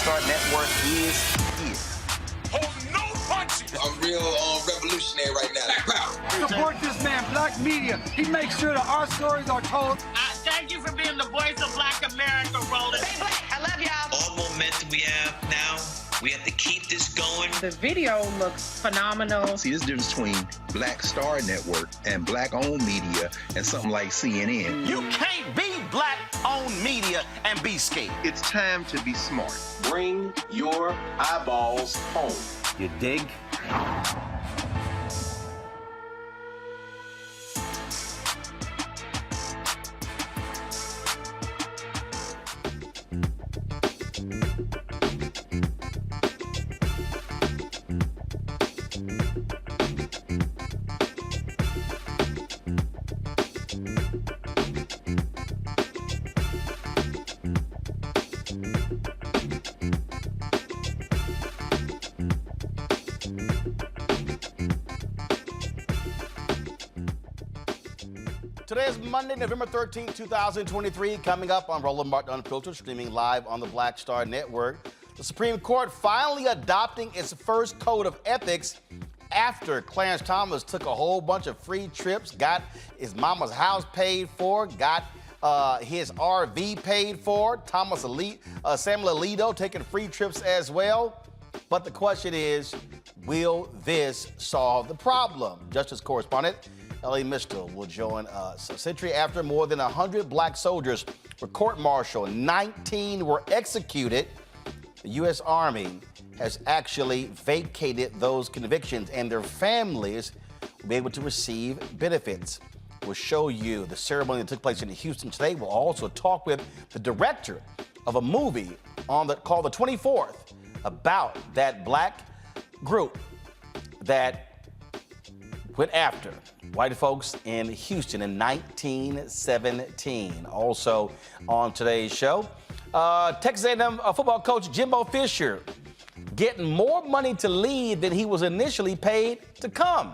Star Network is here. Oh, no punches! I'm real revolutionary right now. Support this man, Black Media. He makes sure that our stories are told. Thank you for being the voice of Black America, Roland. Stay black. I love y'all. All momentum we have now, we have to keep this going. The video looks phenomenal. See, there's a difference between Black Star Network and Black-owned media and something like CNN. You can't be Black-owned media and be scared. It's time to be smart. Bring your eyeballs home. You dig? Today is Monday, November 13th, 2023. Coming up on Roland Martin Unfiltered, streaming live on the Black Star Network. The Supreme Court finally adopting its first code of ethics after Clarence Thomas took a whole bunch of free trips, got his mama's house paid for, got his RV paid for. Samuel Alito taking free trips as well. But the question is, will this solve the problem? Justice Correspondent Elie Mystal will join us. A century after more than 100 black soldiers were court-martialed, 19 were executed, the U.S. Army has actually vacated those convictions, and their families will be able to receive benefits. We'll show you the ceremony that took place in Houston today. We'll also talk with the director of a movie called The 24th about that black group that went after white folks in Houston in 1917. Also on today's show, Texas A&M football coach Jimbo Fisher getting more money to lead than he was initially paid to come.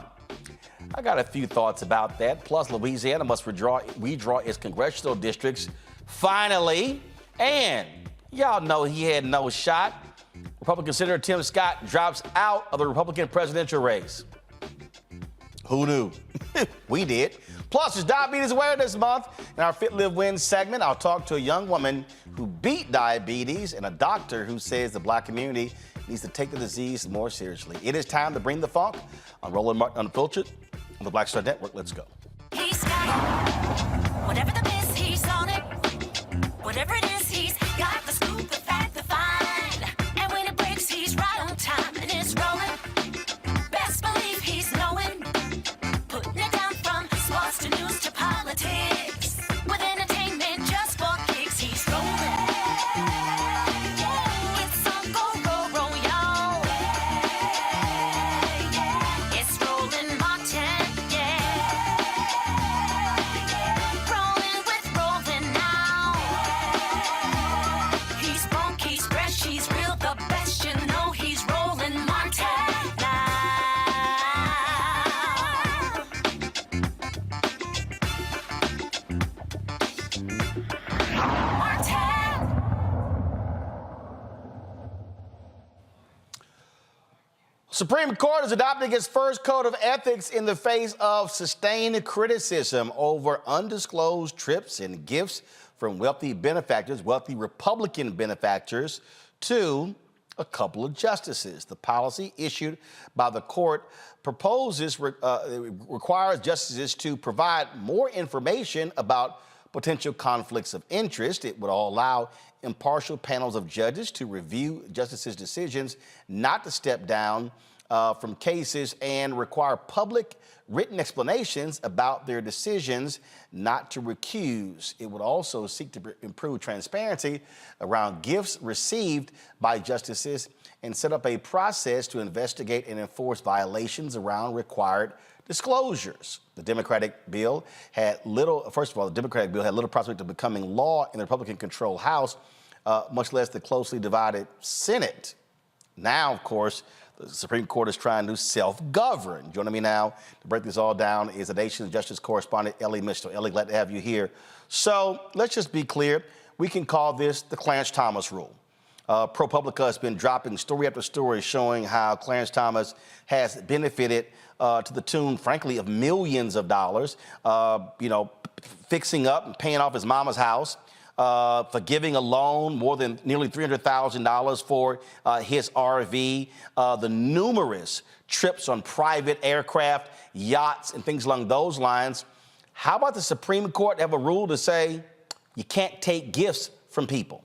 I got a few thoughts about that. Plus, Louisiana must redraw its congressional districts finally. And y'all know he had no shot. Republican Senator Tim Scott drops out of the Republican presidential race. Who knew? We did. Plus, it's Diabetes Awareness Month. In our Fit, Live, Win segment, I'll talk to a young woman who beat diabetes and a doctor who says the black community needs to take the disease more seriously. It is time to bring the funk on Roland Martin Unfiltered on the Black Star Network. Let's go. He's got it. Whatever the miss, he's on it. Whatever it is, he's got the scoop, the fact, the find. And when it breaks, he's right on time and it's rolling. Best believe he's knowing. Putting it down from sports to news to politics. With entertainment just for kicks, he's rolling. It's on go, roll, y'all. It's Roland Martin, rolling with Roland now. He's funk, he's fresh, he's real, the best, you know he's Roland Martin now. Supreme Court is adopting its first code of ethics in the face of sustained criticism over undisclosed trips and gifts from wealthy benefactors, wealthy Republican benefactors, to a couple of justices. The policy issued by the court requires justices to provide more information about potential conflicts of interest. It would allow impartial panels of judges to review justices' decisions not to step down from cases and require public written explanations about their decisions not to recuse. It would also seek to improve transparency around gifts received by justices and set up a process to investigate and enforce violations around required disclosures. The Democratic bill had little prospect of becoming law in the Republican-controlled House, much less the closely divided Senate. Now, of course, the Supreme Court is trying to self-govern. Joining me now to break this all down is the nation's justice correspondent, Elie Mystal. Elie, glad to have you here. So let's just be clear. We can call this the Clarence Thomas rule. ProPublica has been dropping story after story showing how Clarence Thomas has benefited to the tune, frankly, of millions of dollars, fixing up and paying off his mama's house, forgiving a loan more than nearly $300,000 for his RV, the numerous trips on private aircraft, yachts, and things along those lines. How about the Supreme Court have a rule to say you can't take gifts from people?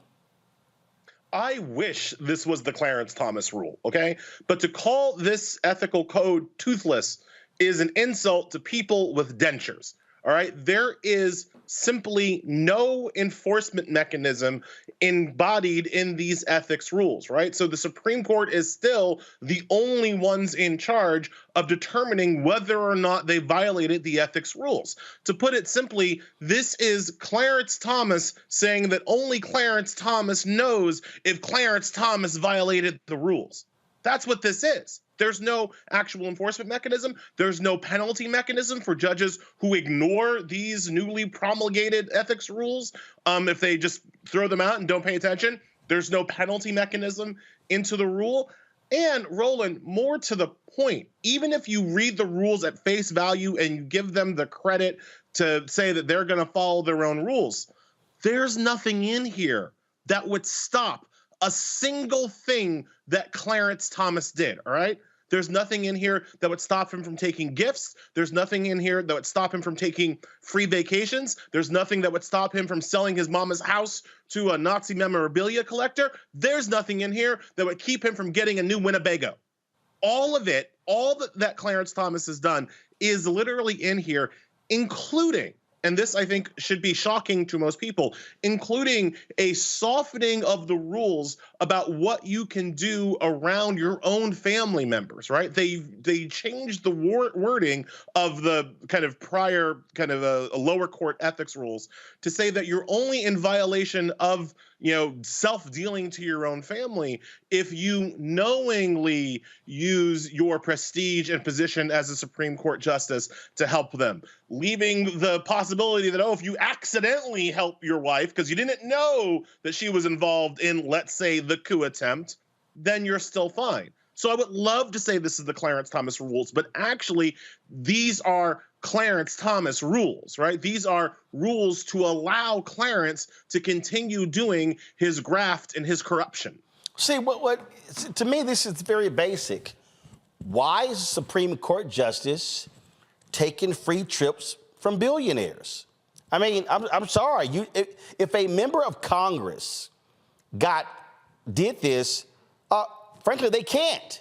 I wish this was the Clarence Thomas rule, okay? But to call this ethical code toothless is an insult to people with dentures, all right? There is simply no enforcement mechanism embodied in these ethics rules, right? So the Supreme Court is still the only ones in charge of determining whether or not they violated the ethics rules. To put it simply, this is Clarence Thomas saying that only Clarence Thomas knows if Clarence Thomas violated the rules. That's what this is. There's no actual enforcement mechanism. There's no penalty mechanism for judges who ignore these newly promulgated ethics rules. If they just throw them out and don't pay attention, there's no penalty mechanism into the rule. And Roland, more to the point, even if you read the rules at face value and you give them the credit to say that they're going to follow their own rules, there's nothing in here that would stop a single thing that Clarence Thomas did, all right? There's nothing in here that would stop him from taking gifts. There's nothing in here that would stop him from taking free vacations. There's nothing that would stop him from selling his mama's house to a Nazi memorabilia collector. There's nothing in here that would keep him from getting a new Winnebago. All of it, all that Clarence Thomas has done is literally in here, including, and this I think should be shocking to most people, including a softening of the rules about what you can do around your own family members, right? They changed the wording of the kind of prior kind of a lower court ethics rules to say that you're only in violation of, self-dealing to your own family if you knowingly use your prestige and position as a Supreme Court justice to help them, leaving the possibility that, if you accidentally help your wife because you didn't know that she was involved in, let's say, the coup attempt, then you're still fine. So I would love to say this is the Clarence Thomas rules, but actually these are Clarence Thomas rules, right? These are rules to allow Clarence to continue doing his graft and his corruption. See, to me, this is very basic. Why is a Supreme Court justice taking free trips from billionaires? I mean, I'm sorry. If a member of Congress did this, frankly, they can't.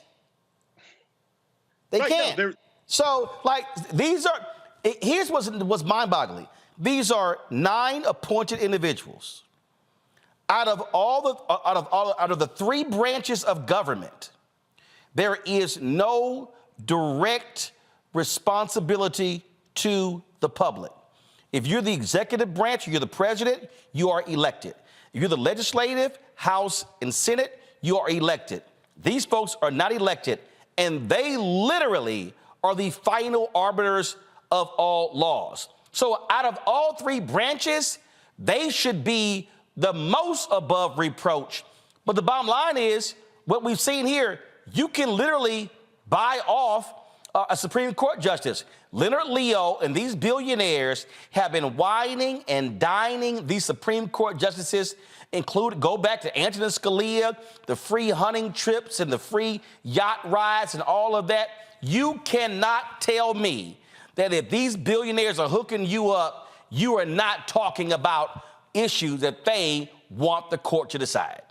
They can't. No, so, here's what's mind-boggling. These are 9 appointed individuals. Out of the 3 branches of government, there is no direct responsibility to the public. If you're the executive branch, you're the president, you are elected. If you're the legislative, House, and Senate, you are elected. These folks are not elected, and they literally are the final arbiters of all laws. So out of all 3 branches, they should be the most above reproach. But the bottom line is, what we've seen here, you can literally buy off a Supreme Court justice. Leonard Leo and these billionaires have been wining and dining these Supreme Court justices, go back to Antonin Scalia, the free hunting trips and the free yacht rides and all of that. You cannot tell me that if these billionaires are hooking you up, you are not talking about issues that they want the court to decide.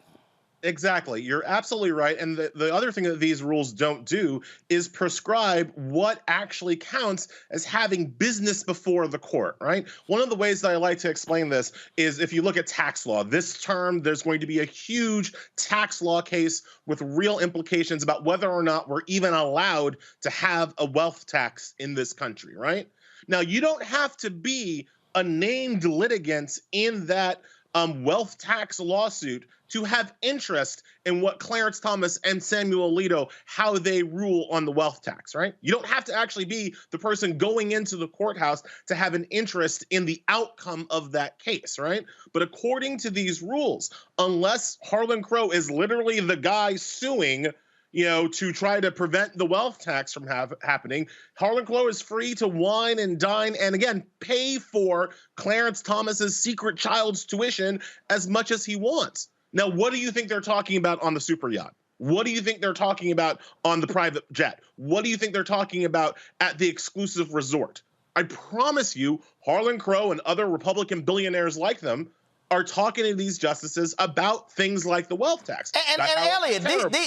Exactly. You're absolutely right. And the other thing that these rules don't do is prescribe what actually counts as having business before the court, right? One of the ways that I like to explain this is if you look at tax law. This term, there's going to be a huge tax law case with real implications about whether or not we're even allowed to have a wealth tax in this country, right? Now, you don't have to be a named litigant in that wealth tax lawsuit to have interest in what Clarence Thomas and Samuel Alito, how they rule on the wealth tax, right? You don't have to actually be the person going into the courthouse to have an interest in the outcome of that case, right? But according to these rules, unless Harlan Crow is literally the guy suing, to try to prevent the wealth tax from happening, Harlan Crow is free to wine and dine and, again, pay for Clarence Thomas's secret child's tuition as much as he wants. Now, what do you think they're talking about on the super yacht? What do you think they're talking about on the private jet? What do you think they're talking about at the exclusive resort? I promise you, Harlan Crow and other Republican billionaires like them are talking to these justices about things like the wealth tax. And Elliot,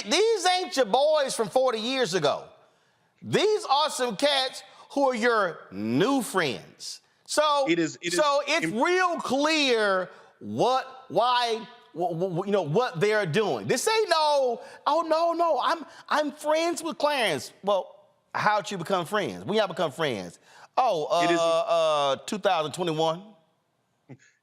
these ain't your boys from 40 years ago. These are some cats who are your new friends. So it's real clear what they're doing. This ain't I'm friends with Clarence. Well, how'd you become friends? We have become friends. 2021.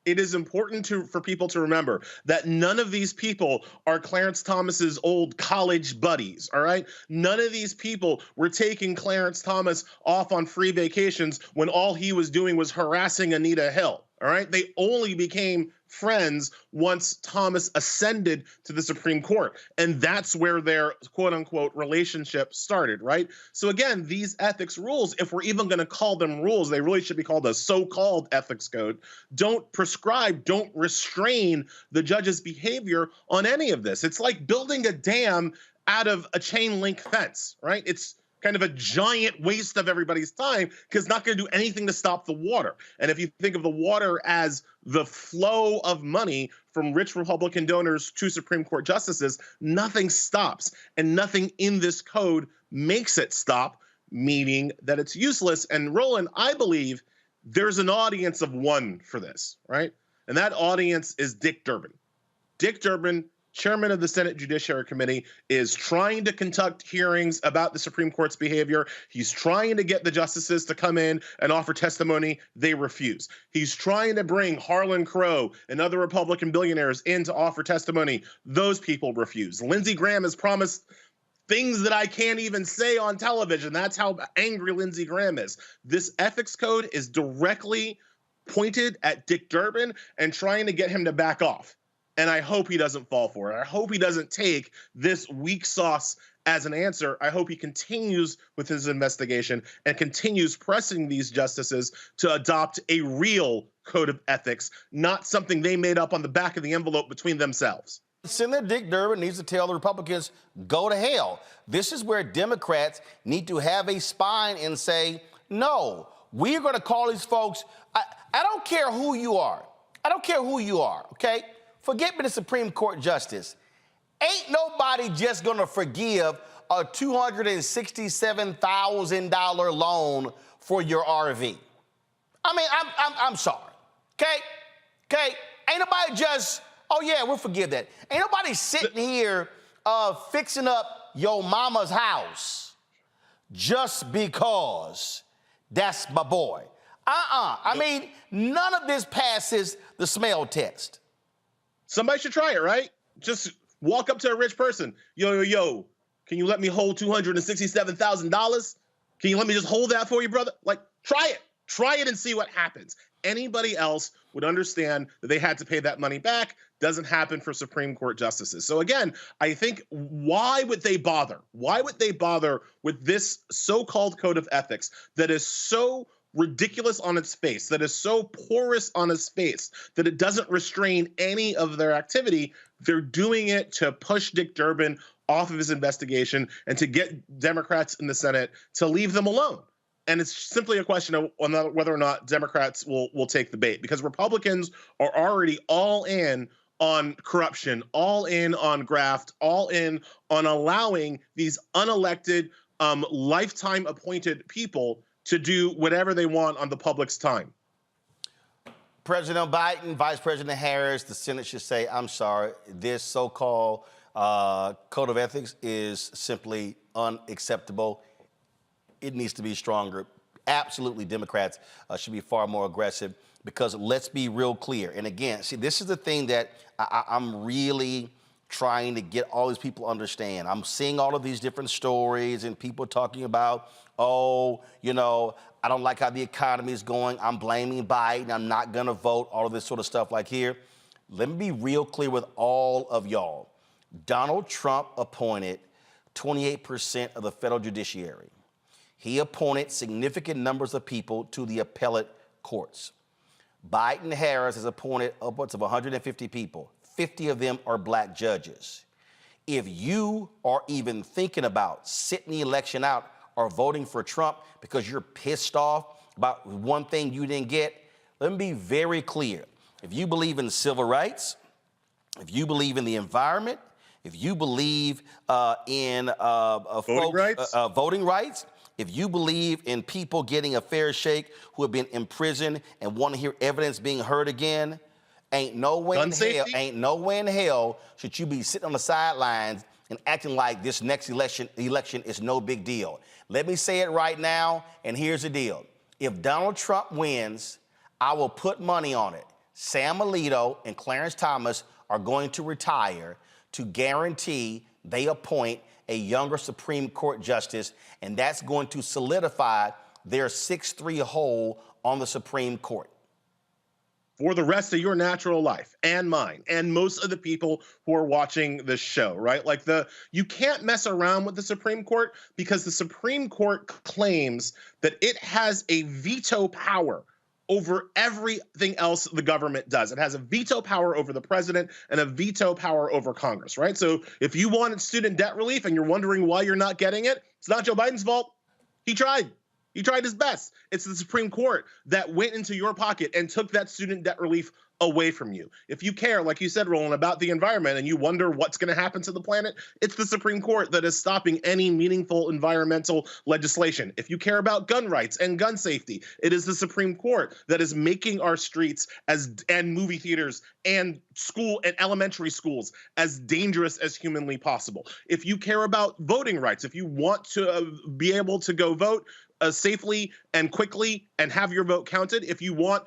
It is important for people to remember that none of these people are Clarence Thomas's old college buddies, all right? None of these people were taking Clarence Thomas off on free vacations when all he was doing was harassing Anita Hill, all right? They only became friends once Thomas ascended to the Supreme Court. And that's where their quote unquote relationship started, right? So again, these ethics rules, if we're even going to call them rules, they really should be called a so-called ethics code, don't prescribe, don't restrain the judge's behavior on any of this. It's like building a dam out of a chain link fence, right? It's kind of a giant waste of everybody's time because it's not going to do anything to stop the water. And if you think of the water as the flow of money from rich Republican donors to Supreme Court justices, nothing stops. And nothing in this code makes it stop, meaning that it's useless. And Roland, I believe there's an audience of one for this, right? And that audience is Dick Durbin. Dick Durbin, chairman of the Senate Judiciary Committee, is trying to conduct hearings about the Supreme Court's behavior. He's trying to get the justices to come in and offer testimony. They refuse. He's trying to bring Harlan Crow and other Republican billionaires in to offer testimony. Those people refuse. Lindsey Graham has promised things that I can't even say on television. That's how angry Lindsey Graham is. This ethics code is directly pointed at Dick Durbin and trying to get him to back off. And I hope he doesn't fall for it. I hope he doesn't take this weak sauce as an answer. I hope he continues with his investigation and continues pressing these justices to adopt a real code of ethics, not something they made up on the back of the envelope between themselves. Senator Dick Durbin needs to tell the Republicans, go to hell. This is where Democrats need to have a spine and say, no, we're going to call these folks. I don't care who you are. I don't care who you are, okay? Forget being a Supreme Court justice. Ain't nobody just gonna forgive a $267,000 loan for your RV. I mean, I'm sorry, okay? Ain't nobody just, oh yeah, we'll forgive that. Ain't nobody sitting here fixing up your mama's house just because that's my boy. I mean, none of this passes the smell test. Somebody should try it, right? Just walk up to a rich person. Yo, can you let me hold $267,000? Can you let me just hold that for you, brother? Like, try it. Try it and see what happens. Anybody else would understand that they had to pay that money back. Doesn't happen for Supreme Court justices. So again, I think, why would they bother? Why would they bother with this so-called code of ethics that is so ridiculous on its face, that is so porous on its face, that it doesn't restrain any of their activity? They're doing it to push Dick Durbin off of his investigation and to get Democrats in the Senate to leave them alone. And it's simply a question of whether or not Democrats will take the bait, because Republicans are already all in on corruption, all in on graft, all in on allowing these unelected, lifetime appointed people to do whatever they want on the public's time. President Biden, Vice President Harris, the Senate should say, I'm sorry, this so-called code of ethics is simply unacceptable. It needs to be stronger. Absolutely, Democrats should be far more aggressive because let's be real clear. And again, see, this is the thing that I'm really trying to get all these people to understand. I'm seeing all of these different stories and people talking about, oh, you know, I don't like how the economy is going. I'm blaming Biden. I'm not going to vote, all of this sort of stuff like here. Let me be real clear with all of y'all. Donald Trump appointed 28% of the federal judiciary. He appointed significant numbers of people to the appellate courts. Biden-Harris has appointed upwards of 150 people. 50 of them are black judges. If you are even thinking about sitting the election out or voting for Trump because you're pissed off about one thing you didn't get, let me be very clear. If you believe in civil rights, if you believe in the environment, if you believe in voting rights, if you believe in people getting a fair shake who have been imprisoned and want to hear evidence being heard again, ain't no way in hell should you be sitting on the sidelines and acting like this next election is no big deal. Let me say it right now, and here's the deal. If Donald Trump wins, I will put money on it. Sam Alito and Clarence Thomas are going to retire to guarantee they appoint a younger Supreme Court justice, and that's going to solidify their 6-3 hold on the Supreme Court. For the rest of your natural life and mine and most of the people who are watching this show, right? Like you can't mess around with the Supreme Court because the Supreme Court claims that it has a veto power over everything else the government does. It has a veto power over the president and a veto power over Congress, right? So if you wanted student debt relief and you're wondering why you're not getting it, it's not Joe Biden's fault. He tried. He tried his best. It's the Supreme Court that went into your pocket and took that student debt relief away from you. If you care, like you said, Roland, about the environment and you wonder what's going to happen to the planet, it's the Supreme Court that is stopping any meaningful environmental legislation. If you care about gun rights and gun safety, it is the Supreme Court that is making our streets and movie theaters and school and elementary schools as dangerous as humanly possible. If you care about voting rights, if you want to be able to go vote safely and quickly and have your vote counted, if you want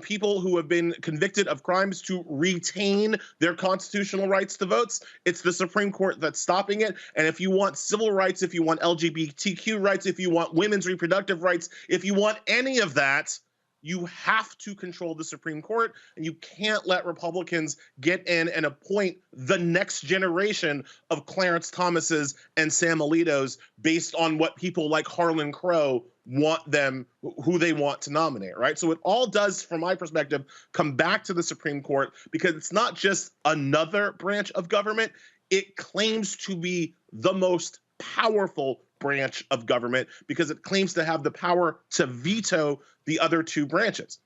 people who have been convicted of crimes to retain their constitutional rights to votes, it's the Supreme Court that's stopping it. And if you want civil rights, if you want LGBTQ rights, if you want women's reproductive rights, if you want any of that, you have to control the Supreme Court, and you can't let Republicans get in and appoint the next generation of Clarence Thomases and Sam Alitos based on what people like Harlan Crow want them, who they want to nominate, right? So it all does, from my perspective, come back to the Supreme Court because it's not just another branch of government. It claims to be the most powerful branch of government because it claims to have the power to veto the other two branches,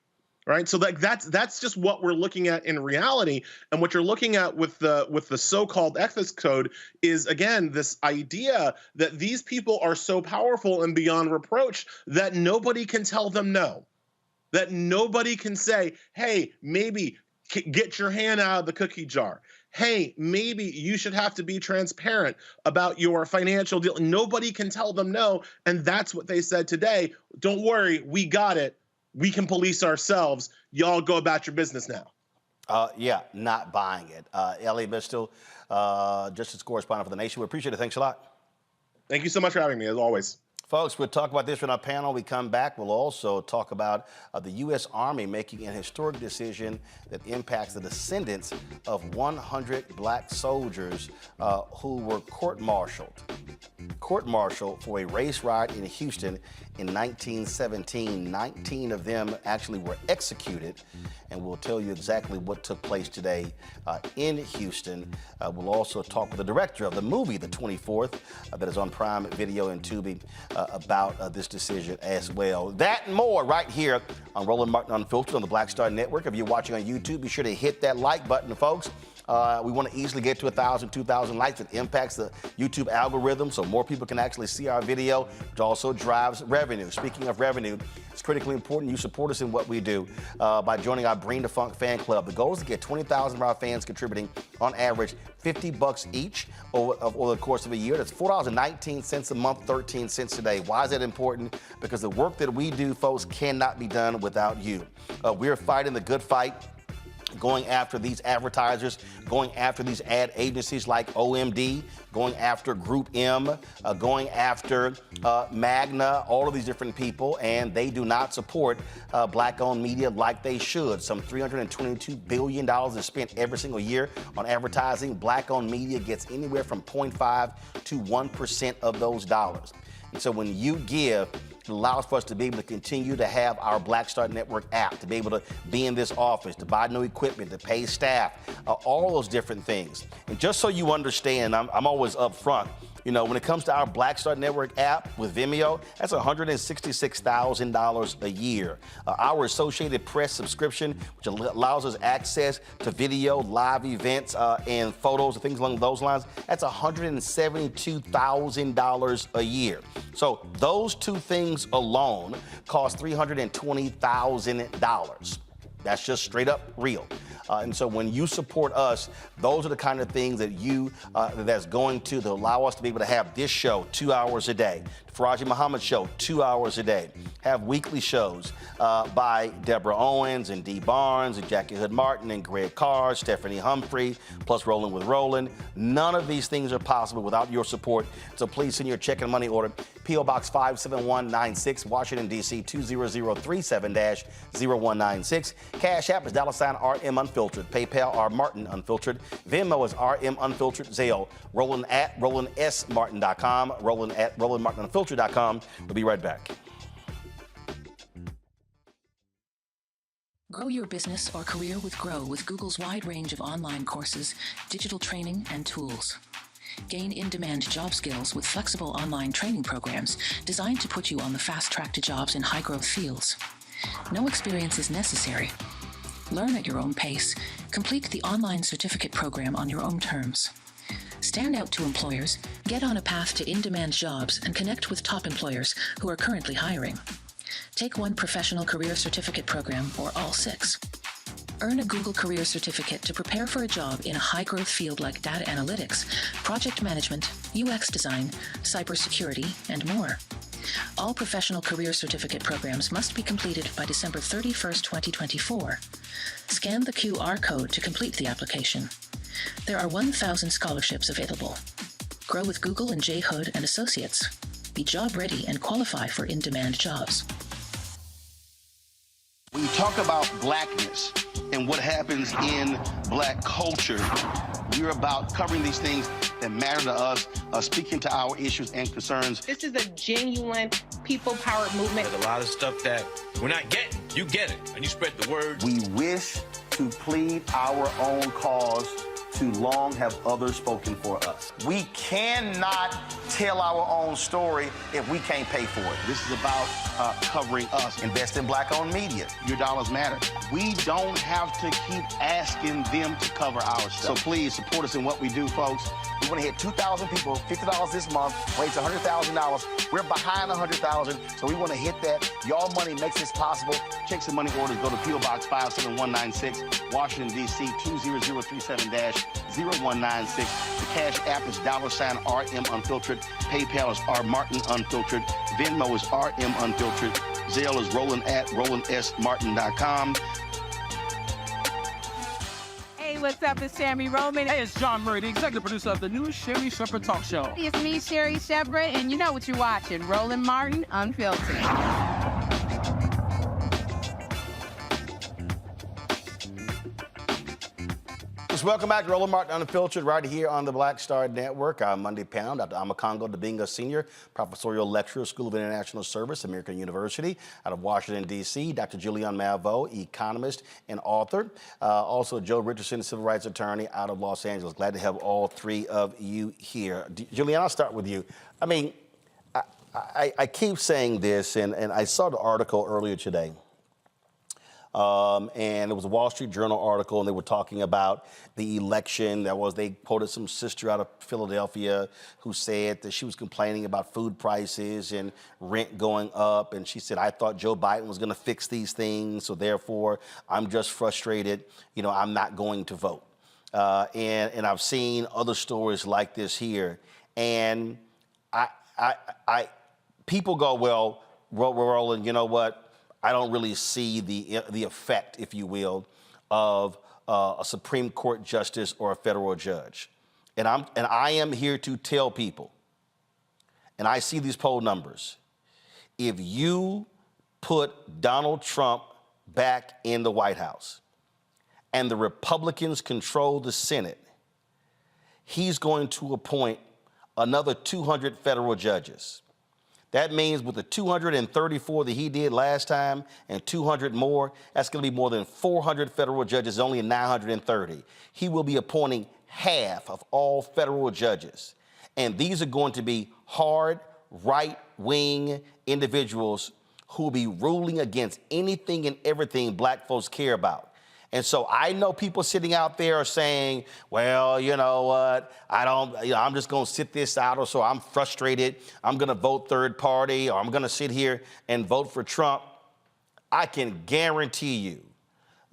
right? So that's just what we're looking at in reality. And what you're looking at with the so-called ethics code is, again, this idea that these people are so powerful and beyond reproach that nobody can tell them no, that nobody can say, hey, maybe get your hand out of the cookie jar. Hey, maybe you should have to be transparent about your financial deal. Nobody can tell them no. And that's what they said today. Don't worry, we got it. We can police ourselves. Y'all go about your business now. Yeah, not buying it. Elie Mystal, Justice Correspondent for The Nation. We appreciate it. Thanks a lot. Thank you so much for having me, as always. Folks, we'll talk about this in our panel. We come back. We'll also talk about the U.S. Army making an historic decision that impacts the descendants of 100 black soldiers who were court-martialed for a race riot in Houston in 1917. 19 of them actually were executed, and we'll tell you exactly what took place today in Houston. We'll also talk with the director of the movie, The 24th, that is on Prime Video and Tubi, about this decision as well. That and more right here on Roland Martin Unfiltered on the Black Star Network. If you're watching on YouTube, be sure to hit that like button, folks. We want to easily get to 1,000, 2,000 likes. It impacts the YouTube algorithm so more people can actually see our video, which also drives revenue. Speaking of revenue, it's critically important you support us in what we do by joining our Bring the Funk fan club. The goal is to get 20,000 of our fans contributing on average $50 each over the course of a year. That's $4.19 a month, 13 cents today. Why is that important? Because the work that we do, folks, cannot be done without you. We're fighting the good fight, going after these advertisers, going after these ad agencies like OMD, going after Group M, going after Magna, all of these different people, and they do not support black-owned media like they should. Some $322 billion is spent every single year on advertising. Black-owned media gets anywhere from 0.5 to 1% of those dollars. And so when you give, it allows for us to be able to continue to have our Black Star Network app, to be able to be in this office, to buy new equipment, to pay staff, all those different things. And just so you understand, I'm always up front. You know, when it comes to our Black Star Network app with Vimeo, that's $166,000 a year. Our Associated Press subscription, which allows us access to video, live events, and photos and things along those lines, that's $172,000 a year. So those two things alone cost $320,000. That's just straight up real. And so when you support us, those are the kind of things that that's going to allow us to be able to have this show 2 hours a day, the Faraji Muhammad show 2 hours a day, have weekly shows by Deborah Owens and Dee Barnes and Jackie Hood Martin and Greg Carr, Stephanie Humphrey, plus Rolling with Roland. None of these things are possible without your support. So please send your check and money order. P.O. Box 57196, Washington, D.C. 20037-0196. Cash App is $RM Unfiltered. PayPal, R Martin Unfiltered. Venmo is RM Unfiltered. Zelle, Roland at RolandSMartin.com. Roland at RolandMartinUnfiltered.com. We'll be right back. Grow your business or career with Grow with Google's wide range of online courses, digital training, and tools. Gain in-demand job skills with flexible online training programs designed to put you on the fast track to jobs in high-growth fields. No experience is necessary. Learn at your own pace. Complete the online certificate program on your own terms. Stand out to employers, get on a path to in-demand jobs, and connect with top employers who are currently hiring. Take one professional career certificate program or all 6. Earn a Google Career Certificate to prepare for a job in a high-growth field like data analytics, project management, UX design, cybersecurity, and more. All professional career certificate programs must be completed by December 31st, 2024. Scan the QR code to complete the application. There are 1,000 scholarships available. Grow with Google and J. Hood and Associates. Be job ready and qualify for in-demand jobs. When you talk about blackness and what happens in black culture, we're about covering these things that matter to us, speaking to our issues and concerns. This is a genuine people-powered movement. There's a lot of stuff that we're not getting. You get it, and you spread the word. We wish to plead our own cause. Too long have others spoken for us. We cannot tell our own story if we can't pay for it. This is about covering us. Invest in black-owned media. Your dollars matter. We don't have to keep asking them to cover our stuff. So please support us in what we do, folks. We want to hit 2,000 people, $50 this month, raise $100,000. We're behind 100,000, so we want to hit that. Your money makes this possible. Checks and money orders go to P.O. Box 57196, Washington, D.C. 20037-0196. The Cash App is $RM Unfiltered. PayPal is R Martin Unfiltered. Venmo is RM Unfiltered. Zelle is Roland at RolandSMartin.com. Hey, what's up? It's Sammy Roman. Hey, it's John Murray, the executive producer of the new Sherry Shepherd Talk Show. It's me, Sherry Shepherd, and you know what you're watching, Roland Martin Unfiltered. Welcome back to Roland Martin Unfiltered right here on the Black Star Network. Our Monday panel, Dr. Amakongo Dabinga Sr., Professorial Lecturer, School of International Service, American University, out of Washington, D.C., Dr. Julian Malveaux, economist and author, also Joe Richardson, civil rights attorney out of Los Angeles. Glad to have all three of you here. Julian, I'll start with you. I mean, I keep saying this, and I saw the article earlier today And it was a Wall Street Journal article, and they were talking about the election. They quoted some sister out of Philadelphia who said that she was complaining about food prices and rent going up. And she said, I thought Joe Biden was going to fix these things, so therefore I'm just frustrated. I'm not going to vote. And I've seen other stories like this here. And people go, well, Roland, you know what? I don't really see the effect, if you will, of a Supreme Court justice or a federal judge. And I am here to tell people, and I see these poll numbers, if you put Donald Trump back in the White House and the Republicans control the Senate, he's going to appoint another 200 federal judges. That means with the 234 that he did last time and 200 more, that's going to be more than 400 federal judges, only 930. He will be appointing half of all federal judges. And these are going to be hard, right-wing individuals who will be ruling against anything and everything black folks care about. And so I know people sitting out there are saying, well, you know what, I'm just going to sit this out, or so I'm frustrated. I'm going to vote third party, or I'm going to sit here and vote for Trump. I can guarantee you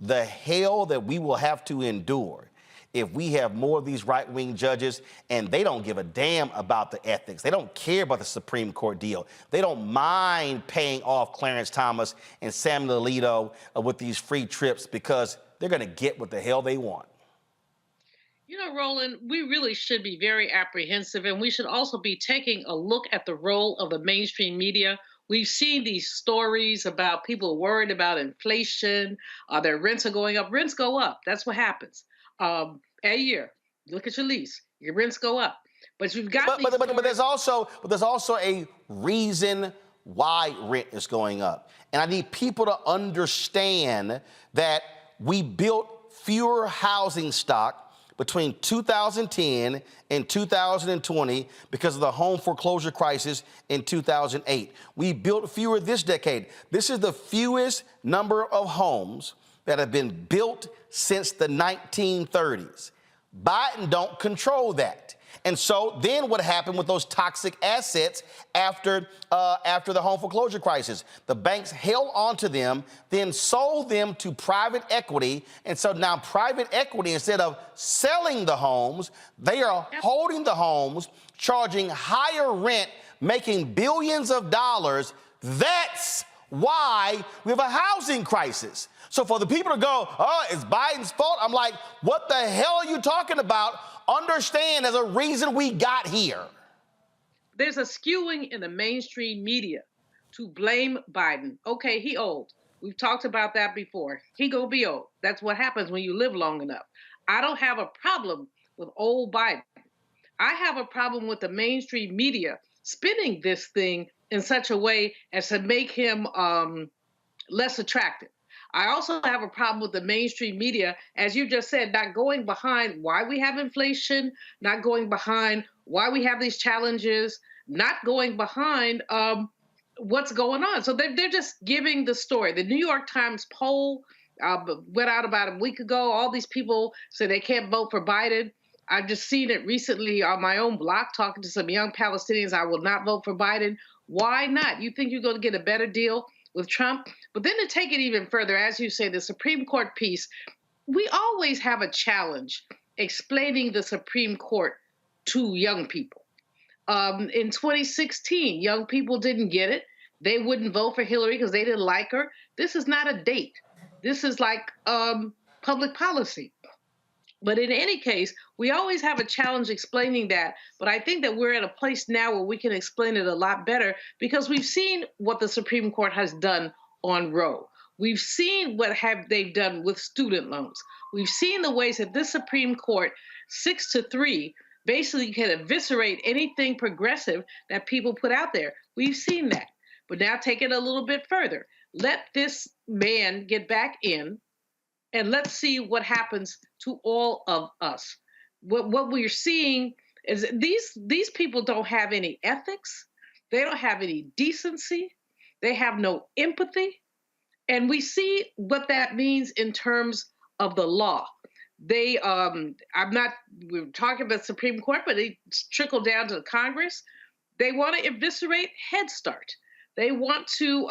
the hell that we will have to endure if we have more of these right-wing judges, and they don't give a damn about the ethics. They don't care about the Supreme Court deal. They don't mind paying off Clarence Thomas and Samuel Alito with these free trips because they're going to get what the hell they want. Roland, we really should be very apprehensive, and we should also be taking a look at the role of the mainstream media. We've seen these stories about people worried about inflation, their rents are going up. Rents go up. That's what happens. A year, look at your lease, your rents go up. But you've got but there's also a reason why rent is going up. And I need people to understand that we built fewer housing stock between 2010 and 2020 because of the home foreclosure crisis in 2008. We built fewer this decade. This is the fewest number of homes that have been built since the 1930s. Biden don't control that. And so then what happened with those toxic assets after the home foreclosure crisis? The banks held onto them, then sold them to private equity. And so now private equity, instead of selling the homes, they are holding the homes, charging higher rent, making billions of dollars. That's why we have a housing crisis. So for the people to go, oh, it's Biden's fault, I'm like, what the hell are you talking about? Understand there's a reason we got here. There's a skewing in the mainstream media to blame Biden. Okay, he old. We've talked about that before. He gonna be old. That's what happens when you live long enough. I don't have a problem with old Biden. I have a problem with the mainstream media spinning this thing in such a way as to make him less attractive. I also have a problem with the mainstream media, as you just said, not going behind why we have inflation, not going behind why we have these challenges, not going behind what's going on. So they're just giving the story. The New York Times poll went out about a week ago. All these people say they can't vote for Biden. I've just seen it recently on my own block, talking to some young Palestinians. I will not vote for Biden. Why not? You think you're going to get a better deal with Trump? But then to take it even further, as you say, the Supreme Court piece, we always have a challenge explaining the Supreme Court to young people. In 2016, young people didn't get it. They wouldn't vote for Hillary because they didn't like her. This is not a date. This is like public policy. But in any case, we always have a challenge explaining that. But I think that we're at a place now where we can explain it a lot better because we've seen what the Supreme Court has done on Roe. We've seen what they've done with student loans. We've seen the ways that this Supreme Court, 6-3, basically can eviscerate anything progressive that people put out there. We've seen that. But now take it a little bit further. Let this man get back in, and let's see what happens to all of us. What we're seeing is these people don't have any ethics. They don't have any decency. They have no empathy. And we see what that means in terms of the law. They, we're talking about the Supreme Court, but they trickle down to the Congress. They want to eviscerate Head Start. They want to,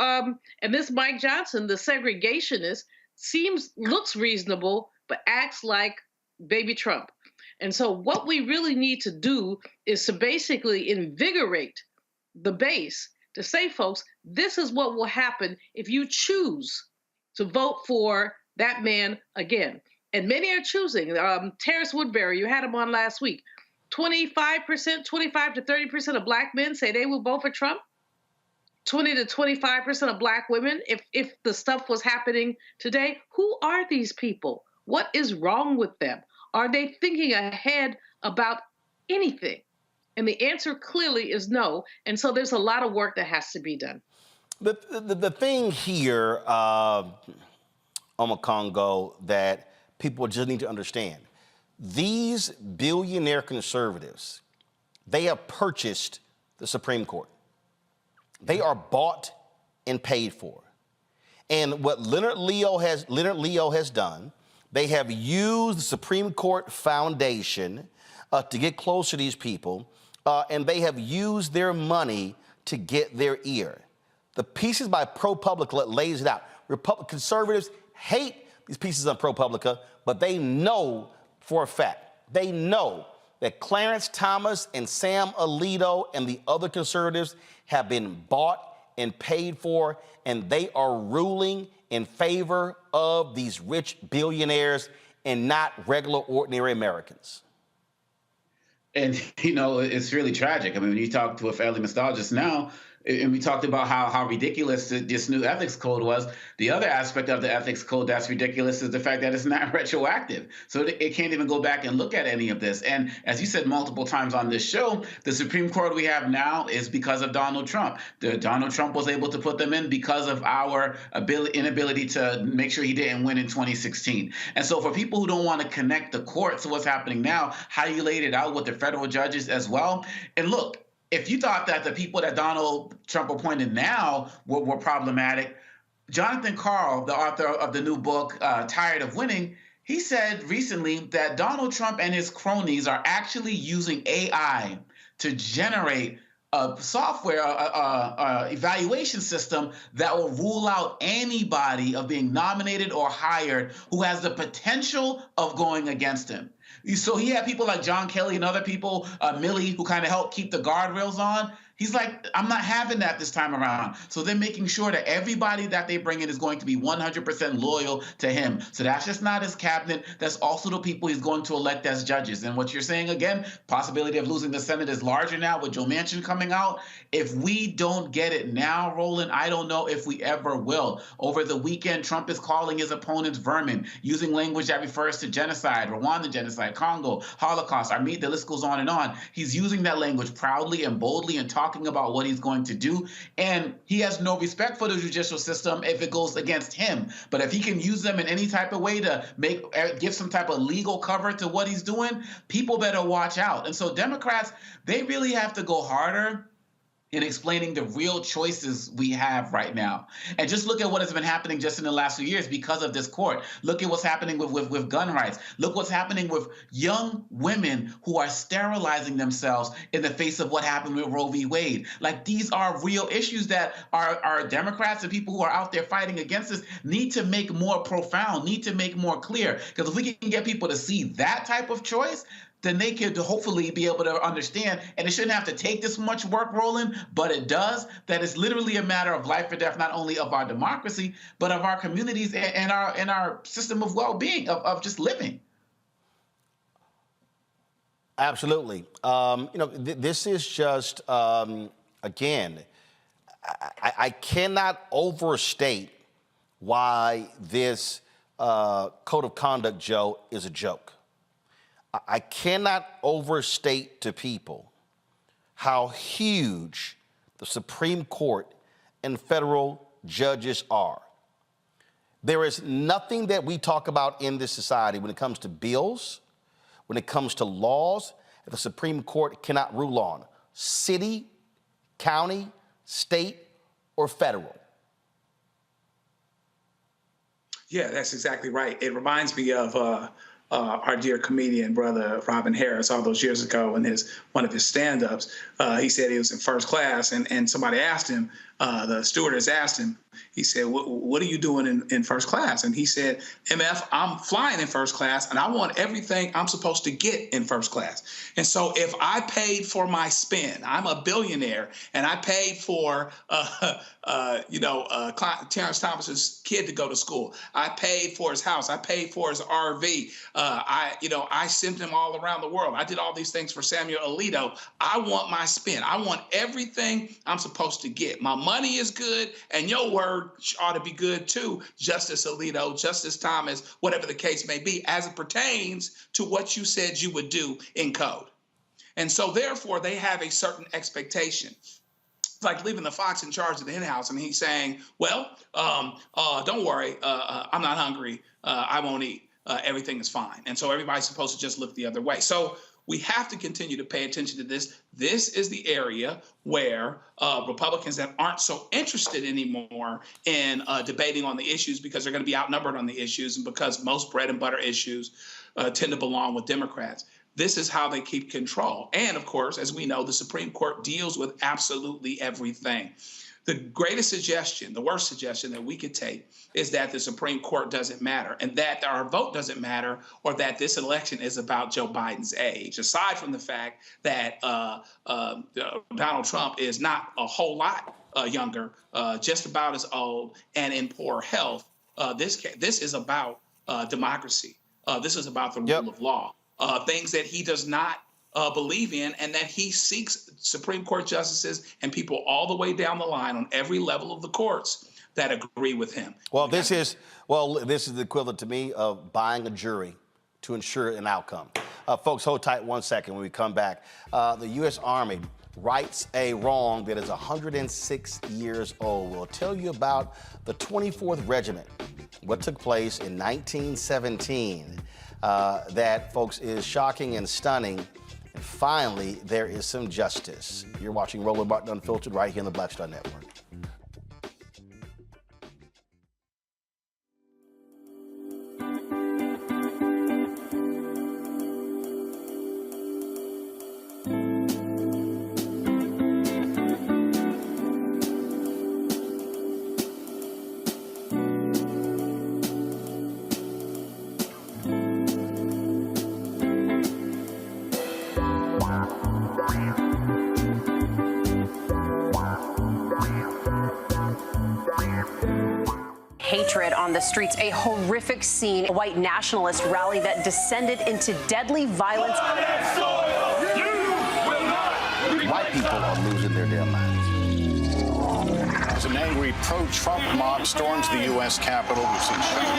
and this Mike Johnson, the segregationist, looks reasonable, but acts like baby Trump. And so what we really need to do is to basically invigorate the base to say, folks, this is what will happen if you choose to vote for that man again. And many are choosing. Terrence Woodbury, you had him on last week. 25%, 25 to 30% of Black men say they will vote for Trump. 20 to 25% of Black women, if the stuff was happening today. Who are these people? What is wrong with them? Are they thinking ahead about anything? And the answer clearly is no. And so there's a lot of work that has to be done. The thing here, Congo, that people just need to understand, these billionaire conservatives, they have purchased the Supreme Court. They are bought and paid for. And what Leonard Leo has done, they have used the Supreme Court Foundation to get close to these people, and they have used their money to get their ear. The pieces by ProPublica lays it out. Conservatives hate these pieces on ProPublica, but they know for a fact, they know that Clarence Thomas and Sam Alito and the other conservatives have been bought and paid for, and they are ruling in favor of these rich billionaires and not regular, ordinary Americans. And, you know, it's really tragic. I mean, when you talked to Elie Mystal just now, and we talked about how ridiculous this new ethics code was. The other aspect of the ethics code that's ridiculous is the fact that it's not retroactive. So it can't even go back and look at any of this. And as you said multiple times on this show, the Supreme Court we have now is because of Donald Trump. Donald Trump was able to put them in because of our inability to make sure he didn't win in 2016. And so for people who don't want to connect the court to what's happening now, how you laid it out with the federal judges as well. And look, if you thought that the people that Donald Trump appointed now were problematic, Jonathan Karl, the author of the new book, Tired of Winning, he said recently that Donald Trump and his cronies are actually using AI to generate a software evaluation system that will rule out anybody of being nominated or hired who has the potential of going against him. So he had people like John Kelly and other people, Milley, who kind of helped keep the guardrails on. He's like, I'm not having that this time around. So they're making sure that everybody that they bring in is going to be 100% loyal to him. So that's just not his cabinet. That's also the people he's going to elect as judges. And what you're saying, again, possibility of losing the Senate is larger now with Joe Manchin coming out. If we don't get it now, Roland, I don't know if we ever will. Over the weekend, Trump is calling his opponents vermin, using language that refers to genocide, Rwanda genocide, Congo, Holocaust, the list goes on and on. He's using that language proudly and boldly and talking about what he's going to do. And he has no respect for the judicial system if it goes against him. But if he can use them in any type of way to give some type of legal cover to what he's doing, people better watch out. And so Democrats, they really have to go harder in explaining the real choices we have right now. And just look at what has been happening just in the last few years because of this court. Look at what's happening with gun rights. Look what's happening with young women who are sterilizing themselves in the face of what happened with Roe v. Wade. Like, these are real issues that our Democrats and people who are out there fighting against this need to make more profound, need to make more clear. Because if we can get people to see that type of choice, then they could hopefully be able to understand, and it shouldn't have to take this much work, Roland, but it does, that it's literally a matter of life or death, not only of our democracy, but of our communities and our system of well-being, of just living. Absolutely. This is just, again, I cannot overstate why this code of conduct, Joe, is a joke. I cannot overstate to people how huge the Supreme Court and federal judges are. There is nothing that we talk about in this society when it comes to bills, when it comes to laws, that the Supreme Court cannot rule on. City, county, state, or federal. Yeah, that's exactly right. It reminds me of our dear comedian brother Robin Harris all those years ago in one of his stand-ups. He said he was in first class, and somebody asked him, the stewardess asked him, he said, what are you doing in first class? And he said, MF, I'm flying in first class, and I want everything I'm supposed to get in first class. And so if I paid for my spin, I'm a billionaire, and I paid for, Clarence Thomas's kid to go to school. I paid for his house. I paid for his RV. I sent him all around the world. I did all these things for Samuel Alito. I want my spin. I want everything I'm supposed to get. My money is good, and your word ought to be good too, Justice Alito, Justice Thomas, whatever the case may be, as it pertains to what you said you would do in code. And so therefore, they have a certain expectation. It's like leaving the fox in charge of the henhouse, and he's saying, well, don't worry, I'm not hungry, I won't eat, everything is fine. And so everybody's supposed to just look the other way. So we have to continue to pay attention to this. This is the area where Republicans that aren't so interested anymore in debating on the issues, because they're going to be outnumbered on the issues, and because most bread and butter issues tend to belong with Democrats. This is how they keep control. And of course, as we know, the Supreme Court deals with absolutely everything. The greatest suggestion, the worst suggestion that we could take is that the Supreme Court doesn't matter, and that our vote doesn't matter, or that this election is about Joe Biden's age. Aside from the fact that Donald Trump is not a whole lot younger, just about as old, and in poor health, this is about democracy. This is about the rule of law, things that he does not believe in, and that he seeks Supreme Court justices and people all the way down the line on every level of the courts that agree with him. Well, this is the equivalent to me of buying a jury to ensure an outcome. Folks, hold tight 1 second. When we come back, the U.S. Army rights a wrong that is 106 years old. We'll tell you about the 24th Regiment, what took place in 1917. That, folks, is shocking and stunning. And finally, there is some justice. You're watching Roland Martin Unfiltered right here on the Black Star Network. Hatred on the streets, a horrific scene, a white nationalist rally that descended into deadly violence. White people are losing their damn minds. As an angry pro-Trump mob storms the U.S. Capitol, we've seen shooting.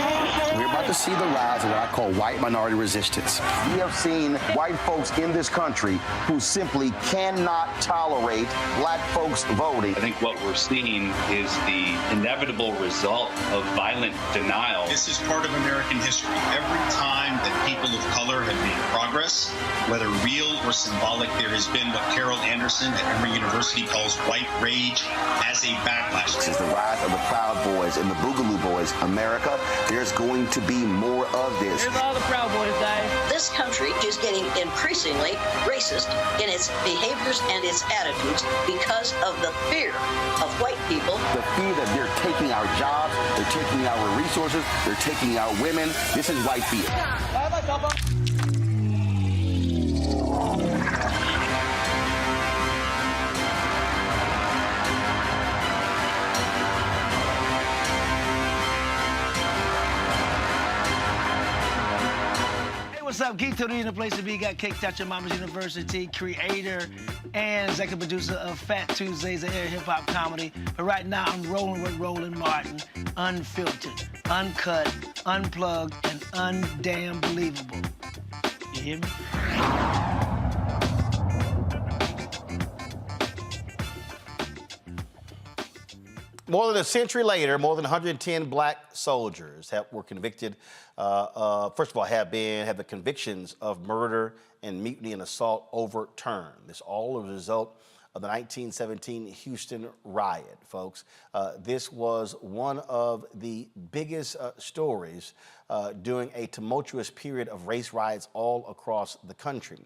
We're about to see the rise of what I call white minority resistance. We have seen white folks in this country who simply cannot tolerate black folks voting. I think what we're seeing is the inevitable result of violent denial. This is part of American history. Every time that people of color have made progress, whether real or symbolic, there has been what Carol Anderson at Emory University calls white rage as a backlash. This is the rise of the Proud Boys and the Boogaloo Boys. America, there's going to be more of this. Here's all the Proud Boys, guys. This country is getting increasingly racist in its behaviors and its attitudes because of the fear of white people. The fear that they're taking our jobs, they're taking our resources, they're taking our women. This is white fear. What's up, Geek Tony in the place to be. Got Kicked Out Your Mama's University, creator and executive producer of Fat Tuesdays, a air hip-hop comedy. But right now, I'm rolling with Roland Martin, unfiltered, uncut, unplugged, and undamn believable. You hear me? More than a century later, more than 110 black soldiers were convicted, first of all, have the convictions of murder and mutiny and assault overturned. This all as a result of the 1917 Houston riot, folks. This was one of the biggest stories during a tumultuous period of race riots all across the country.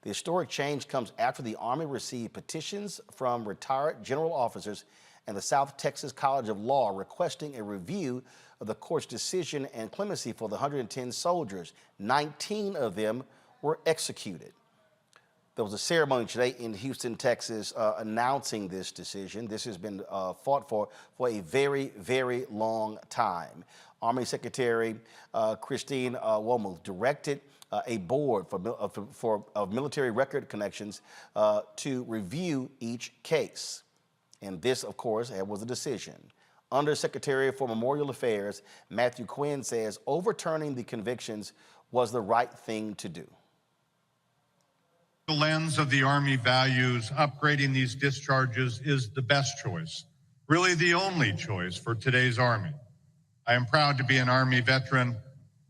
The historic change comes after the Army received petitions from retired general officers and the South Texas College of Law requesting a review of the court's decision and clemency for the 110 soldiers. 19 of them were executed. There was a ceremony today in Houston, Texas, announcing this decision. This has been fought for a very, very long time. Army Secretary Kevin Willmott directed a board of military record connections to review each case. And this, of course, was a decision. Undersecretary for Memorial Affairs Matthew Quinn says overturning the convictions was the right thing to do. The lens of the Army values, upgrading these discharges is the best choice, really the only choice for today's Army. I am proud to be an Army veteran,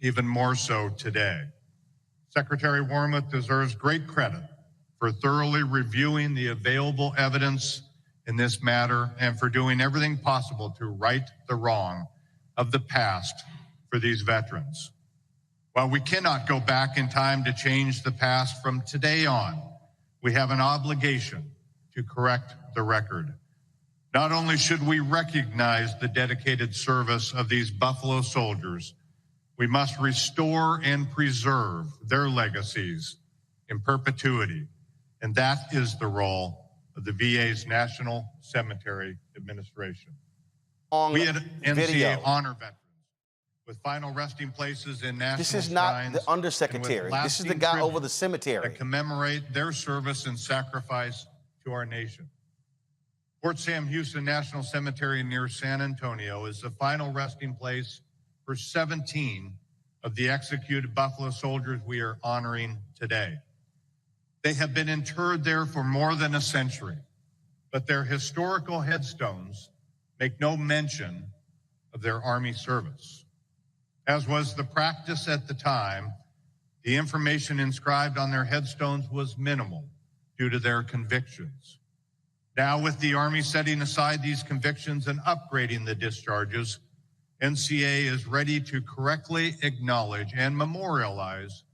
even more so today. Secretary Willmott deserves great credit for thoroughly reviewing the available evidence in this matter and for doing everything possible to right the wrong of the past for these veterans. While we cannot go back in time to change the past, from today on, we have an obligation to correct the record. Not only should we recognize the dedicated service of these Buffalo soldiers, we must restore and preserve their legacies in perpetuity, and that is the role of the VA's National Cemetery Administration. We at NCA honor veterans with final resting places in national This is not shrines the undersecretary. This is the guy over the cemetery. that commemorate their service and sacrifice to our nation. Fort Sam Houston National Cemetery near San Antonio is the final resting place for 17 of the executed Buffalo soldiers we are honoring today. They have been interred there for more than a century, but their historical headstones make no mention of their Army service. As was the practice at the time, the information inscribed on their headstones was minimal due to their convictions. Now, with the Army setting aside these convictions and upgrading the discharges, NCA is ready to correctly acknowledge and memorialize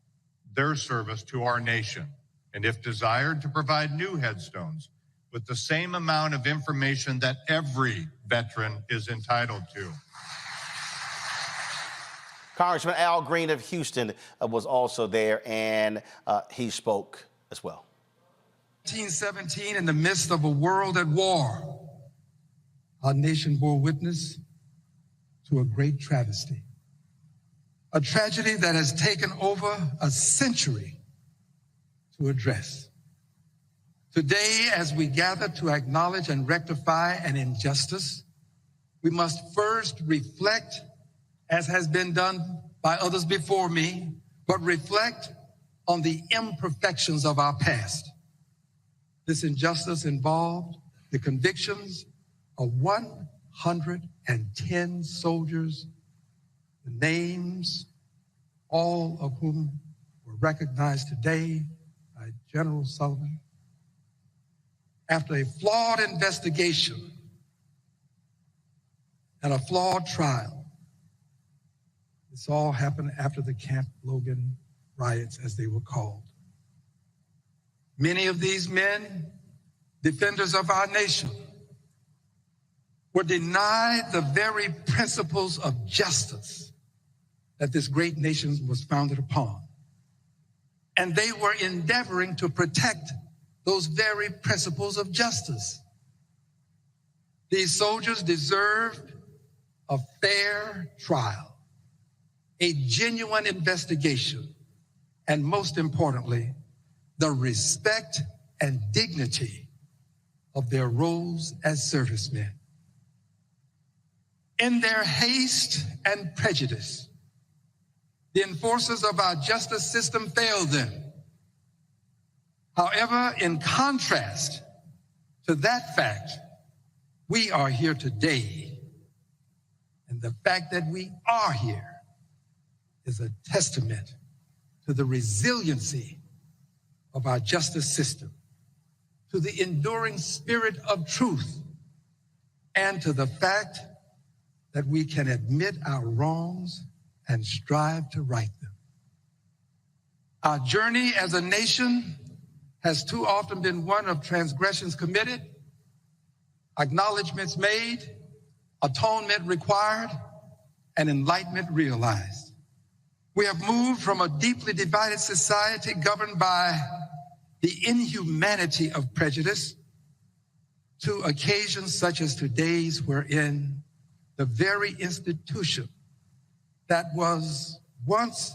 their service to our nation, and if desired, to provide new headstones with the same amount of information that every veteran is entitled to. Congressman Al Green of Houston was also there, and he spoke as well. 1917, in the midst of a world at war, our nation bore witness to a great travesty, a tragedy that has taken over a century to address. Today, as we gather to acknowledge and rectify an injustice, we must first reflect, as has been done by others before me, but reflect on the imperfections of our past. This injustice involved the convictions of 110 soldiers, the names, all of whom were recognized today by General Sullivan. After a flawed investigation and a flawed trial, this all happened after the Camp Logan riots, as they were called. Many of these men, defenders of our nation, were denied the very principles of justice that this great nation was founded upon. And they were endeavoring to protect those very principles of justice. These soldiers deserved a fair trial, a genuine investigation, and most importantly, the respect and dignity of their roles as servicemen. In their haste and prejudice, the enforcers of our justice system failed them. However, in contrast to that fact, we are here today. And the fact that we are here is a testament to the resiliency of our justice system, to the enduring spirit of truth, and to the fact that we can admit our wrongs and strive to right them. Our journey as a nation has too often been one of transgressions committed, acknowledgments made, atonement required, and enlightenment realized. We have moved from a deeply divided society governed by the inhumanity of prejudice to occasions such as today's, wherein the very institution that was once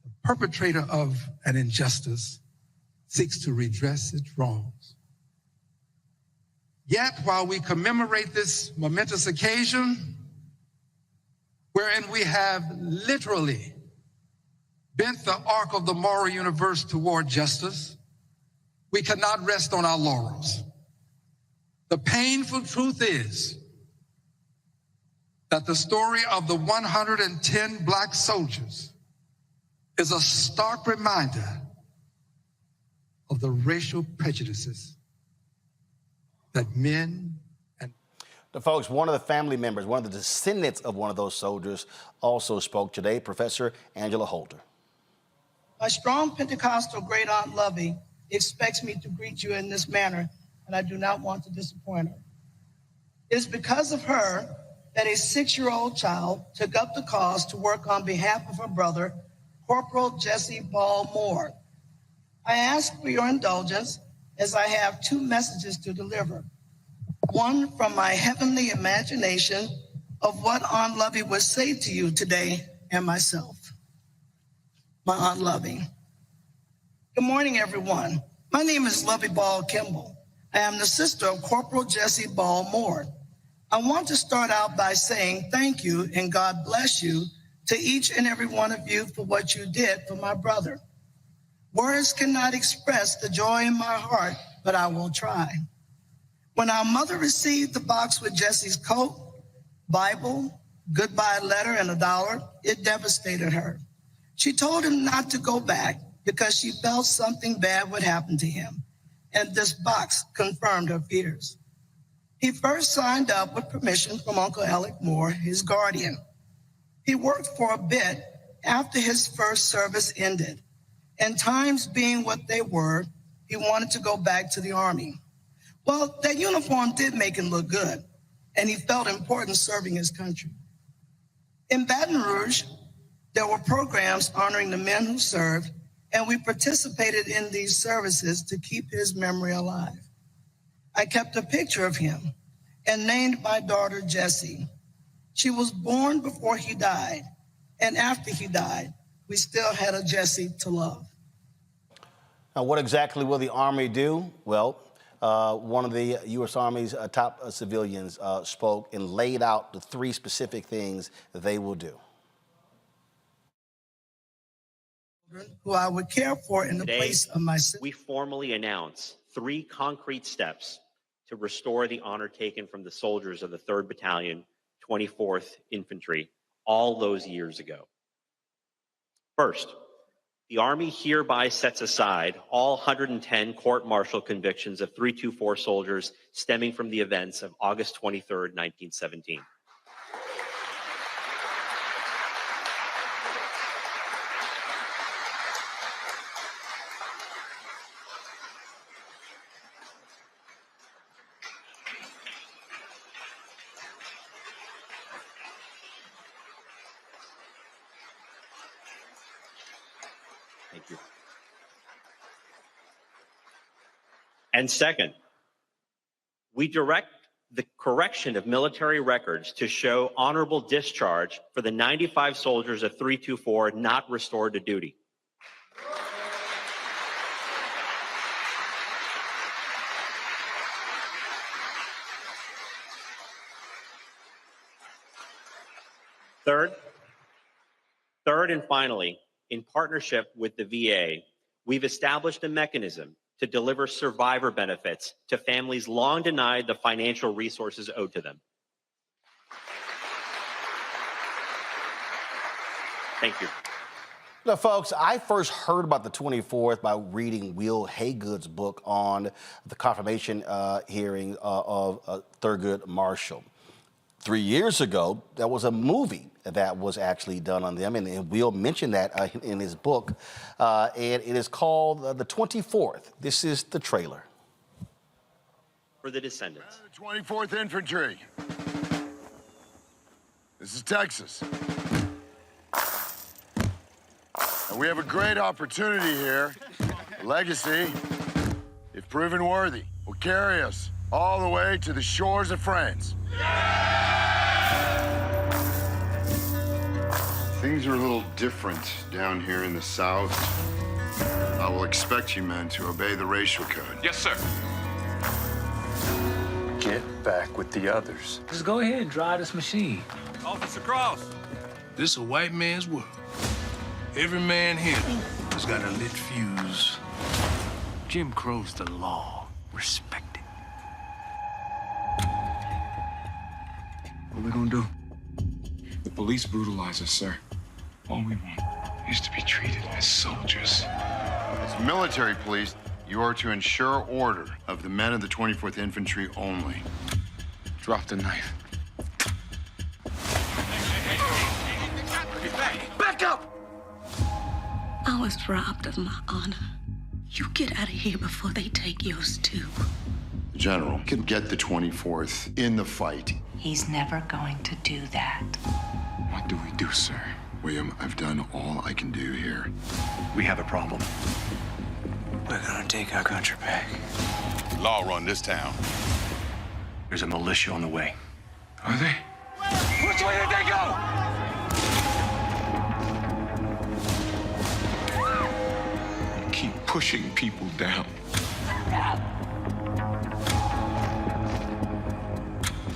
the perpetrator of an injustice seeks to redress its wrongs. Yet, while we commemorate this momentous occasion, wherein we have literally bent the arc of the moral universe toward justice, we cannot rest on our laurels. The painful truth is that the story of the 110 Black soldiers is a stark reminder of the racial prejudices that men and... Folks, one of the family members, one of the descendants of one of those soldiers also spoke today, Professor Angela Holder. My strong Pentecostal great aunt Lovey expects me to greet you in this manner, and I do not want to disappoint her. It is because of her that a 6-year-old child took up the cause to work on behalf of her brother, Corporal Jesse Ball Moore. I ask for your indulgence as I have 2 messages to deliver. One from my heavenly imagination of what Aunt Lovey would say to you today, and myself. My Aunt Lovey. Good morning, everyone. My name is Lovey Ball Kimball. I am the sister of Corporal Jesse Ball Moore. I want to start out by saying thank you and God bless you to each and every one of you for what you did for my brother. Words cannot express the joy in my heart, but I will try. When our mother received the box with Jesse's coat, Bible, goodbye letter, and $1, it devastated her. She told him not to go back because she felt something bad would happen to him, and this box confirmed her fears. He first signed up with permission from Uncle Alec Moore, his guardian. He worked for a bit after his first service ended, and times being what they were, he wanted to go back to the Army. Well, that uniform did make him look good, and he felt important serving his country. In Baton Rouge, there were programs honoring the men who served, and we participated in these services to keep his memory alive. I kept a picture of him and named my daughter Jessie. She was born before he died, and after he died, we still had a Jessie to love. Now, what exactly will the Army do? Well, one of the U.S. Army's top civilians spoke and laid out the 3 specific things that they will do. Who I would care for in the place of my sister. We formally announce 3 concrete steps to restore the honor taken from the soldiers of the 3rd Battalion, 24th Infantry, all those years ago. First, the Army hereby sets aside all 110 court-martial convictions of 324 soldiers stemming from the events of August 23rd, 1917. Thank you. And second, we direct the correction of military records to show honorable discharge for the 95 soldiers of 324 not restored to duty. Third and finally, in partnership with the VA, we've established a mechanism to deliver survivor benefits to families long denied the financial resources owed to them. Thank you. Now, folks, I first heard about the 24th by reading Will Haygood's book on the confirmation hearing of Thurgood Marshall. 3 years ago, there was a movie that was actually done on them, and Will mentioned that in his book, and it is called The 24th. This is the trailer. For the descendants. 24th Infantry. This is Texas. And we have a great opportunity here. A legacy, if proven worthy, will carry us all the way to the shores of France. Things are a little different down here in the South. I will expect you men to obey the racial code. Yes, sir. Get back with the others. Just go ahead and drive this machine. Officer Cross. This is a white man's world. Every man here has got a lit fuse. Jim Crow's the law. Respect it. What are we gonna do? The police brutalize us, sir. All we want is to be treated as soldiers. As military police, you are to ensure order of the men of the 24th Infantry only. Drop the knife. Back up! I was robbed of my honor. You get out of here before they take yours too. The general can get the 24th in the fight. He's never going to do that. What do we do, sir? William, I've done all I can do here. We have a problem. We're gonna take our country back. Law run this town. There's a militia on the way. Are they? Which way did they go? Keep pushing people down.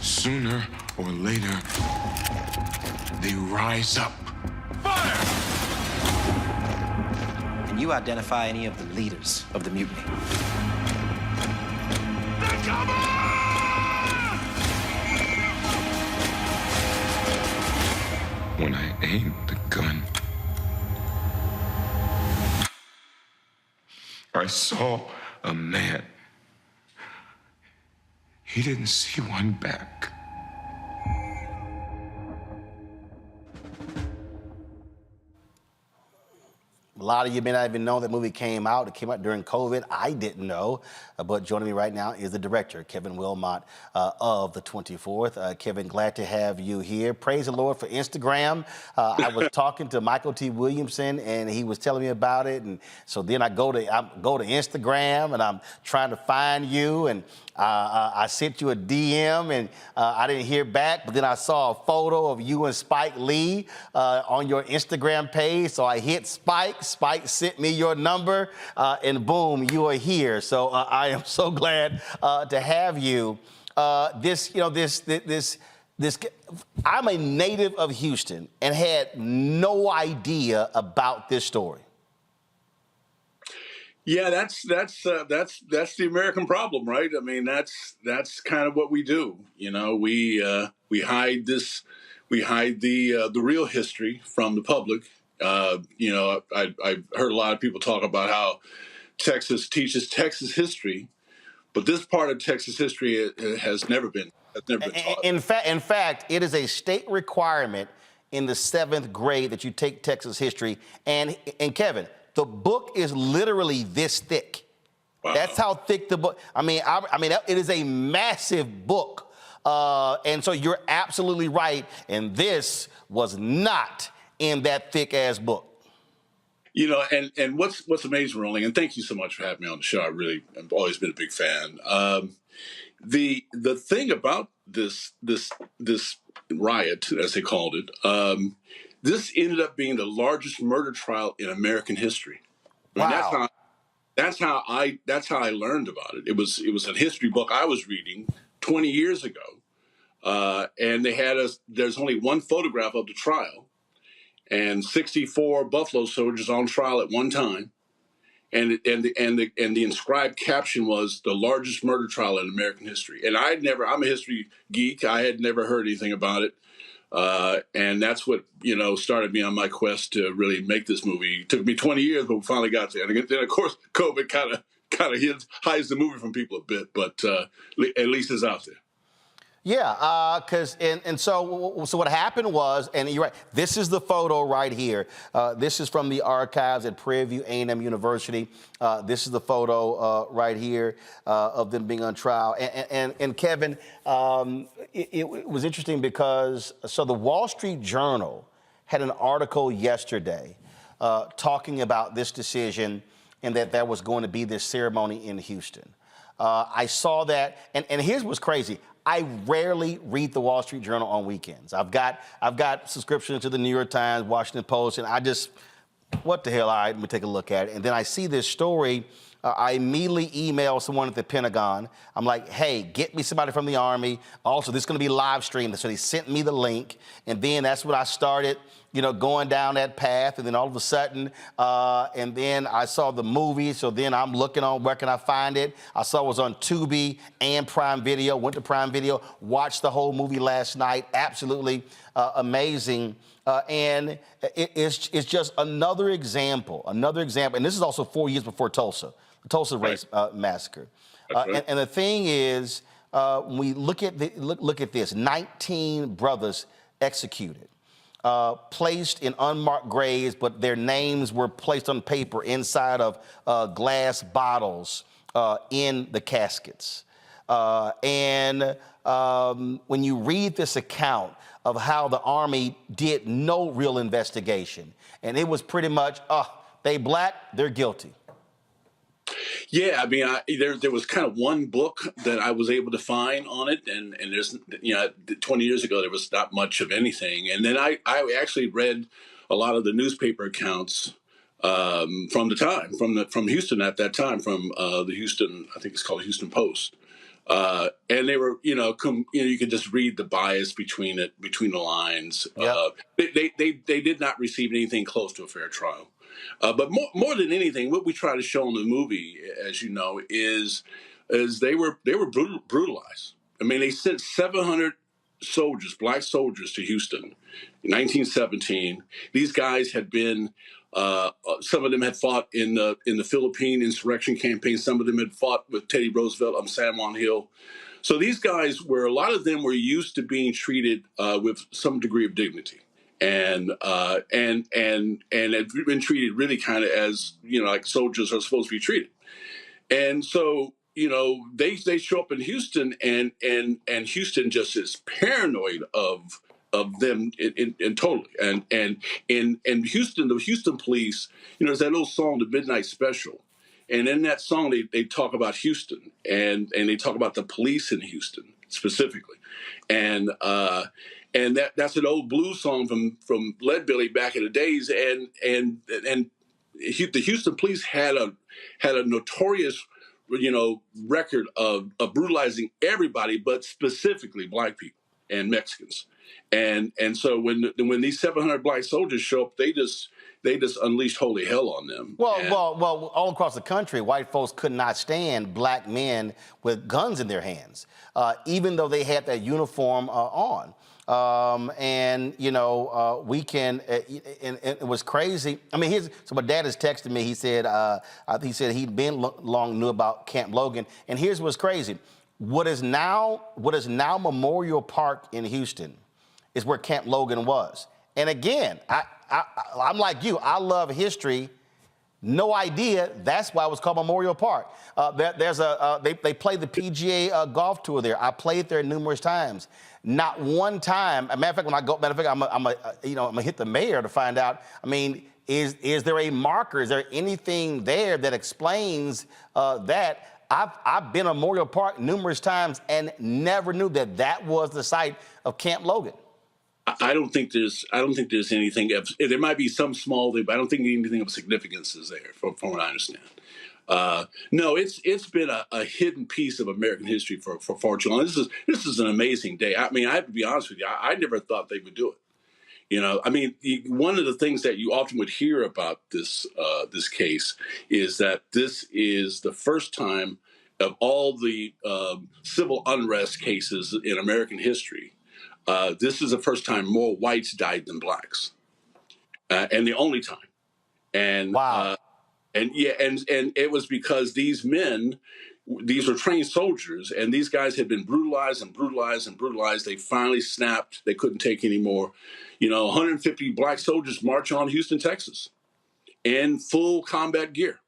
Sooner or later, they rise up. Fire! Can you identify any of the leaders of the mutiny? When I aimed the gun, I saw a man. He didn't see one back. A lot of you may not even know that movie came out. It came out during COVID. I didn't know. But joining me right now is the director, Kevin Willmott, of the 24th. Kevin, glad to have you here. Praise the Lord for Instagram. I was talking to Michael T. Williamson, and he was telling me about it. And so then I go to Instagram, and I'm trying to find you. And I sent you a DM, and I didn't hear back. But then I saw a photo of you and Spike Lee on your Instagram page. So I hit Spike. Spike sent me your number, and boom, you are here. So I am so glad to have you. I'm a native of Houston and had no idea about this story. Yeah, that's the American problem, right? I mean, that's kind of what we do. You know, we hide the real history from the public. You know, I've heard a lot of people talk about how Texas teaches Texas history, but this part of Texas history has never been taught. In fact, it is a state requirement in the 7th grade that you take Texas history. And Kevin, the book is literally this thick. Wow. That's how thick the book. I mean, it is a massive book, and so you're absolutely right. And this was not in that thick ass book. You know, and what's amazing, Rolling, and thank you so much for having me on the show. I've always been a big fan. The thing about this riot, as they called it, this ended up being the largest murder trial in American history. I mean, wow. That's how I learned about it. It was a history book I was reading 20 years ago, and there's only one photograph of the trial. And 64 Buffalo soldiers on trial at one time, and the inscribed caption was the largest murder trial in American history. And I'm a history geek. I had never heard anything about it. And that's what, started me on my quest to really make this movie. It took me 20 years, but we finally got there. And then, of course, COVID kind of hides the movie from people a bit, but at least it's out there. Yeah, so what happened was, and you're right, this is the photo right here. This is from the archives at Prairie View A&M University. This is the photo right here of them being on trial. And Kevin, it was interesting because, so the Wall Street Journal had an article yesterday talking about this decision and that there was going to be this ceremony in Houston. I saw that, and here's what's crazy. I rarely read the Wall Street Journal on weekends. I've got subscriptions to the New York Times, Washington Post, and I just, what the hell, all right, let me take a look at it. And then I see this story. I immediately email someone at the Pentagon. I'm like, hey, get me somebody from the Army. Also, this is going to be live streamed. So they sent me the link. And then that's when I started, going down that path. And then all of a sudden, and then I saw the movie. So then I'm looking on where can I find it. I saw it was on Tubi and Prime Video. Went to Prime Video, watched the whole movie last night. Absolutely amazing. And it's just another example. And this is also 4 years before Tulsa. Tulsa race massacre. Right. And the thing is, when we look at this, 19 brothers executed, placed in unmarked graves, but their names were placed on paper inside of glass bottles in the caskets. And when you read this account of how the Army did no real investigation, and it was pretty much, they black, they're guilty. Yeah, I mean, there was kind of one book that I was able to find on it, and there's 20 years ago there was not much of anything, and then I actually read a lot of the newspaper accounts from the time from Houston at that time, from the Houston, I think it's called Houston Post, and they were you could just read the bias between the lines. Yep. They did not receive anything close to a fair trial. But more than anything, what we try to show in the movie, as you know, is they were brutalized. I mean, they sent 700 soldiers, black soldiers, to Houston in 1917. These guys had been, some of them had fought in the Philippine insurrection campaign. Some of them had fought with Teddy Roosevelt on San Juan Hill. So these guys a lot of them were used to being treated with some degree of dignity. And had been treated really kind of as, like soldiers are supposed to be treated. And so, they show up in Houston and Houston just is paranoid of them in totally. And in Houston, the Houston police, there's that little song, The Midnight Special. And in that song, they talk about Houston and they talk about the police in Houston specifically. And that's an old blues song from Leadbelly back in the days, and the Houston police had a notorious, record of brutalizing everybody, but specifically black people and Mexicans, and so when these 700 black soldiers show up, they just unleashed holy hell on them. Well, all across the country, white folks could not stand black men with guns in their hands, even though they had that uniform on. We can, and it was crazy. I mean, so my dad has texted me. He said he'd been long knew about Camp Logan. And here's what's crazy. What is now Memorial Park in Houston is where Camp Logan was. And again, I'm like you. I love history. No idea that's why it was called Memorial Park. They play the PGA golf tour there. I played there numerous times. Not one time. Matter of fact, when I go, I'm gonna hit the mayor to find out. I mean, is there a marker? Is there anything there that explains that? I've been to Memorial Park numerous times and never knew that was the site of Camp Logan. I don't think there's anything. There might be some small thing, but I don't think anything of significance is there, from what I understand. No, it's been a hidden piece of American history for far too long. This is an amazing day. I mean, I have to be honest with you. I never thought they would do it. I mean, one of the things that you often would hear about this case is that this is the first time of all the civil unrest cases in American history this is the first time more whites died than blacks, and the only time. And wow. And it was because these men, these were trained soldiers, and these guys had been brutalized and brutalized and brutalized. They finally snapped. They couldn't take anymore. 150 black soldiers march on Houston, Texas, in full combat gear,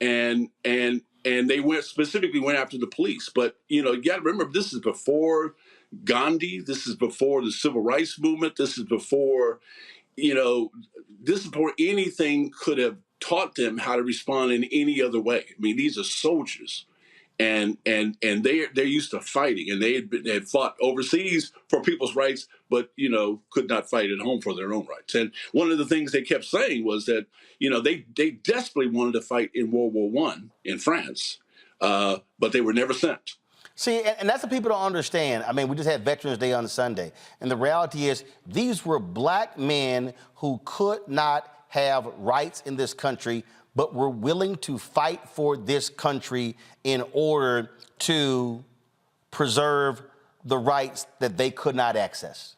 and they specifically went after the police. But you got to remember, this is before Gandhi. This is before the civil rights movement. This is before anything could have taught them how to respond in any other way. I mean, these are soldiers, and they're used to fighting, and they had fought overseas for people's rights, but could not fight at home for their own rights. And one of the things they kept saying was that they desperately wanted to fight in World War I in France, but they were never sent. See, and that's what people don't understand. I mean, we just had Veterans Day on Sunday, and the reality is these were black men who could not have rights in this country, but were willing to fight for this country in order to preserve the rights that they could not access.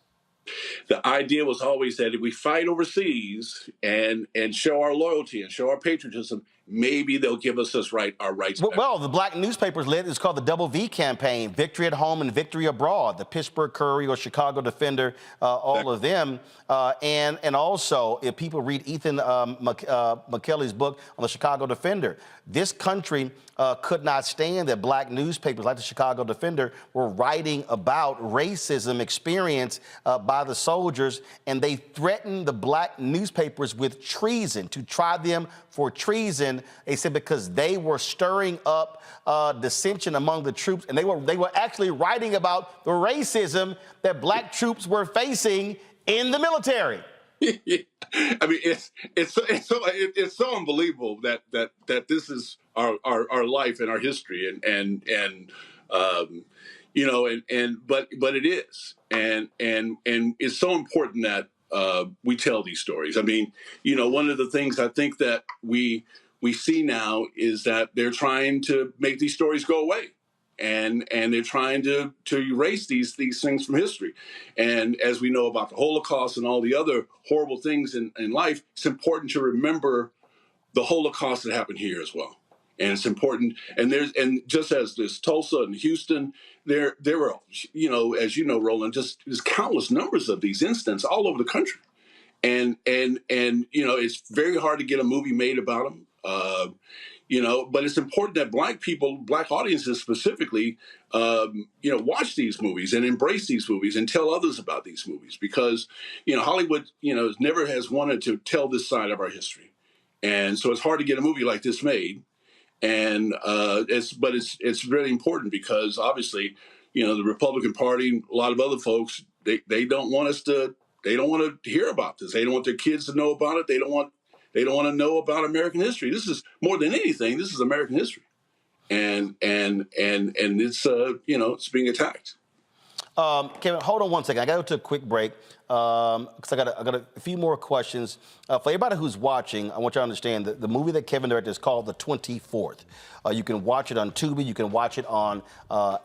The idea was always that if we fight overseas and show our loyalty and show our patriotism, maybe they'll give us our rights back. Well, the black newspapers led, it's called the Double V campaign, victory at home and victory abroad, the Pittsburgh Courier, Chicago Defender, all of them. And also, if people read Ethan McKelly's book on the Chicago Defender, this country could not stand that black newspapers like the Chicago Defender were writing about racism experienced by the soldiers, and they threatened the black newspapers with treason, to try them for treason. They said because they were stirring up dissension among the troops, and they were actually writing about the racism that black troops were facing in the military. I mean, it's so unbelievable that this is our life and our history, but it is, and it's so important that we tell these stories. I mean, one of the things I think that we see now is that they're trying to make these stories go away. And they're trying to erase these things from history. And as we know about the Holocaust and all the other horrible things in life, it's important to remember the Holocaust that happened here as well. And it's important. And just as there's Tulsa and Houston, there were, as you know, Roland, there's countless numbers of these incidents all over the country. And it's very hard to get a movie made about them. But it's important that black audiences specifically, watch these movies and embrace these movies and tell others about these movies, because, Hollywood, never has wanted to tell this side of our history. And so it's hard to get a movie like this made. And it's really important because obviously, the Republican Party, a lot of other folks, they don't want to hear about this. They don't want their kids to know about it. They don't want to know about American history. This is more than anything. This is American history, and it's it's being attacked. Kevin, hold on one second. I got to go to a quick break because I got a few more questions. For everybody who's watching, I want you to understand that the movie that Kevin directed is called The 24th. You can watch it on Tubi. You can watch it on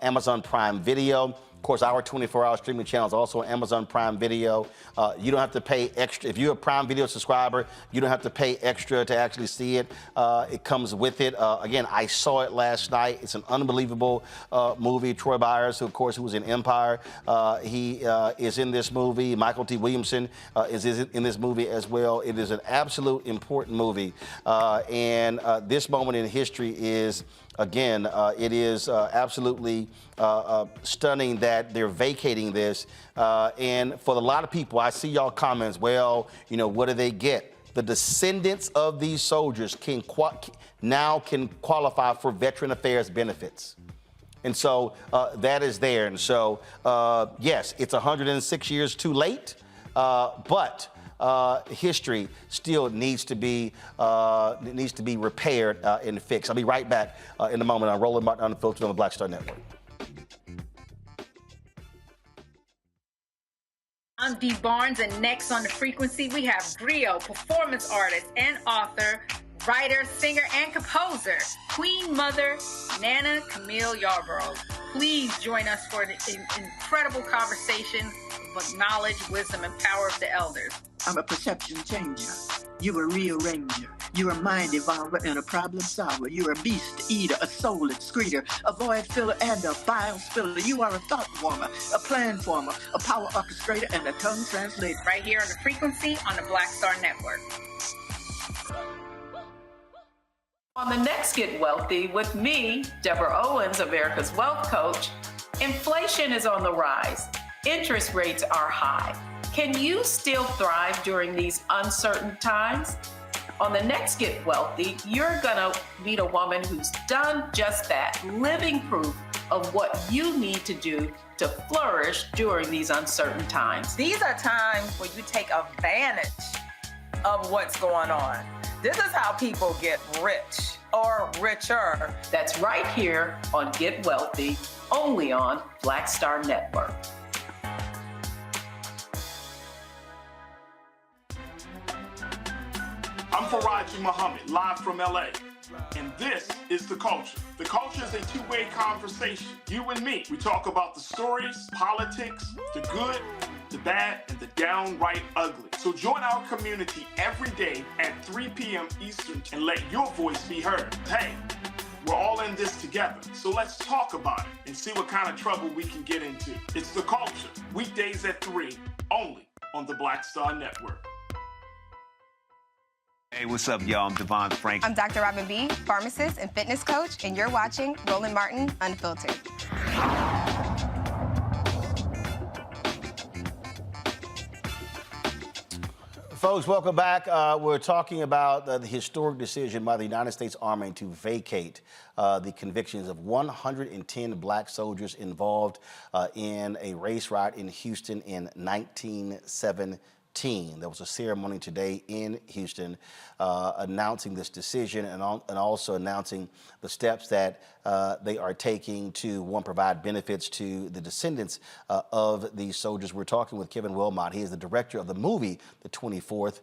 Amazon Prime Video. Of course, our 24-hour streaming channel is also on Amazon Prime Video. You don't have to pay extra. If you're a Prime Video subscriber, you don't have to pay extra to actually see it. It comes with it. Again, I saw it last night. It's an unbelievable movie. Troy Byers, who was in Empire, he is in this movie. Michael T. Williamson is in this movie as well. It is an absolute important movie. And this moment in history is, again, it is absolutely stunning that they're vacating this. And for a lot of people, I see y'all comments, well, what do they get? The descendants of these soldiers can qualify for Veteran Affairs benefits. And so that is there. And so, yes, it's 106 years too late, but history still needs to be repaired and fixed. I'll be right back in a moment on Roland Martin Unfiltered on the Black Star Network. I'm Dee Barnes, and next on The Frequency, we have griot, performance artist, and author writer, singer, and composer, Queen Mother Nana Camille Yarborough. Please join us for an incredible conversation with knowledge, wisdom, and power of the elders. I'm a perception changer. You're a rearranger. You're a mind evolver and a problem solver. You're a beast eater, a soul excreter, a void filler, and a bile spiller. You are a thought former, a plan former, a power orchestrator, and a tongue translator. Right here on the frequency on the Black Star Network. On the next Get Wealthy with me, Deborah Owens, America's Wealth Coach, inflation is on the rise. Interest rates are high. Can you still thrive during these uncertain times? On the next Get Wealthy, you're gonna meet a woman who's done just that, living proof of what you need to do to flourish during these uncertain times. These are times where you take advantage of what's going on. This is how people get rich or richer. That's right here on Get Wealthy, only on Black Star Network. I'm Faraji Muhammad, live from LA. And this is The Culture. The Culture is a two-way conversation. You and me. We talk about the stories, politics, the good, the bad, and the downright ugly. So join our community every day at 3 p.m. Eastern and let your voice be heard. Hey, we're all in this together. So let's talk about it and see what kind of trouble we can get into. It's The Culture, weekdays at 3, only on the Black Star Network. Hey, what's up, y'all? I'm Devon Frank. I'm Dr. Robin B., pharmacist and fitness coach, and you're watching Roland Martin Unfiltered. Folks, welcome back. We're talking about the historic decision by the United States Army to vacate the convictions of 110 black soldiers involved in a race riot in Houston in 1917. There was a ceremony today in Houston announcing this decision and also announcing the steps that they are taking to, one, provide benefits to the descendants of these soldiers. We're talking with Kevin Willmott. He is the director of the movie, The 24th,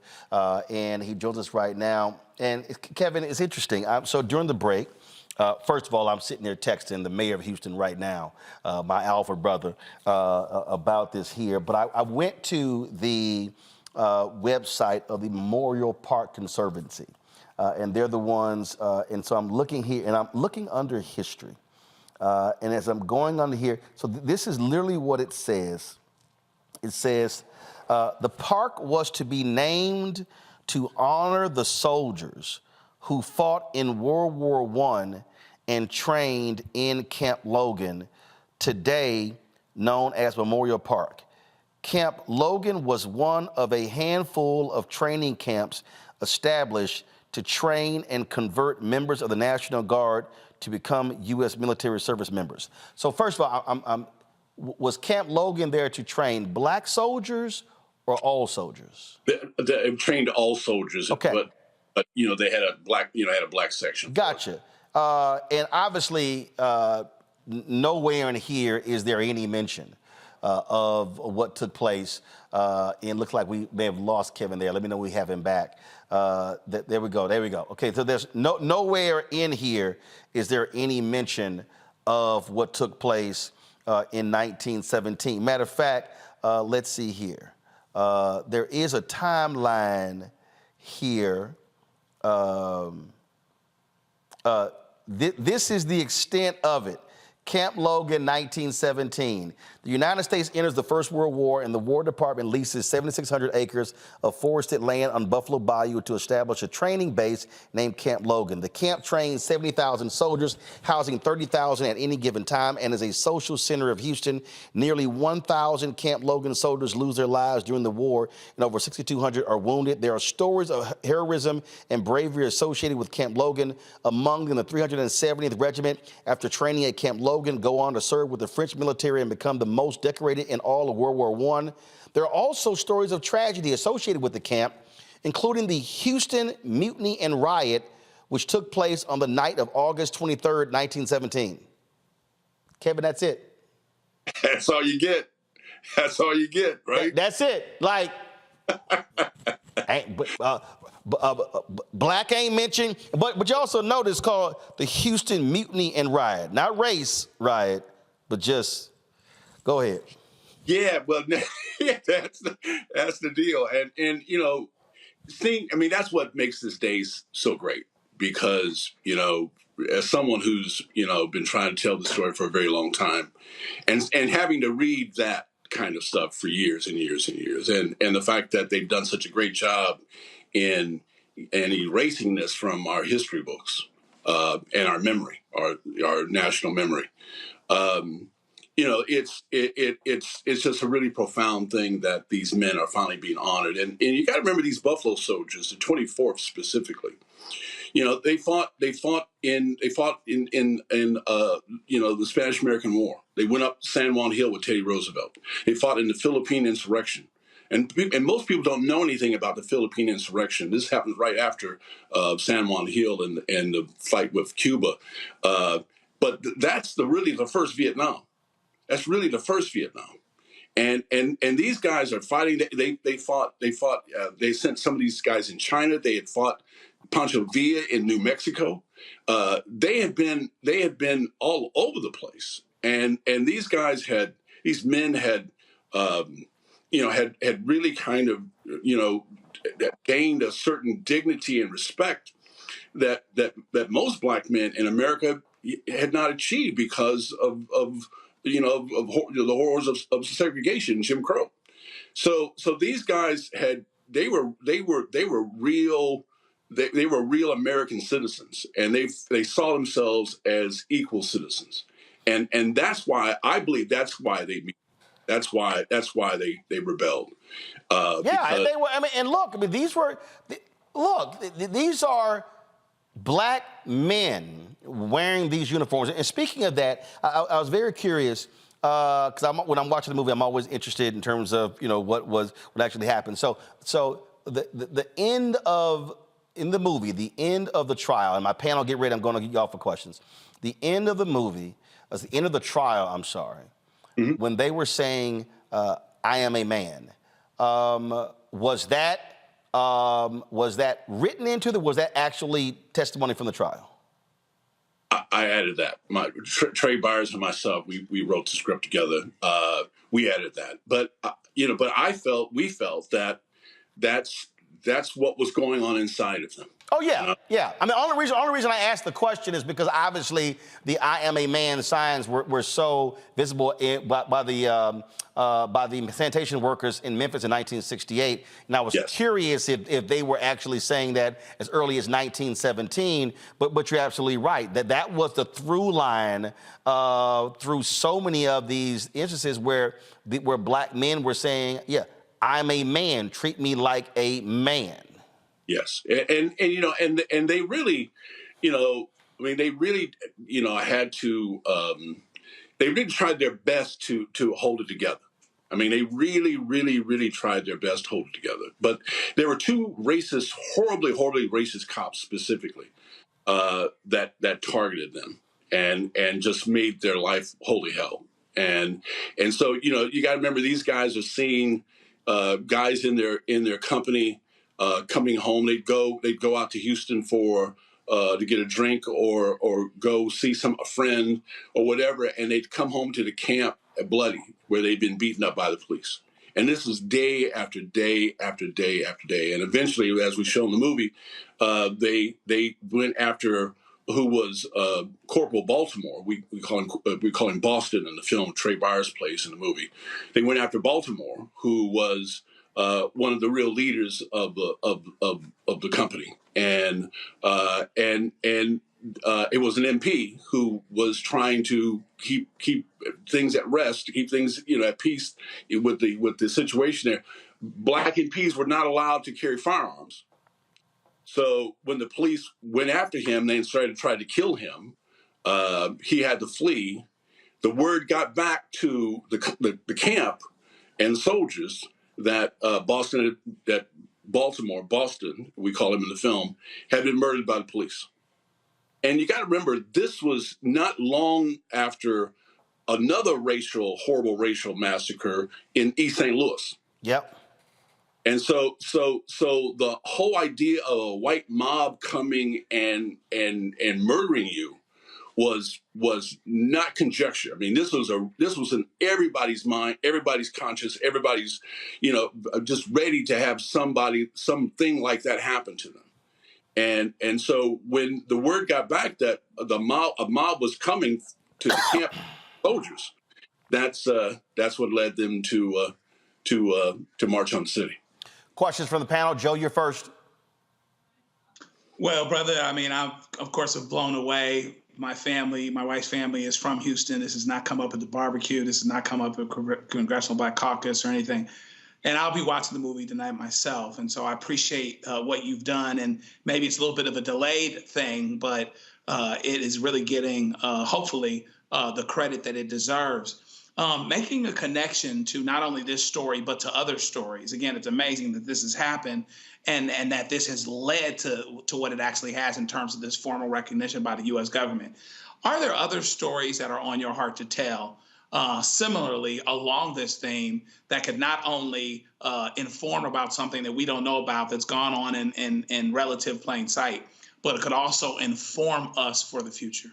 and he joins us right now. And Kevin, it's interesting. So during the break, first of all, I'm sitting there texting the mayor of Houston right now, my alpha brother, about this here. But I went to the website of the Memorial Park Conservancy, and they're the ones, and so I'm looking here, and I'm looking under history. And as I'm going under here, so this is literally what it says. It says, the park was to be named to honor the soldiers who fought in World War I and trained in Camp Logan, today known as Memorial Park. Camp Logan was one of a handful of training camps established to train and convert members of the National Guard to become U.S. military service members. So first of all, was Camp Logan there to train black soldiers or all soldiers? They trained all soldiers. Okay. But you know, they had a black section. Gotcha. And obviously, nowhere in here is there any mention of what took place. And it looks like we may have lost Kevin there. Let me know we have him back. There we go. Okay, so there's nowhere in here is there any mention of what took place in 1917. Matter of fact, let's see here. There is a timeline here. This is the extent of it. Camp Logan, 1917. The United States enters the First World War, and the War Department leases 7,600 acres of forested land on Buffalo Bayou to establish a training base named Camp Logan. The camp trains 70,000 soldiers, housing 30,000 at any given time, and is a social center of Houston. Nearly 1,000 Camp Logan soldiers lose their lives during the war, and over 6,200 are wounded. There are stories of heroism and bravery associated with Camp Logan. Among them, the 370th Regiment, after training at Camp Logan, go on to serve with the French military and become the most decorated in all of World War I. There are also stories of tragedy associated with the camp, including the Houston Mutiny and Riot, which took place on the night of August 23rd, 1917. Kevin, that's it. That's all you get. That's all you get, right? That's it. Like, Black ain't mentioned, but you also know this called the Houston Mutiny and Riot. Not race riot, but just go ahead. Yeah, well, that's the deal. And you know, that's what makes this day so great, because, you know, as someone who's, you know, been trying to tell the story for a very long time, and having to read that kind of stuff for years and years and years, and the fact that they've done such a great job in erasing this from our history books and our memory, our national memory. You know, it's just a really profound thing that these men are finally being honored, and you got to remember these Buffalo Soldiers, the 24th specifically. You know, they fought in you know, the Spanish American War. They went up San Juan Hill with Teddy Roosevelt. They fought in the Philippine Insurrection, and most people don't know anything about the Philippine Insurrection. This happened right after San Juan Hill and the fight with Cuba, but that's really the first Vietnam. That's really the first Vietnam, and these guys are fighting. They sent some of these guys in China. They had fought Pancho Villa in New Mexico. They had been all over the place, and these men had really kind of, you know, gained a certain dignity and respect that most black men in America had not achieved because of the horrors of segregation, Jim Crow. So these guys they were real American citizens, and they saw themselves as equal citizens, and that's why I believe that's why they rebelled. And they were. I mean, and look, these are black men wearing these uniforms. And speaking of that, I was very curious, because when I'm watching the movie, I'm always interested in terms of, you know, what actually happened. So the end of, in the movie, the end of the trial, and my panel, get ready, I'm going to get y'all for questions. The end of the movie, the end of the trial, I'm sorry, when they were saying, I am a man, was that written into was that actually testimony from the trial? I added that. Trey Byers and myself, we wrote the script together. We added that, but we felt that that's what was going on inside of them. Oh yeah, yeah. I mean, only reason I asked the question is because obviously the "I am a man" signs were so visible by the sanitation workers in Memphis in 1968, and I was curious if they were actually saying that as early as 1917. But you're absolutely right that was the through line through so many of these instances where black men were saying, "Yeah, I'm a man. Treat me like a man." Yes, and they really, they really, had to. They really tried their best to hold it together. I mean, they really, really, really tried their best to hold it together. But there were two racist, horribly, horribly racist cops specifically that targeted them and just made their life holy hell. And so you got to remember, these guys are seeing guys in their company. Coming home, they'd go out to Houston to get a drink or go see a friend or whatever, and they'd come home to the camp bloody, where they'd been beaten up by the police. And this was day after day after day after day. And eventually, as we show in the movie, they went after who was Corporal Baltimore. We call him Boston in the film. Trey Byers plays in the movie. They went after Baltimore, who was one of the real leaders of the company, and it was an MP who was trying to keep things at rest, to keep things at peace with the situation there. Black MPs were not allowed to carry firearms, so when the police went after him, they tried to kill him. He had to flee. The word got back to the camp and soldiers that Boston, we call him in the film, had been murdered by the police. And you got to remember, this was not long after another horrible racial massacre in East St. Louis. Yep. And so the whole idea of a white mob coming and murdering you was not conjecture. I mean, this was in everybody's mind, everybody's conscious, everybody's, just ready to have something like that happen to them. And so when the word got back that a mob was coming to the camp soldiers, that's what led them to march on the city. Questions from the panel. Joe, you're first. Well, brother, I mean, I, of course, have blown away. My family, my wife's family is from Houston. This has not come up at the barbecue. This has not come up at Congressional Black Caucus or anything. And I'll be watching the movie tonight myself. And so I appreciate what you've done. And maybe it's a little bit of a delayed thing, but it is really getting, hopefully, the credit that it deserves. Making a connection to not only this story, but to other stories. Again, it's amazing that this has happened and that this has led to what it actually has in terms of this formal recognition by the U.S. government. Are there other stories that are on your heart to tell similarly along this theme that could not only inform about something that we don't know about that's gone on in relative plain sight, but it could also inform us for the future?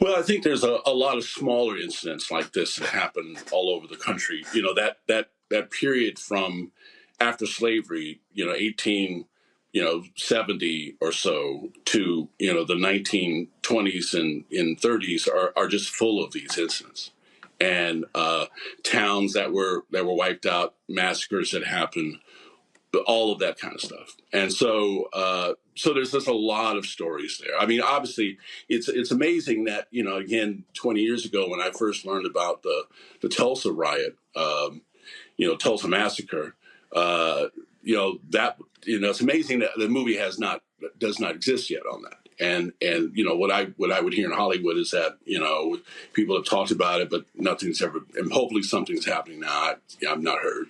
Well, I think there's a lot of smaller incidents like this that happen all over the country. That period from after slavery, 1870 or so to, the 1920s and 30s are just full of these incidents. And towns that were wiped out, massacres that happened, all of that kind of stuff. And so there's just a lot of stories there. I mean, obviously, it's amazing that, again, 20 years ago when I first learned about the Tulsa riot, Tulsa massacre, it's amazing that the movie does not exist yet on that. And what I would hear in Hollywood is that, people have talked about it, but nothing's ever, and hopefully something's happening now. I've not heard.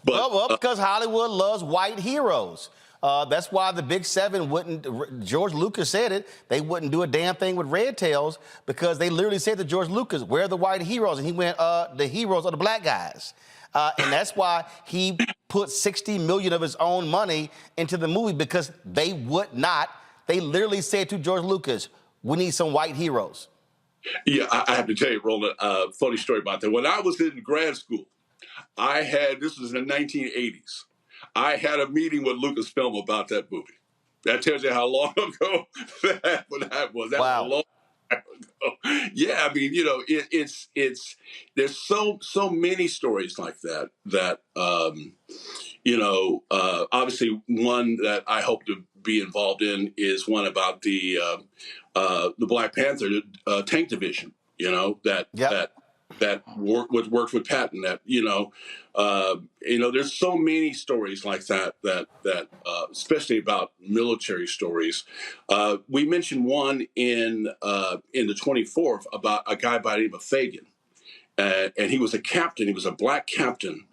But, well, because Hollywood loves white heroes. That's why the Big Seven wouldn't, George Lucas said it, they wouldn't do a damn thing with Red Tails because they literally said to George Lucas, where are the white heroes? And he went, the heroes are the black guys. And that's why he put $60 million of his own money into the movie because they would not. They literally said to George Lucas, we need some white heroes. Yeah, I have to tell you, Roland, funny story about that. When I was in grad school, this was in the 1980s, I had a meeting with Lucasfilm about that movie. That tells you how long ago that was. That was a long time ago. Yeah, I mean, there's so many stories like that, obviously one that I hope to be involved in is one about the Black Panther tank division, that worked with Patton, there's so many stories like that especially about military stories. We mentioned one in the 24th about a guy by the name of Fagan. And he was a captain. He was a black captain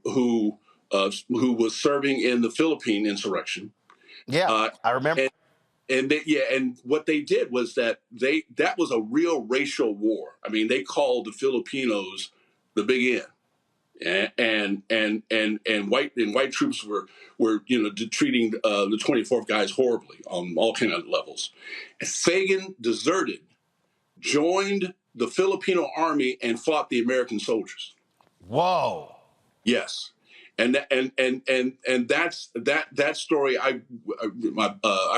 who was serving in the Philippine insurrection. Yeah, I remember. And what they did was that was a real racial war. I mean, they called the Filipinos the Big N, and white troops were treating the 24th guys horribly on all kind of levels. And Fagan deserted, joined the Filipino army, and fought the American soldiers. Whoa! Yes. And that's that story. I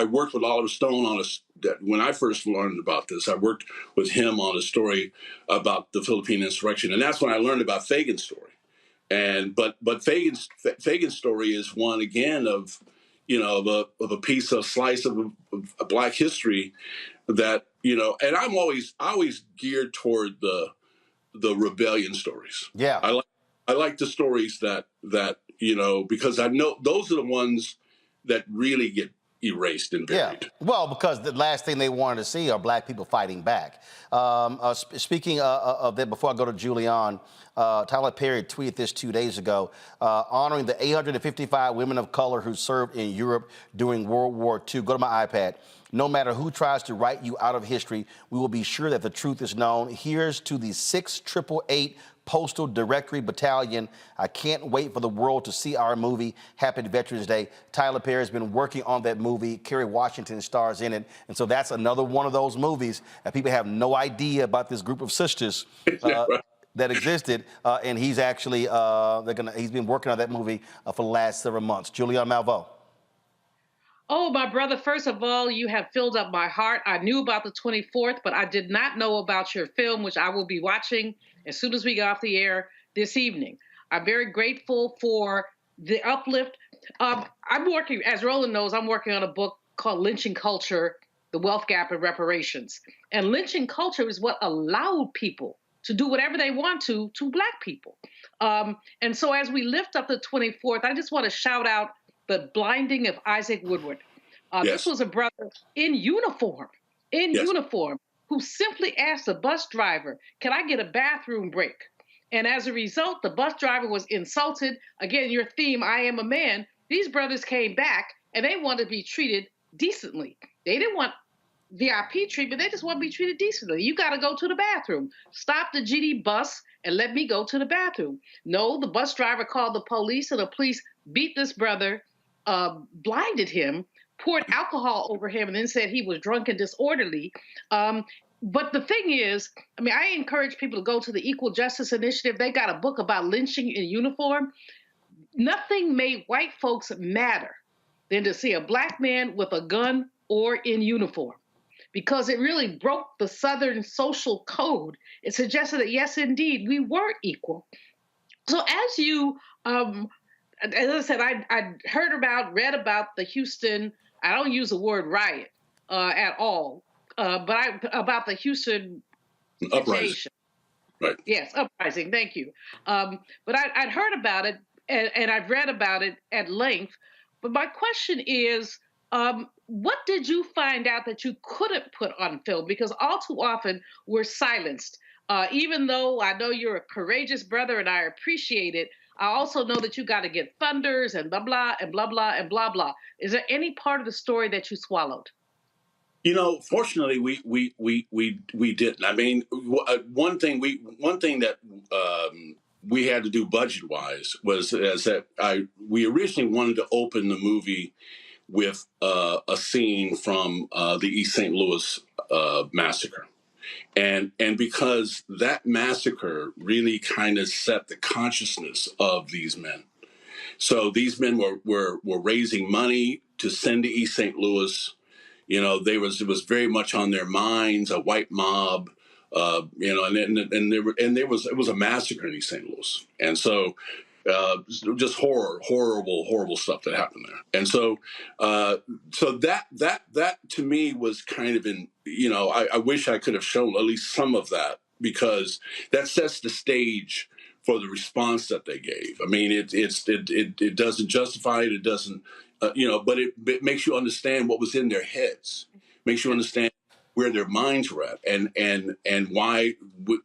worked with Oliver Stone on when I first learned about this. I worked with him on a story about the Philippine insurrection, and that's when I learned about Fagan's story. But Fagan's story is one again of a piece of slice of Black history that And I'm always geared toward the rebellion stories. Yeah. I like the stories that because I know those are the ones that really get erased and buried. Yeah, well, because the last thing they wanted to see are Black people fighting back. Speaking of that, before I go to Julian, Tyler Perry tweeted this 2 days ago, honoring the 855 women of color who served in Europe during World War II. Go to my iPad. No matter who tries to write you out of history, we will be sure that the truth is known. Here's to the 6888 Postal Directory Battalion. I can't wait for the world to see our movie. Happy Veterans Day. Tyler Perry has been working on that movie. Kerry Washington stars in it. And so that's another one of those movies that people have no idea about this group of sisters that existed. And he's actually, he's been working on that movie for the last several months. Julianne Malveaux. Oh, my brother, first of all, you have filled up my heart. I knew about the 24th, but I did not know about your film, which I will be watching as soon as we get off the air this evening. I'm very grateful for the uplift. I'm working, as Roland knows, I'm working on a book called Lynching Culture, The Wealth Gap and Reparations. And lynching culture is what allowed people to do whatever they want to Black people. And so as we lift up the 24th, I just want to shout out the blinding of Isaac Woodward. This was a brother in uniform, who simply asked the bus driver, can I get a bathroom break? And as a result, the bus driver was insulted. Again, your theme, I am a man. These brothers came back and they wanted to be treated decently. They didn't want VIP treatment. They just want to be treated decently. You got to go to the bathroom. Stop the GD bus and let me go to the bathroom. No, the bus driver called the police and the police beat this brother, blinded him, poured alcohol over him, and then said he was drunk and disorderly. But the thing is, I mean, I encourage people to go to the Equal Justice Initiative. They got a book about lynching in uniform. Nothing made white folks madder than to see a Black man with a gun or in uniform, because it really broke the Southern social code. It suggested that, yes, indeed, we were equal. So as you, as I said, I read about the Houston, I don't use the word riot at all, but about the Houston uprising. Right. Yes, uprising, thank you. But I'd heard about it and I've read about it at length. But my question is, what did you find out that you couldn't put on film? Because all too often we're silenced. Even though I know you're a courageous brother and I appreciate it, I also know that you got to get funders and blah, blah, and blah, blah, and blah, blah. Is there any part of the story that you swallowed? You know, fortunately, we didn't. I mean, one thing that we had to do budget-wise was that we originally wanted to open the movie with a scene from the East St. Louis massacre. And because that massacre really kind of set the consciousness of these men. So these men were raising money to send to East St. Louis. You know, it was very much on their minds, a white mob, you know, it was a massacre in East St. Louis. And so just horrible stuff that happened there. And so that to me was kind of I wish I could have shown at least some of that, because that sets the stage for the response that they gave. I mean, it doesn't justify it. It doesn't, but it makes you understand what was in their heads, makes you understand where their minds were at, and why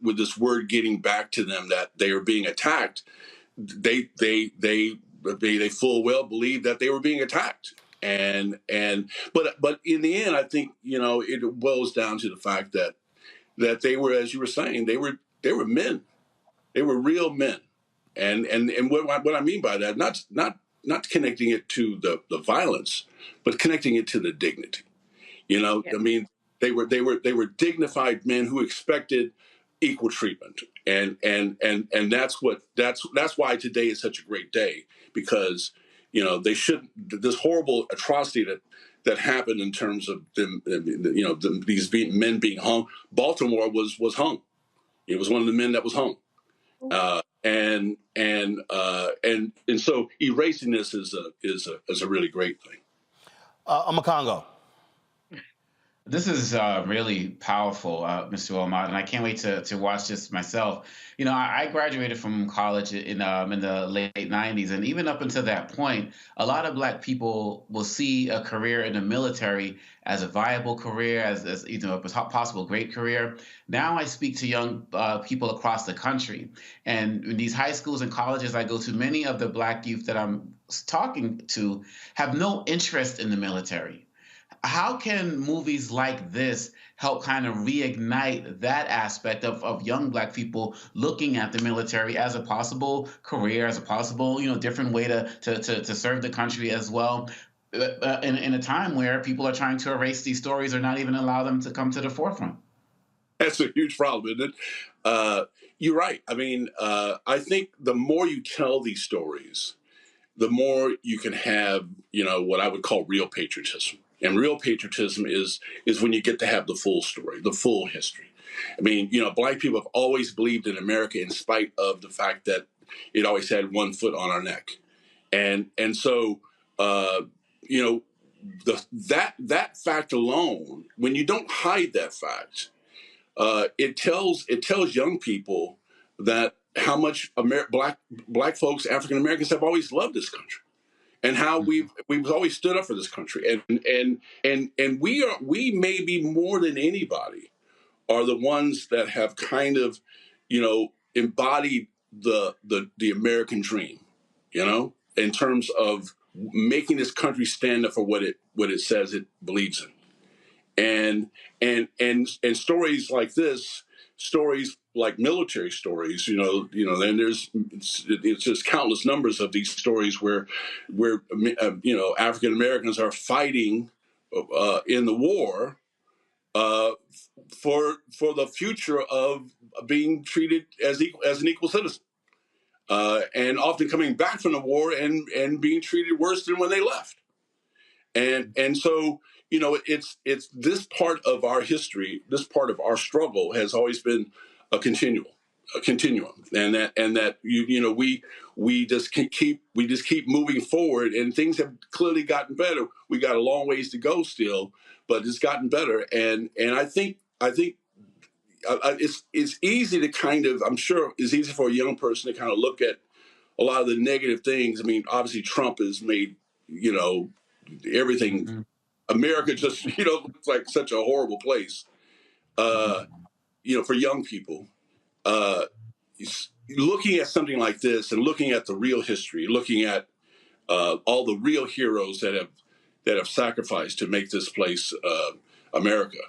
with this word getting back to them that they are being attacked, they full well believed that they were being attacked. But in the end, I think, it boils down to the fact that they were, as you were saying, they were men. They were real men. And what I mean by that, not connecting it to the violence, but connecting it to the dignity. Yeah. I mean, they were dignified men who expected equal treatment. And that's why today is such a great day, because this horrible atrocity that happened in terms of them, these men being hung. Baltimore was hung. It was one of the men that was hung. And so erasing this is a really great thing. Makongo. This is really powerful, Mr. Willmott, and I can't wait to watch this myself. I graduated from college in the late 90s, and even up until that point, a lot of Black people will see a career in the military as a viable career, as a possible great career. Now I speak to young people across the country, and in these high schools and colleges I go to, many of the Black youth that I'm talking to have no interest in the military. How can movies like this help kind of reignite that aspect of young Black people looking at the military as a possible career, as a possible, different way to serve the country as well, in a time where people are trying to erase these stories or not even allow them to come to the forefront? That's a huge problem, isn't it? You're right. I mean, I think the more you tell these stories, the more you can have, what I would call real patriotism. And real patriotism is when you get to have the full story, the full history. I mean, Black people have always believed in America in spite of the fact that it always had one foot on our neck. And so, that fact alone, when you don't hide that fact, it tells young people that how much black folks, African Americans, have always loved this country, and how we've always stood up for this country, and we maybe more than anybody are the ones that have kind of, embodied the American dream, in terms of making this country stand up for what it says it believes in. And stories like this, stories like military stories, and it's just countless numbers of these stories where African Americans are fighting in the war for the future of being treated as an equal citizen, and often coming back from the war and being treated worse than when they left. And so, it's this part of our history, this part of our struggle has always been a continuum, and that we just keep moving forward, and things have clearly gotten better. We got a long ways to go still, but it's gotten better, and I think it's easy to kind of, I'm sure it's easy for a young person to kind of look at a lot of the negative things. I mean, obviously Trump has made everything. Mm-hmm. America just, looks like such a horrible place, for young people. Looking at something like this and looking at the real history, looking at all the real heroes that have sacrificed to make this place America.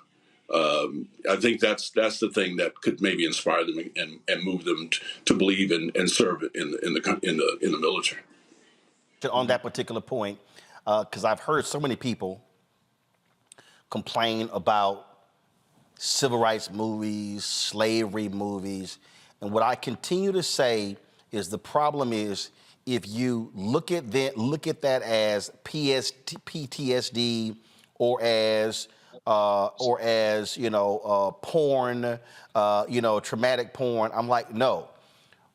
I think that's the thing that could maybe inspire them and move them to believe and serve in the military. On that particular point, because I've heard so many people complain about civil rights movies, slavery movies, and what I continue to say is the problem is if you look at that as PTSD or as porn, traumatic porn. I'm like, no,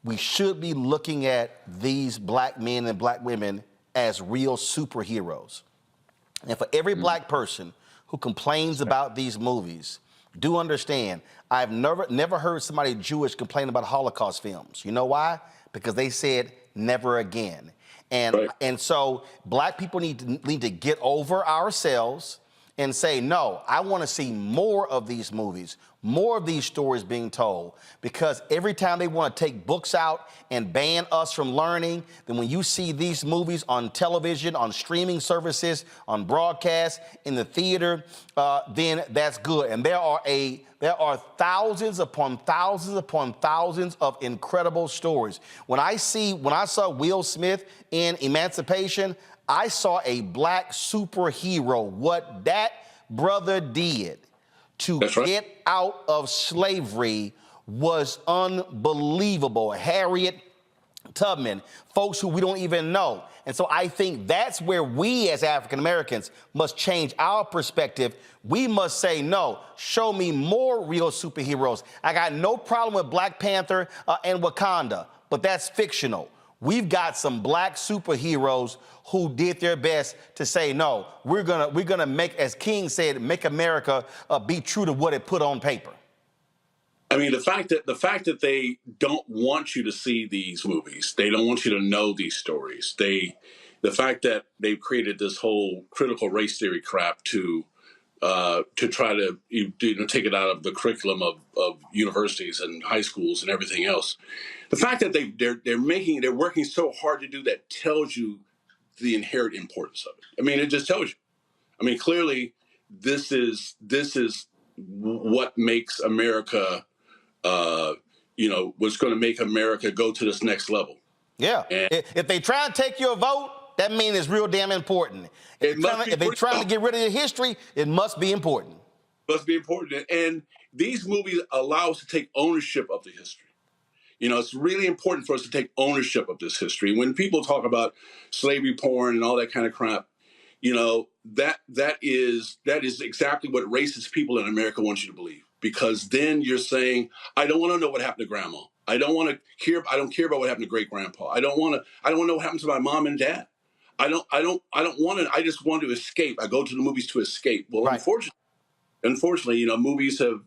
we should be looking at these Black men and Black women as real superheroes. And for every Black person who complains about these movies, do understand, I've never heard somebody Jewish complain about Holocaust films. You know why? Because they said never again. And so Black people need to get over ourselves and say, no, I want to see more of these movies, more of these stories being told, because every time they want to take books out and ban us from learning, then when you see these movies on television, on streaming services, on broadcast, in the theater, then that's good. And there are thousands upon thousands upon thousands of incredible stories. When I saw Will Smith in Emancipation, I saw a Black superhero. What that brother did to get out of slavery was unbelievable. Harriet Tubman, folks who we don't even know. And so I think that's where we as African Americans must change our perspective. We must say, no, show me more real superheroes. I got no problem with Black Panther and Wakanda, but that's fictional. We've got some Black superheroes who did their best to say, no, we're gonna make, as King said, make America be true to what it put on paper. I mean, the fact that they don't want you to see these movies, they don't want you to know these stories. The fact that they've created this whole critical race theory crap to try to take it out of the curriculum of universities and high schools and everything else. The fact that they're working so hard to do that tells you the inherent importance of it. I mean, it just tells you. I mean, clearly, this is what makes America, what's going to make America go to this next level. Yeah. And if they try to take your vote, that means it's real damn important. If they're trying to get rid of your history, it must be important. Must be important. And these movies allow us to take ownership of the history. It's really important for us to take ownership of this history. When people talk about slavery porn and all that kind of crap, that is exactly what racist people in America want you to believe. Because then you're saying, I don't want to know what happened to grandma. I don't care about what happened to great grandpa. I don't want to know what happened to my mom and dad. I just want to escape. I go to the movies to escape. Well, right. Unfortunately, movies have,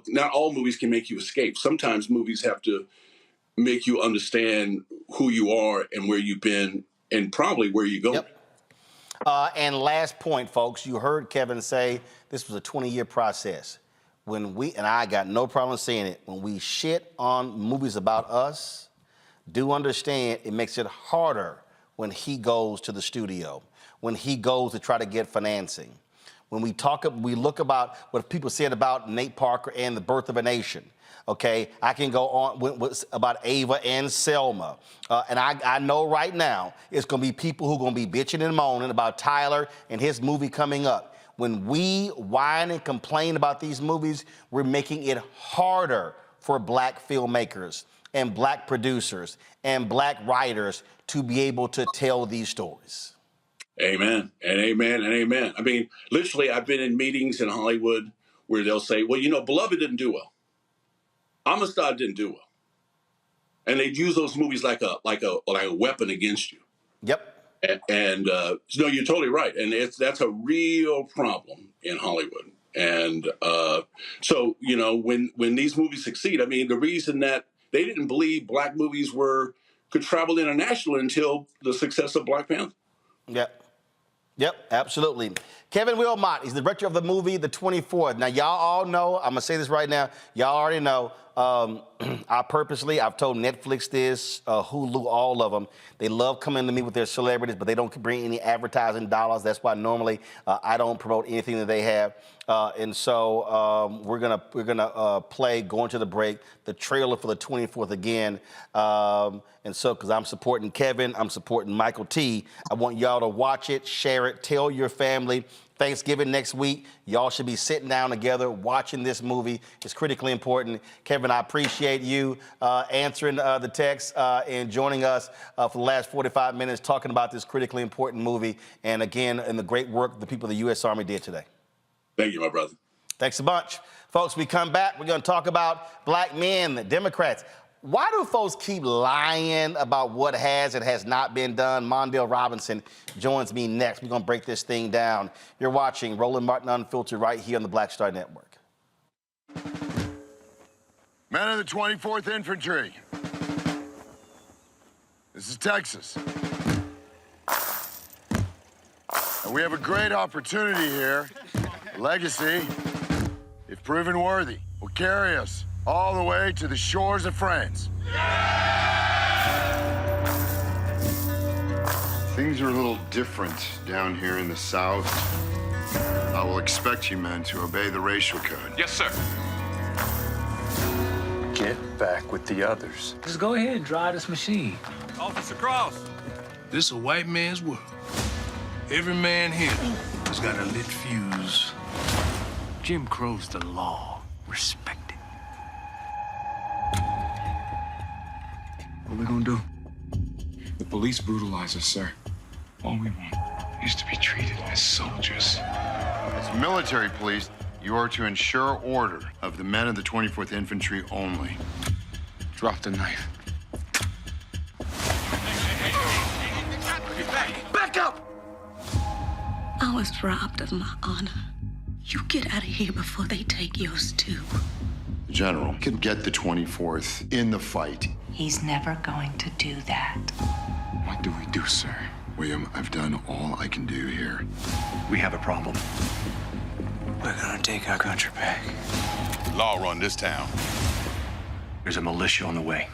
not all movies can make you escape. Sometimes movies have to make you understand who you are and where you've been and probably where you're going. Yep. And last point, folks, you heard Kevin say this was a 20-year process. And I got no problem saying it, when we shit on movies about us, do understand it makes it harder when he goes to the studio, when he goes to try to get financing. When we look about what people said about Nate Parker and The Birth of a Nation. Okay, I can go on about Ava and Selma. And I know right now it's going to be people who are going to be bitching and moaning about Tyler and his movie coming up. When we whine and complain about these movies, we're making it harder for black filmmakers and black producers and black writers to be able to tell these stories. Amen, and amen, and amen. I mean, literally, I've been in meetings in Hollywood where they'll say, well, Beloved didn't do well. Amistad didn't do well. And they'd use those movies like a weapon against you. Yep. And no, you're totally right. And that's a real problem in Hollywood. And so, when these movies succeed, I mean, the reason that they didn't believe black movies could travel internationally until the success of Black Panther. Yep, absolutely. Kevin Willmott, he's the director of the movie The 24th. Now, y'all all know, I'm going to say this right now, y'all already know, I've told Netflix this, Hulu, all of them. They love coming to me with their celebrities, but they don't bring any advertising dollars. That's why normally I don't promote anything that they have. And so we're gonna play, going to the break, the trailer for The 24th again. And so, because I'm supporting Kevin, I'm supporting Michael T. I want y'all to watch it, share it, tell your family. Thanksgiving next week, y'all should be sitting down together watching this movie. It's critically important. Kevin, I appreciate you answering the text and joining us for the last 45 minutes talking about this critically important movie. And again, and the great work the people of the U.S. Army did today. Thank you, my brother. Thanks a bunch. Folks, we come back, we're going to talk about black men, Democrats. Why do folks keep lying about what has and has not been done? Mondale Robinson joins me next. We're going to break this thing down. You're watching Roland Martin Unfiltered right here on the Black Star Network. Men of the 24th Infantry. This is Texas. And we have a great opportunity here. Legacy, if proven worthy, will carry us all the way to the shores of France. Things are a little different down here in the South. I will expect you men to obey the racial code. Yes, sir. Get back with the others. Just go ahead and drive this machine. Officer Cross. This is a white man's world. Every man here has got a lit fuse. Jim Crow's the law. Respect it. What are we gonna do? The police brutalize us, sir. All we want is to be treated as soldiers. As military police, you are to ensure order of the men of the 24th Infantry only. Drop the knife. Back up! I was robbed of my honor. You get out of here before they take yours too. The general can get the 24th in the fight. He's never going to do that. What do we do, sir? William, I've done all I can do here. We have a problem. We're gonna take our country back. Law run this town. There's a militia on the way.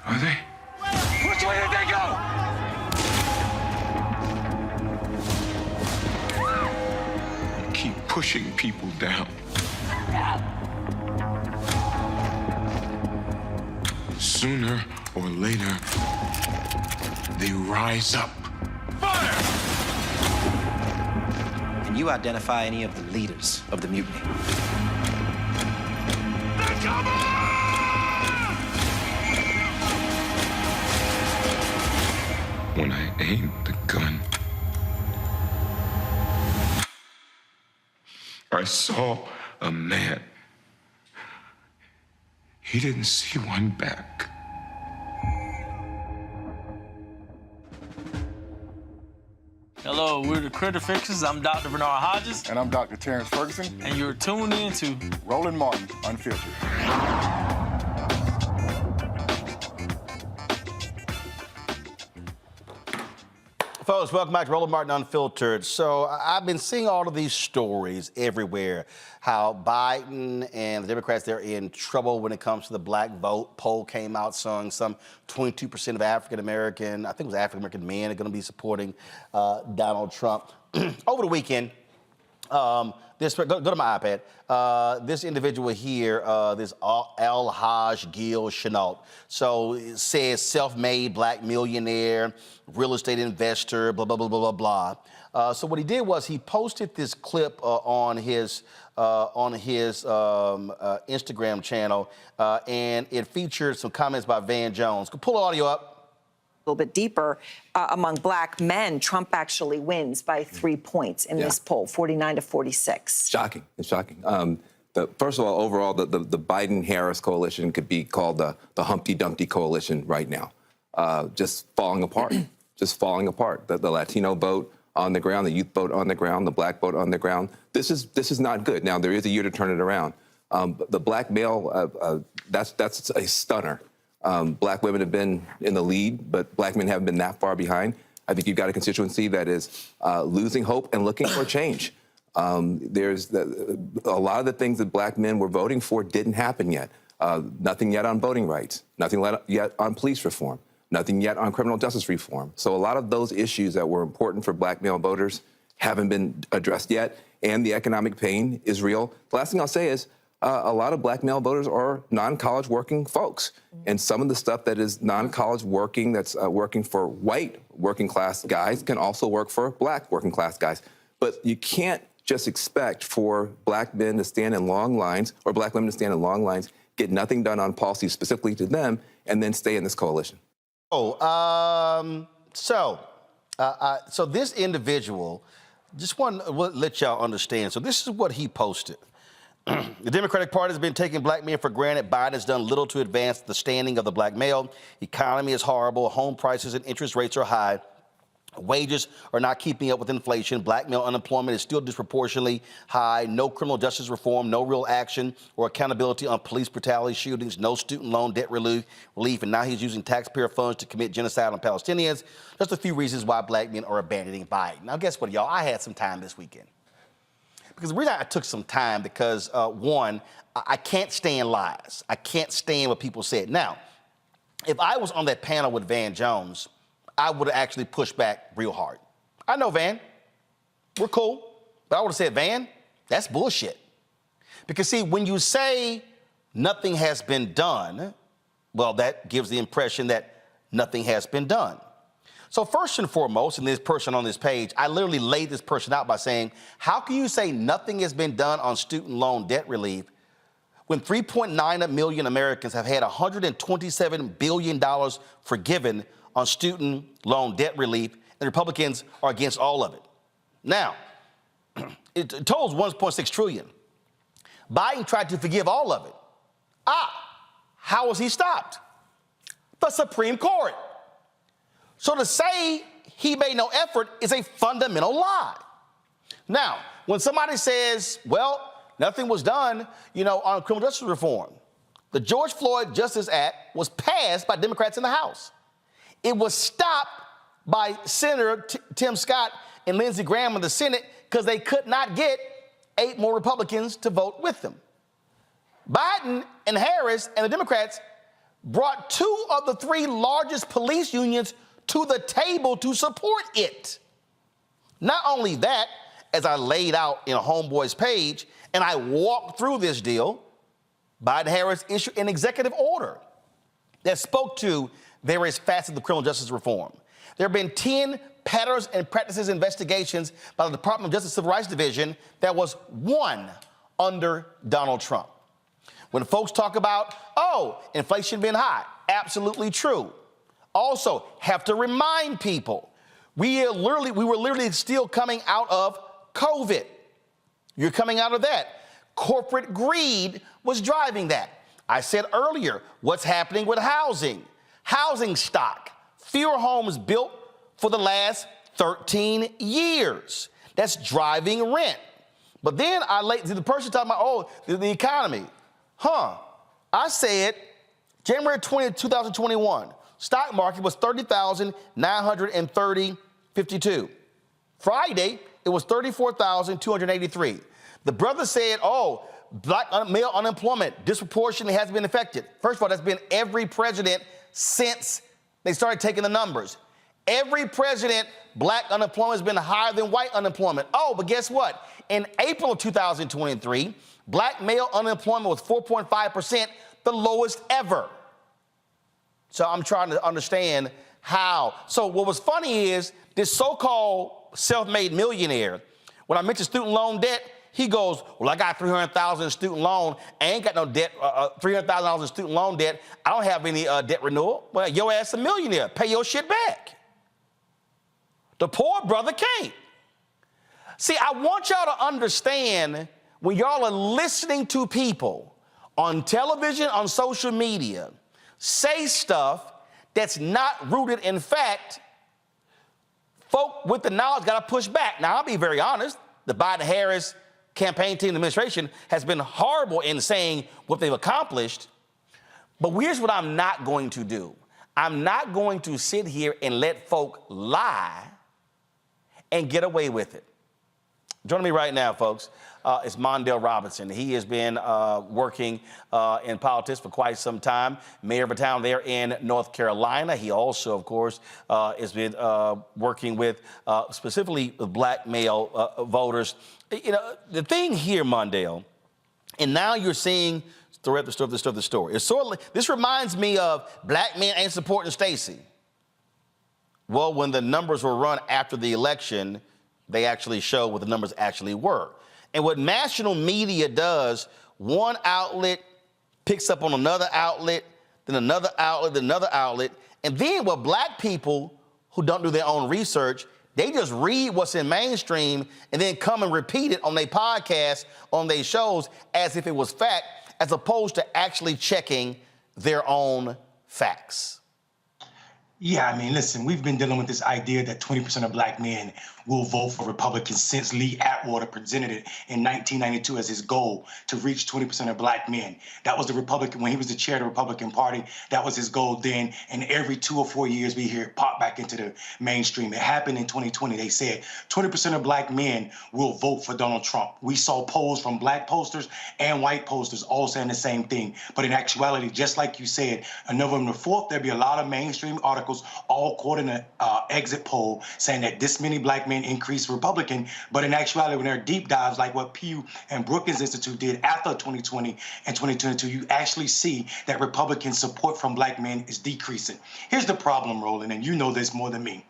Are they? Which way did they go? Keep pushing people down. Sooner or later, they rise up. Can you identify any of the leaders of the mutiny? When I aimed the gun, I saw a man. He didn't see one back. Hello, we're the Critter Fixers. I'm Dr. Bernard Hodges. And I'm Dr. Terrence Ferguson. And you're tuned in to Roland Martin Unfiltered. Folks, welcome back to Roland Martin Unfiltered. So I've been seeing all of these stories everywhere, how Biden and the Democrats, they're in trouble when it comes to the black vote. Poll came out showing some 22% of African-American, I think it was African-American men, are going to be supporting Donald Trump. Over the weekend, go to my iPad. This individual here, this Al-Haj Gil Chenault. So it says self-made black millionaire, real estate investor, blah, blah, blah, blah, blah, blah. So what he did was he posted this clip on his Instagram channel, and it featured some comments by Van Jones. Pull the audio up. A little bit deeper, among black men, Trump actually wins by 3 points in this poll, 49 to 46. Shocking. It's shocking. First of all, overall, the Biden-Harris coalition could be called the Humpty Dumpty coalition right now. Just falling apart. Just falling apart. The Latino vote on the ground, the youth vote on the ground, the black vote on the ground. This is not good. Now, there is a year to turn it around. The black male, that's a stunner. Black women have been in the lead, but black men haven't been that far behind. I think you've got a constituency that is losing hope and looking for change. There's a lot of the things that black men were voting for didn't happen yet. Nothing yet on voting rights, nothing yet on police reform, nothing yet on criminal justice reform. So a lot of those issues that were important for black male voters haven't been addressed yet, and the economic pain is real. The last thing I'll say is, a lot of black male voters are non-college working folks. And some of the stuff that is non-college working, that's working for white working class guys, can also work for black working class guys. But you can't just expect for black men to stand in long lines or black women to stand in long lines, get nothing done on policy specifically to them, and then stay in this coalition. So this individual, just want to let y'all understand. So this is what he posted. The Democratic Party has been taking black men for granted. Biden has done little to advance the standing of the black male. Economy is horrible. Home prices and interest rates are high. Wages are not keeping up with inflation. Black male unemployment is still disproportionately high. No criminal justice reform, no real action or accountability on police brutality shootings, no student loan debt relief, and now he's using taxpayer funds to commit genocide on Palestinians. Just a few reasons why black men are abandoning Biden. Now, guess what, y'all? I had some time this weekend. Because the reason I took some time, because one, I can't stand lies. I can't stand what people said. Now, if I was on that panel with Van Jones, I would have actually pushed back real hard. I know, Van, we're cool, but I would have said, Van, that's bullshit. Because see, when you say nothing has been done, well, that gives the impression that nothing has been done. So first and foremost, and this person on this page, I literally laid this person out by saying, how can you say nothing has been done on student loan debt relief when 3.9 million Americans have had $127 billion forgiven on student loan debt relief, and Republicans are against all of it? Now, it totals $1.6 trillion. Biden tried to forgive all of it. How was he stopped? The Supreme Court. So to say he made no effort is a fundamental lie. Now, when somebody says, well, nothing was done, on criminal justice reform, the George Floyd Justice Act was passed by Democrats in the House. It was stopped by Senator Tim Scott and Lindsey Graham in the Senate because they could not get 8 more Republicans to vote with them. Biden and Harris and the Democrats brought 2 of the 3 largest police unions to the table to support it. Not only that, as I laid out in a Homeboy's page, and I walked through this deal, Biden-Harris issued an executive order that spoke to various facets of criminal justice reform. There have been 10 patterns and practices investigations by the Department of Justice Civil Rights Division that was one under Donald Trump. When folks talk about, oh, inflation been high, absolutely true. Also, have to remind people, we were literally still coming out of COVID. You're coming out of that. Corporate greed was driving that. I said earlier, what's happening with housing? Housing stock, fewer homes built for the last 13 years. That's driving rent. But then the person talking about, oh, the economy. I said January 20th, 2021, stock market was 30,930.52. Friday, it was 34,283. The brother said, oh, black male unemployment disproportionately has been affected. First of all, that's been every president since they started taking the numbers. Every president, black unemployment has been higher than white unemployment. Oh, but guess what? In April of 2023, black male unemployment was 4.5%, the lowest ever. So I'm trying to understand how. So what was funny is this so-called self-made millionaire, when I mentioned student loan debt, he goes, well, I got $300,000 in student loan. I ain't got no debt, $300,000 in student loan debt. I don't have any debt renewal. Well, your ass a millionaire. Pay your shit back. The poor brother can't. See, I want y'all to understand when y'all are listening to people on television, on social media, say stuff that's not rooted in fact, folk with the knowledge got to push back. Now, I'll be very honest. The Biden-Harris campaign team administration has been horrible in saying what they've accomplished. But here's what I'm not going to do. I'm not going to sit here and let folk lie and get away with it. Joining me right now, folks, is Mondale Robinson. He has been working in politics for quite some time, mayor of a town there in North Carolina. He also, of course, has been working with specifically with black male voters. You know, the thing here, Mondale, and now you're seeing the story. It's sort of, this reminds me of black men ain't supporting Stacey. Well, when the numbers were run after the election, they actually show what the numbers actually were. And what national media does, one outlet picks up on another outlet, then another outlet, then another outlet. And then what black people who don't do their own research, they just read what's in mainstream and then come and repeat it on their podcasts, on their shows, as if it was fact, as opposed to actually checking their own facts. Yeah, I mean, listen, we've been dealing with this idea that 20% of black men will vote for Republicans since Lee Atwater presented it in 1992 as his goal to reach 20% of black men. That was the Republican, when he was the chair of the Republican Party, that was his goal then. And every 2 or 4 years, we hear it pop back into the mainstream. It happened in 2020. They said 20% of black men will vote for Donald Trump. We saw polls from black posters and white posters all saying the same thing. But in actuality, just like you said, on November 4th, there'll be a lot of mainstream articles all quoting an exit poll saying that this many black men increased Republican. But in actuality, when there are deep dives like what Pew and Brookings Institute did after 2020 and 2022, you actually see that Republican support from black men is decreasing. Here's the problem, Roland, and you know this more than me.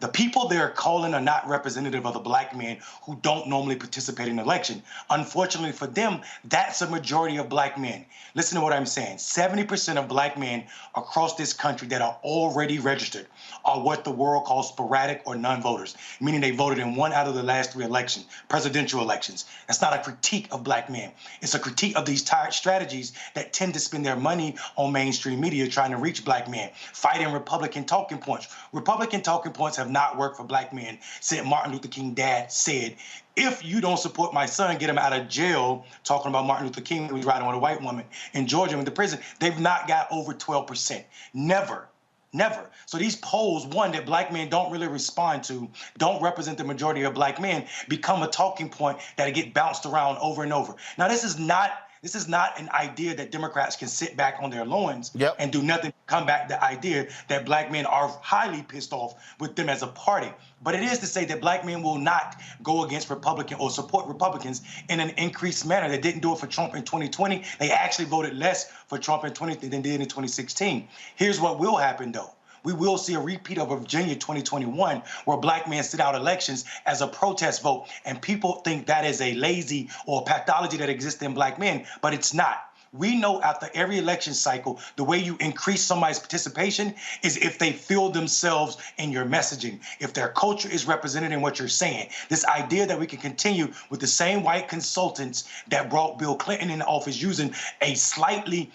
The people they're calling are not representative of the black men who don't normally participate in the election. Unfortunately for them, that's a majority of black men. Listen to what I'm saying. 70% of black men across this country that are already registered are what the world calls sporadic or non-voters, meaning they voted in 1 out of the last 3 elections, presidential elections. That's not a critique of black men. It's a critique of these tired strategies that tend to spend their money on mainstream media trying to reach black men, fighting Republican talking points. Republican talking points have not worked for black men since Martin Luther King dad said, if you don't support my son, get him out of jail, talking about Martin Luther King who was riding with a white woman in Georgia in the prison. They've not got over 12%. Never. Never. So these polls, one, that black men don't really respond to, don't represent the majority of black men, become a talking point that get bounced around over and over. Now, this is not This is not an idea that Democrats can sit back on their loins and do nothing, come back the idea that black men are highly pissed off with them as a party. But it is to say that black men will not go against Republican or support Republicans in an increased manner. They didn't do it for Trump in 2020. They actually voted less for Trump in 2020 than did in 2016. Here's what will happen, though. We will see a repeat of Virginia 2021, where black men sit out elections as a protest vote. And people think that is a lazy or pathology that exists in black men, but it's not. We know after every election cycle, the way you increase somebody's participation is if they feel themselves in your messaging, if their culture is represented in what you're saying. This idea that we can continue with the same white consultants that brought Bill Clinton in office using a slightly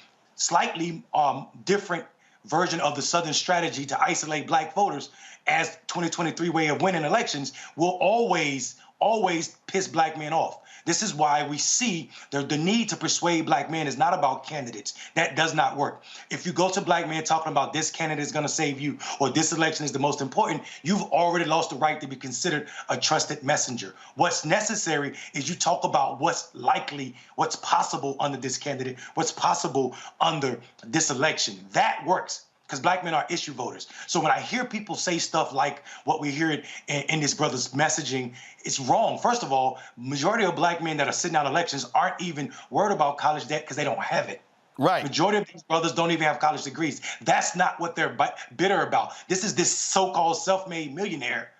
different version of the Southern strategy to isolate black voters as 2023 way of winning elections will always piss black men off. This is why we see the need to persuade black men is not about candidates. That does not work. If you go to black men talking about this candidate is going to save you or this election is the most important, you've already lost the right to be considered a trusted messenger. What's necessary is you talk about what's likely, what's possible under this candidate, what's possible under this election. That works. Because black men are issue voters. So when I hear people say stuff like what we hear in this brother's messaging, it's wrong. First of all, majority of black men that are sitting out elections aren't even worried about college debt because they don't have it. Right. Majority of these brothers don't even have college degrees. That's not what they're bitter about. This is this so-called self-made millionaire.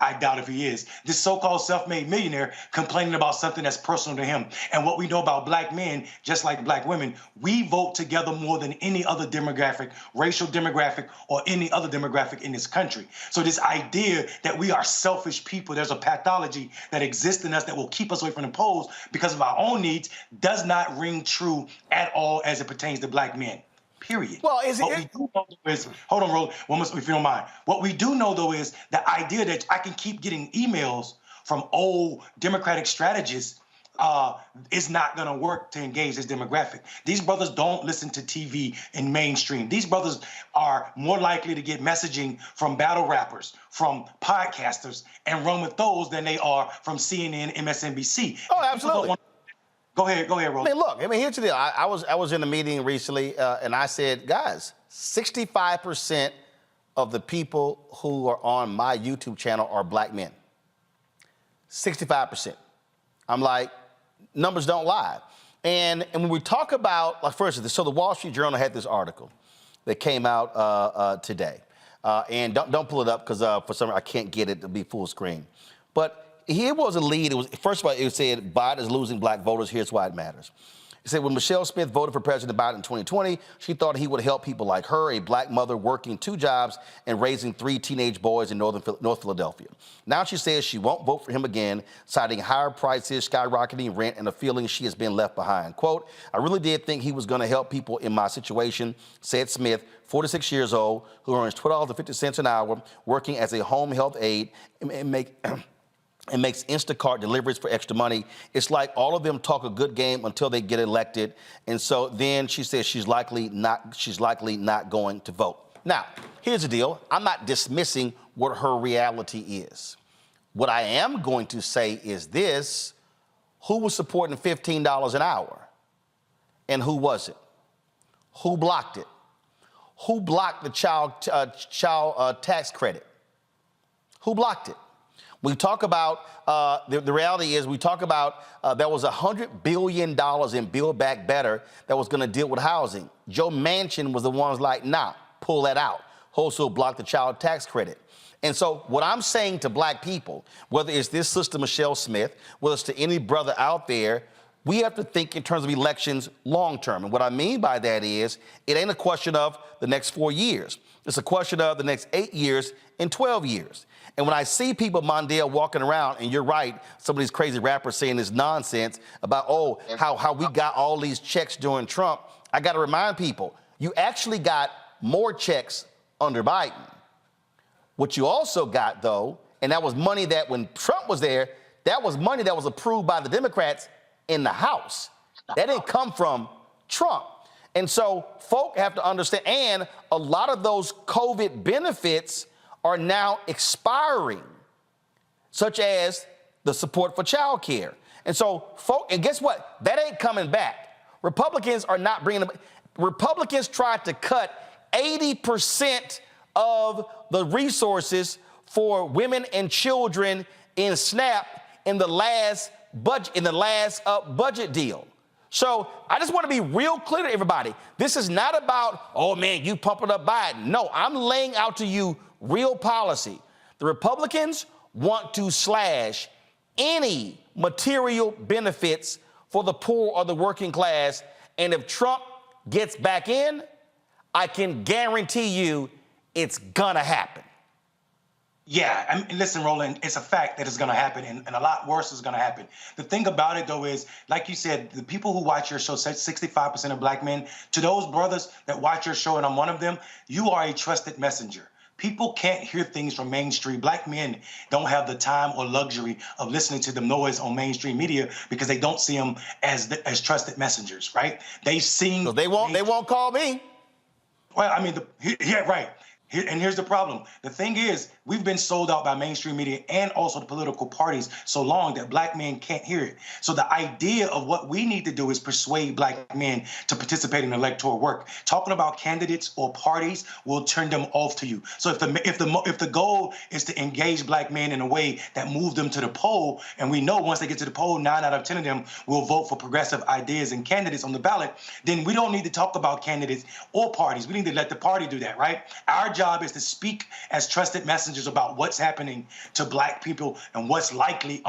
I doubt if he is. This so-called self-made millionaire complaining about something that's personal to him. And what we know about black men, just like black women, we vote together more than any other demographic, racial demographic, or any other demographic in this country. So this idea that we are selfish people, there's a pathology that exists in us that will keep us away from the polls because of our own needs, does not ring true at all as it pertains to black men. Period. Well, is what we do know is, hold on, Roland, if you don't mind. What we do know, though, is the idea that I can keep getting emails from old Democratic strategists is not going to work to engage this demographic. These brothers don't listen to TV in mainstream. These brothers are more likely to get messaging from battle rappers, from podcasters, and run with those than they are from CNN, MSNBC. Oh, absolutely. Go ahead, Roland. Here's the deal. I was in a meeting recently, and I said, guys, 65% of the people who are on my YouTube channel are black men. 65%. I'm like, numbers don't lie. And when we talk about, like, for instance, so the Wall Street Journal had this article that came out today. And don't pull it up because for some reason I can't get it to be full screen. But here was a lead. It was, first of all, it said Biden is losing black voters. Here's why it matters. It said when Michelle Smith voted for President Biden in 2020, she thought he would help people like her, a black mother working 2 jobs and raising 3 teenage boys in North Philadelphia. Now she says she won't vote for him again, citing higher prices, skyrocketing rent, and a feeling she has been left behind. Quote, I really did think he was going to help people in my situation, said Smith, 46 years old, who earns $12.50 an hour, working as a home health aide and makes Instacart deliveries for extra money. It's like all of them talk a good game until they get elected. And so then she says she's likely not going to vote. Now, here's the deal. I'm not dismissing what her reality is. What I am going to say is this: who was supporting $15 an hour? And who wasn't? Who blocked it? Who blocked the child tax credit? Who blocked it? We talk about, the reality is we talk about there was $100 billion in Build Back Better that was going to deal with housing. Joe Manchin was the ones like, nah, pull that out. Also block the child tax credit. And so what I'm saying to black people, whether it's this sister Michelle Smith, whether it's to any brother out there, we have to think in terms of elections long term. And what I mean by that is it ain't a question of the next 4 years. It's a question of the next 8 years and 12 years. And when I see people, Mondale, walking around, and you're right, some of these crazy rappers saying this nonsense about, oh, how we got all these checks during Trump, I got to remind people, you actually got more checks under Biden. What you also got, though, and that was money that when Trump was there, that was money that was approved by the Democrats in the House. That didn't come from Trump. And so folk have to understand, and a lot of those COVID benefits are now expiring, such as the support for child care. And so, and guess what? That ain't coming back. Republicans are not bringing them. Republicans tried to cut 80% of the resources for women and children in SNAP in the last budget deal. So I just want to be real clear to everybody. This is not about, oh man, you pumping up Biden. No, I'm laying out to you real policy. The Republicans want to slash any material benefits for the poor or the working class. And if Trump gets back in, I can guarantee you it's gonna happen. Yeah, I mean, listen, Roland, it's a fact that it's going to happen, and a lot worse is going to happen. The thing about it, though, is, like you said, the people who watch your show, 65% of black men, to those brothers that watch your show, and I'm one of them, you are a trusted messenger. People can't hear things from mainstream. Black men don't have the time or luxury of listening to the noise on mainstream media because they don't see them as trusted messengers, right? They've seen... So they won't call me. Well, I mean, yeah, right. And here's the problem. The thing is, we've been sold out by mainstream media and also the political parties so long that black men can't hear it. So the idea of what we need to do is persuade black men to participate in electoral work. Talking about candidates or parties will turn them off to you. So if the goal is to engage black men in a way that moves them to the poll, and we know once they get to the poll, 9 out of 10 of them will vote for progressive ideas and candidates on the ballot, then we don't need to talk about candidates or parties. We need to let the party do that, right? Our job is to speak as trusted messengers about what's happening to black people and what's likely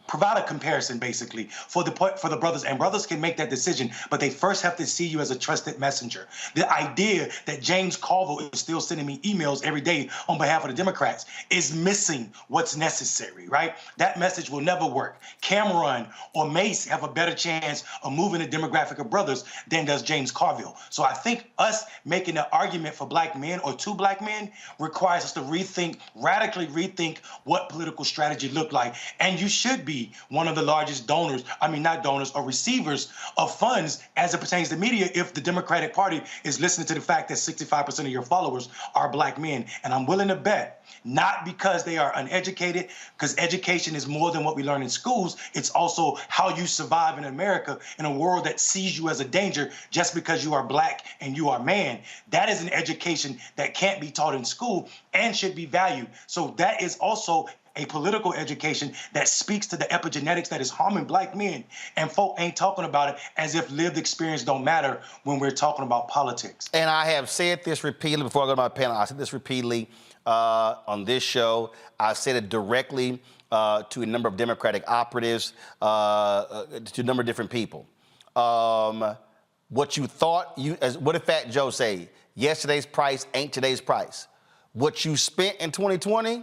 provide a comparison, basically, for the brothers. And brothers can make that decision, but they first have to see you as a trusted messenger. The idea that James Carville is still sending me emails every day on behalf of the Democrats is missing what's necessary, right? That message will never work. Cameron or Mace have a better chance of moving the demographic of brothers than does James Carville. So I think us making an argument for black men or to black men requires us to radically rethink what political strategy look like. And you should be one of the largest or receivers of funds as it pertains to media if the Democratic Party is listening to the fact that 65% of your followers are black men. And I'm willing to bet, not because they are uneducated, because education is more than what we learn in schools. It's also how you survive in America in a world that sees you as a danger just because you are black and you are man. That is an education that can't be taught in school and should be valued. So that is also a political education that speaks to the epigenetics that is harming black men. And folk ain't talking about it as if lived experience don't matter when we're talking about politics. And I have said this repeatedly before I go to my panel. I said this repeatedly on this show. I've said it directly to a number of Democratic operatives, to a number of different people. What you thought, what did Fat Joe say? Yesterday's price ain't today's price. What you spent in 2020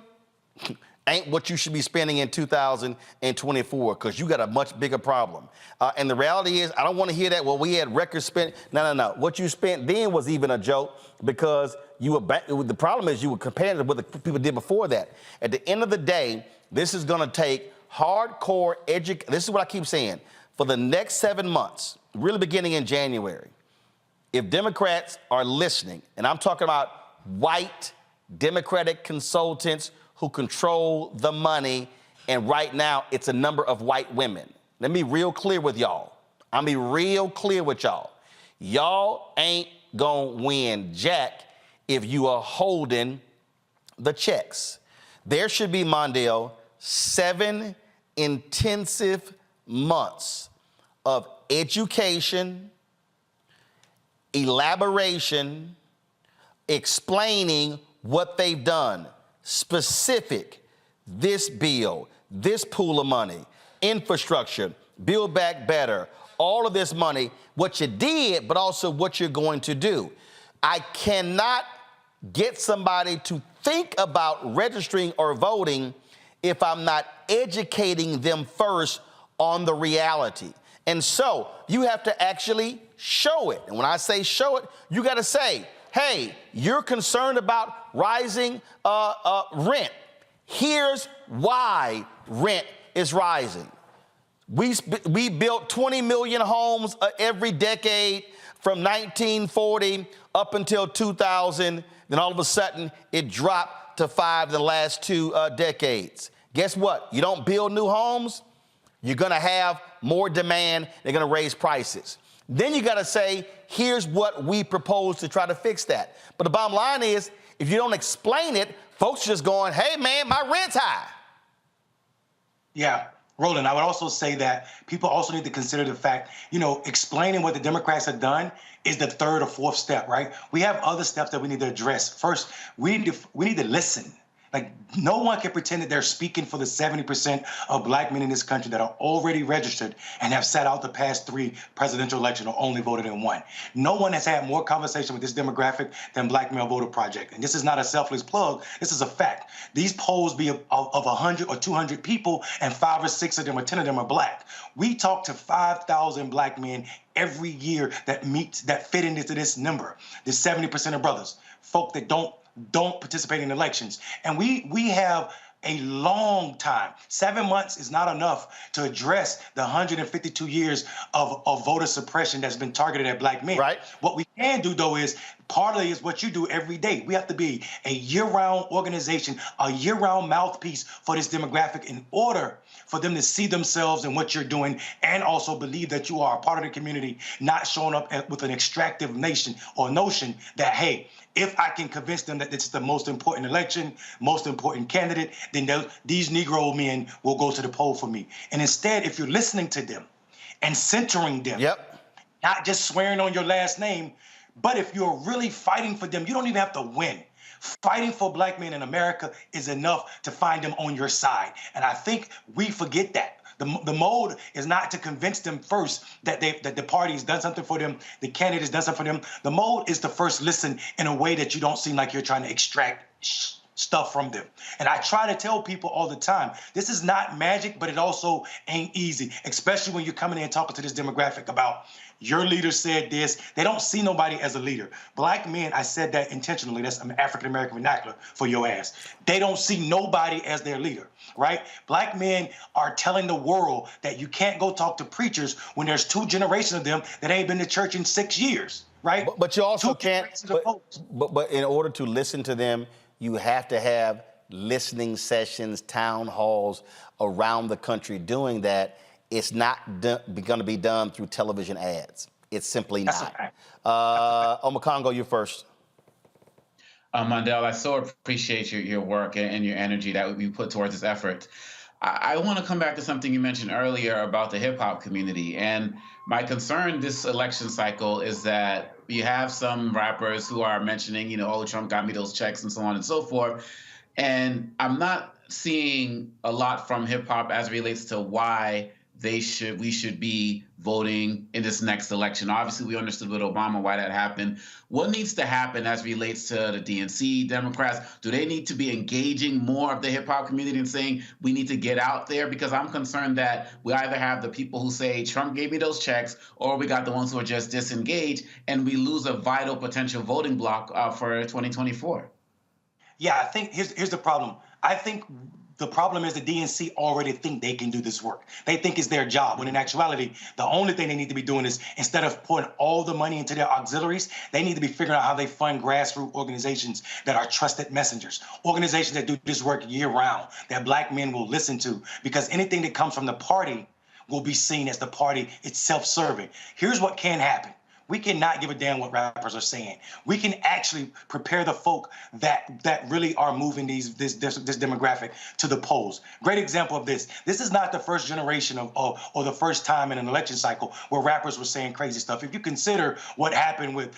ain't what you should be spending in 2024, because you got a much bigger problem. And the reality is, I don't want to hear that, well, we had record spent. No. What you spent then was even a joke, because the problem is you were comparing to what the people did before that. At the end of the day, this is going to take hardcore education. This is what I keep saying. For the next 7 months, really beginning in January, if Democrats are listening, and I'm talking about white Democratic consultants who control the money, and right now it's a number of white women. Let me be real clear with y'all. I'll be real clear with y'all. Y'all ain't gonna win jack if you are holding the checks. There should be, Mondale, 7 intensive months of education, elaboration, explaining what they've done. Specific, this bill, this pool of money, infrastructure, Build Back Better, all of this money, what you did, but also what you're going to do. I cannot get somebody to think about registering or voting if I'm not educating them first on the reality. And so you have to actually show it. And when I say show it, you got to say, hey, you're concerned about rising rent. Here's why rent is rising. We built 20 million homes every decade from 1940 up until 2000. Then all of a sudden, it dropped to 5 in the last 2 decades. Guess what? You don't build new homes, you're gonna have more demand, they're gonna raise prices. Then you gotta say, here's what we propose to try to fix that. But the bottom line is, if you don't explain it, folks are just going, hey man, my rent's high. Yeah, Roland, I would also say that people also need to consider the fact, explaining what the Democrats have done is the third or fourth step, right? We have other steps that we need to address. First, we need to listen. Like, no one can pretend that they're speaking for the 70% of black men in this country that are already registered and have sat out the past 3 presidential elections or only voted in 1. No one has had more conversation with this demographic than Black Male Voter Project. And this is not a selfless plug. This is a fact. These polls be of 100 or 200 people, and 5 or 6 of them or 10 of them are black. We talk to 5,000 black men every year that fit into this number. The 70% of brothers, folk that don't participate in elections. And we have a long time. 7 months is not enough to address the 152 years of voter suppression that's been targeted at black men. Right. What we can do, though, is partly is what you do every day. We have to be a year-round organization, a year-round mouthpiece for this demographic in order for them to see themselves in what you're doing and also believe that you are a part of the community, not showing up with an extractive notion that, hey, if I can convince them that it's the most important election, most important candidate, then these Negro men will go to the poll for me. And instead, if you're listening to them and centering them, not just swearing on your last name, but if you're really fighting for them, you don't even have to win. Fighting for black men in America is enough to find them on your side. And I think we forget that. The mode is not to convince them first that the party has done something for them, the candidate has done something for them. The mode is to first listen in a way that you don't seem like you're trying to extract stuff from them. And I try to tell people all the time, this is not magic, but it also ain't easy, especially when you're coming in and talking to this demographic about your leader said this. They don't see nobody as a leader. Black men, I said that intentionally, that's an African-American vernacular for your ass. They don't see nobody as their leader, right? Black men are telling the world that you can't go talk to preachers when there's 2 generations of them that ain't been to church in 6 years, right? But you also can't, but in order to listen to them, you have to have listening sessions, town halls around the country doing that. It's not going to be done through television ads. It's simply not. Omakongo, you first. Mondale, I so appreciate your work and your energy that you put towards this effort. I want to come back to something you mentioned earlier about the hip-hop community. And my concern this election cycle is that you have some rappers who are mentioning, oh, Trump got me those checks and so on and so forth. And I'm not seeing a lot from hip-hop as it relates to why we should be voting in this next election. Obviously, we understood with Obama why that happened. What needs to happen as relates to the DNC, Democrats? Do they need to be engaging more of the hip-hop community and saying we need to get out there? Because I'm concerned that we either have the people who say Trump gave me those checks, or we got the ones who are just disengaged, and we lose a vital potential voting block for 2024. Yeah, I think here's the problem. I think the problem is the DNC already think they can do this work. They think it's their job, when in actuality, the only thing they need to be doing is, instead of pouring all the money into their auxiliaries, they need to be figuring out how they fund grassroots organizations that are trusted messengers, organizations that do this work year-round, that black men will listen to, because anything that comes from the party will be seen as the party it's self-serving. Here's what can happen. We cannot give a damn what rappers are saying. We can actually prepare the folk that really are moving this demographic to the polls. Great example of this. This is not the first generation or the first time in an election cycle where rappers were saying crazy stuff. If you consider what happened with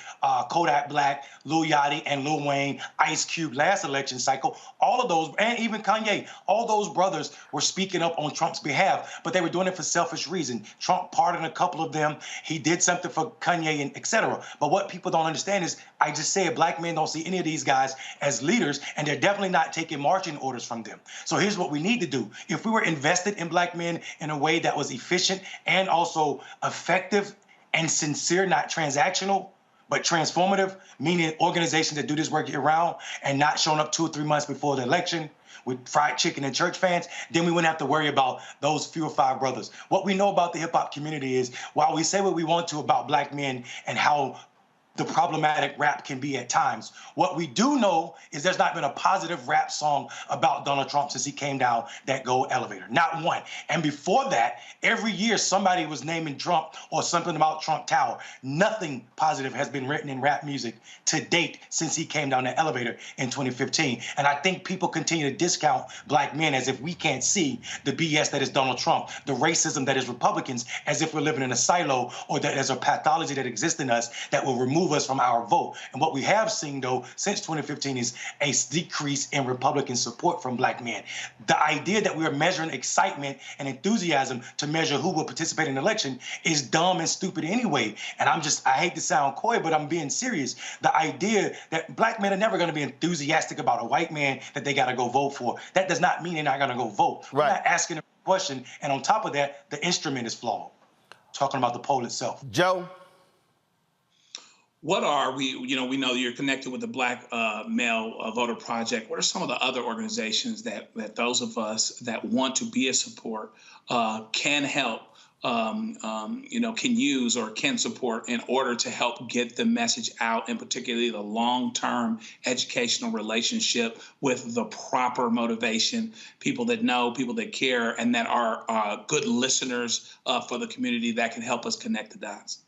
Kodak Black, Lil Yachty, and Lil Wayne, Ice Cube last election cycle, all of those, and even Kanye, all those brothers were speaking up on Trump's behalf, but they were doing it for selfish reasons. Trump pardoned a couple of them. He did something for Kanye, and etc. But what people don't understand is, I just said, black men don't see any of these guys as leaders, and they're definitely not taking marching orders from them. So here's what we need to do. If we were invested in black men in a way that was efficient and also effective and sincere, not transactional, but transformative, meaning organizations that do this work year-round and not showing up 2 or 3 months before the election with fried chicken and church fans, then we wouldn't have to worry about those few or 5 brothers. What we know about the hip-hop community is, while we say what we want to about black men and how the problematic rap can be at times. What we do know is there's not been a positive rap song about Donald Trump since he came down that gold elevator. Not one. And before that, every year somebody was naming Trump or something about Trump Tower. Nothing positive has been written in rap music to date since he came down the elevator in 2015. And I think people continue to discount black men as if we can't see the BS that is Donald Trump, the racism that is Republicans, as if we're living in a silo or that there's a pathology that exists in us that will remove us from our vote. And what we have seen, though, since 2015 is a decrease in Republican support from black men. The idea that we are measuring excitement and enthusiasm to measure who will participate in the election is dumb and stupid anyway. And I hate to sound coy, but I'm being serious. The idea that black men are never going to be enthusiastic about a white man that they got to go vote for, that does not mean they're not going to go vote. Right. We're not asking a question. And on top of that, the instrument is flawed. Talking about the poll itself. Joe? What are we, we know you're connected with the Black Male Voter Project. What are some of the other organizations that those of us that want to be a support can help, can use or can support in order to help get the message out, and particularly the long-term educational relationship with the proper motivation, people that know, people that care, and that are good listeners for the community that can help us connect the dots?